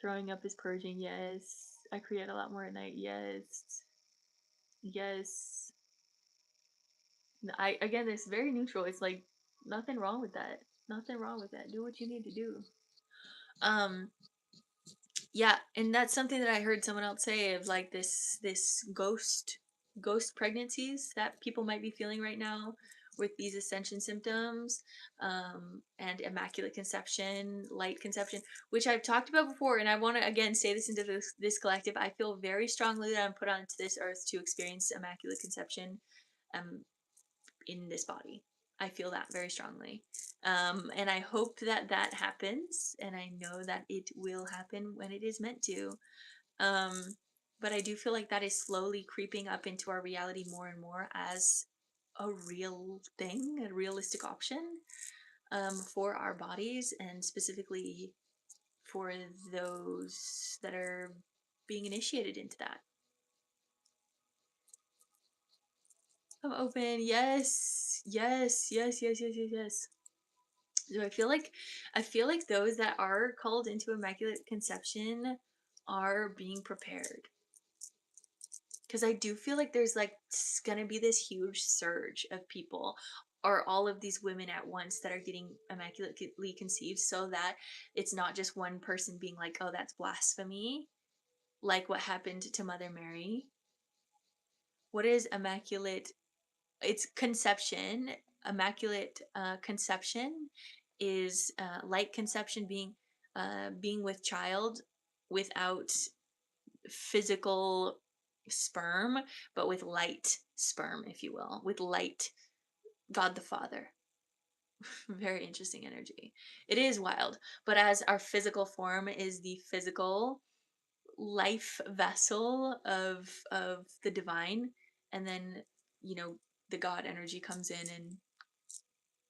Throwing up is purging. Yes. I create a lot more at night. Yes. Yes. I again, it's very neutral. It's like nothing wrong with that. Nothing wrong with that. Do what you need to do. Um, yeah, and that's something that I heard someone else say of like this ghost pregnancies that people might be feeling right now with these ascension symptoms, and immaculate conception, light conception, which I've talked about before, and I want to again say this into this collective. I feel very strongly that I'm put onto this earth to experience immaculate conception, um, in this body. I feel that very strongly. And I hope that that happens, and I know that it will happen when it is meant to. Um, but I do feel like that is slowly creeping up into our reality more and more as a real thing, a realistic option, for our bodies, and specifically for those that are being initiated into that. I'm open. Yes, yes, yes, yes, yes, yes, yes. So I feel like those that are called into immaculate conception are being prepared, because I do feel like there's like gonna be this huge surge of people or all of these women at once that are getting immaculately conceived, so that it's not just one person being like, oh, that's blasphemy, like what happened to Mother Mary. What is immaculate? It's conception. Immaculate conception is light conception, being with child without physical sperm, but with light sperm, if you will, with light God the Father. Very interesting energy. It is wild, but as our physical form is the physical life vessel of the divine, and then the God energy comes in and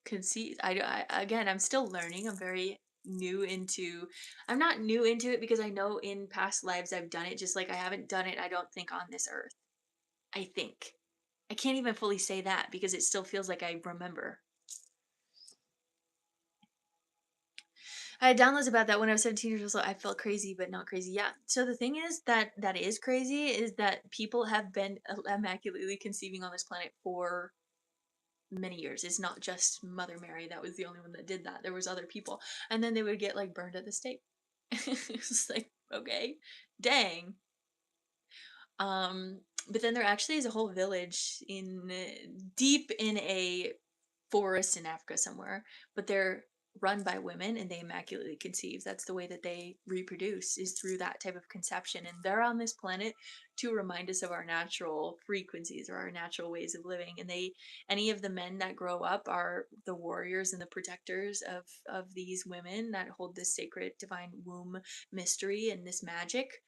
conceive. I again, I'm still learning. I'm very new into. I'm not new into it because I know in past lives I've done it. Just like I haven't done it, I don't think, on this earth. I think I can't even fully say that because it still feels like I remember. I had downloads about that when I was 17 years old. I felt crazy, but not crazy. Yeah. So the thing is that is crazy is that people have been immaculately conceiving on this planet for many years. It's not just Mother Mary that was the only one that did that. There was other people, and then they would get like burned at the stake. It's like, okay, dang. Um, but then there actually is a whole village in deep in a forest in Africa somewhere, but they're run by women and they immaculately conceive. That's the way that they reproduce, is through that type of conception. And they're on this planet to remind us of our natural frequencies or our natural ways of living. And any of the men that grow up are the warriors and the protectors of these women that hold this sacred divine womb mystery and this magic.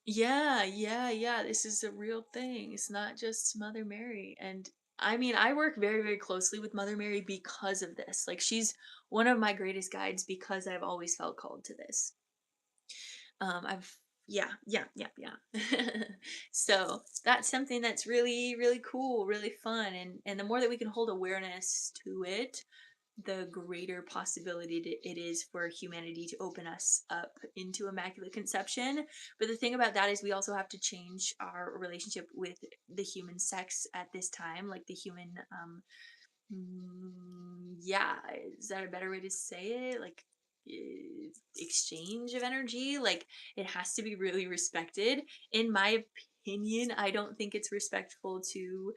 Yeah, yeah, yeah. This is a real thing. It's not just Mother Mary. And I mean, I work very, very closely with Mother Mary because of this. Like, she's one of my greatest guides because I've always felt called to this. I've, yeah, yeah, yeah, yeah. So that's something that's really, really cool, really fun. And the more that we can hold awareness to it, the greater possibility it is for humanity to open us up into immaculate conception. But the thing about that is we also have to change our relationship with the human sex at this time, like the human, yeah, is that a better way to say it? Like, exchange of energy, like it has to be really respected. In my opinion, I don't think it's respectful to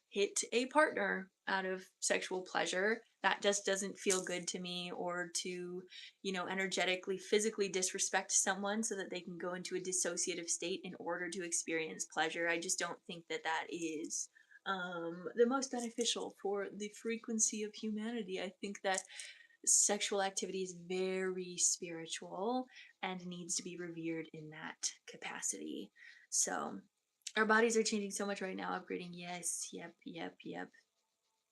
hit a partner out of sexual pleasure. that just doesn't feel good to me, or to, energetically, physically disrespect someone so that they can go into a dissociative state in order to experience pleasure. I just don't think that that is the most beneficial for the frequency of humanity. I think that sexual activity is very spiritual and needs to be revered in that capacity. So, our bodies are changing so much right now, upgrading. Yes, yep, yep, yep.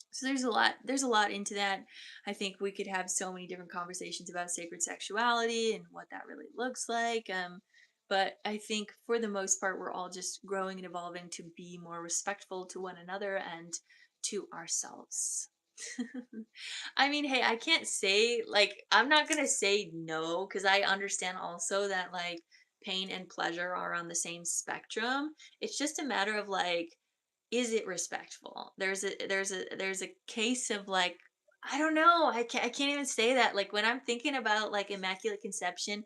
So there's a lot into that. I think we could have so many different conversations about sacred sexuality and what that really looks like. But I think for the most part we're all just growing and evolving to be more respectful to one another and to ourselves. I mean, hey, I can't say, like, I'm not gonna say no, because I understand also that, like, pain and pleasure are on the same spectrum. It's just a matter of, like, is it respectful? There's a case of, like, I don't know. I can't even say that. Like, when I'm thinking about, like, immaculate conception,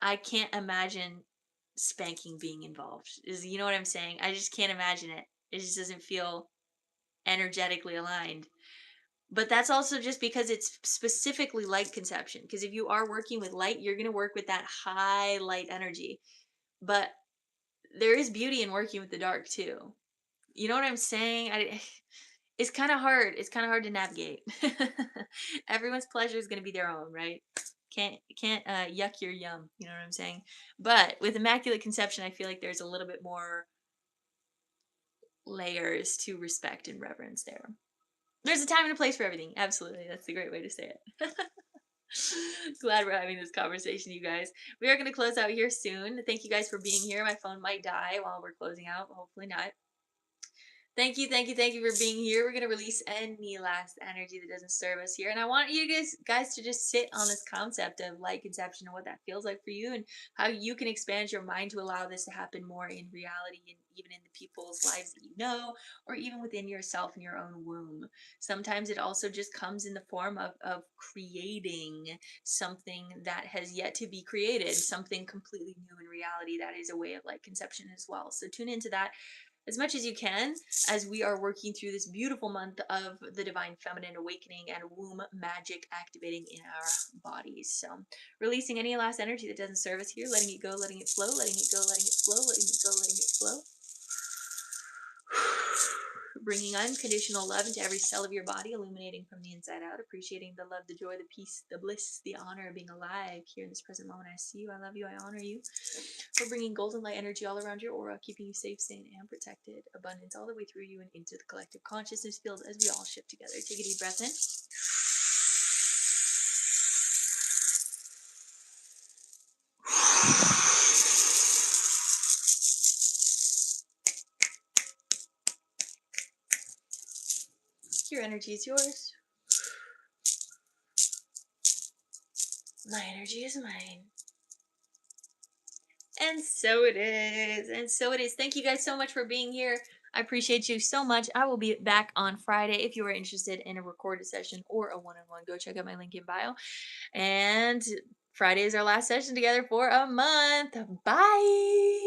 I can't imagine spanking being involved. Is You know what I'm saying? I just can't imagine it. It just doesn't feel energetically aligned. But that's also just because it's specifically light conception. Because if you are working with light, you're going to work with that high light energy. But there is beauty in working with the dark too. You know what I'm saying? It's kind of hard. It's kind of hard to navigate. Everyone's pleasure is going to be their own, right? Can't yuck your yum. You know what I'm saying? But with immaculate conception, I feel like there's a little bit more layers to respect and reverence there. There's a time and a place for everything. Absolutely. That's the great way to say it. Glad we're having this conversation, you guys. We are going to close out here soon. Thank you guys for being here. My phone might die while we're closing out. Hopefully not. Thank you, thank you, thank you for being here. We're gonna release any last energy that doesn't serve us here, and I want you guys to just sit on this concept of light conception and what that feels like for you, and how you can expand your mind to allow this to happen more in reality, and even in the people's lives that you know, or even within yourself in your own womb. Sometimes it also just comes in the form of creating something that has yet to be created, something completely new in reality. That is a way of light conception as well. So tune into that as much as you can as we are working through this beautiful month of the divine feminine awakening and womb magic activating in our bodies. So, releasing any last energy that doesn't serve us here, letting it go, letting it flow, letting it go, letting it flow, letting it go, letting it flow. Bringing unconditional love into every cell of your body, illuminating from the inside out, appreciating the love, the joy, the peace, the bliss, the honor of being alive here in this present moment. I see you, I love you, I honor you. We're bringing golden light energy all around your aura, keeping you safe, sane, and protected. Abundance all the way through you and into the collective consciousness field as we all shift together. Take a deep breath in. Your energy is yours. My energy is mine. And so it is. And so it is. Thank you guys so much for being here. I appreciate you so much. I will be back on Friday. If you are interested in a recorded session or a one on one, go check out my link in bio. And Friday is our last session together for a month. Bye.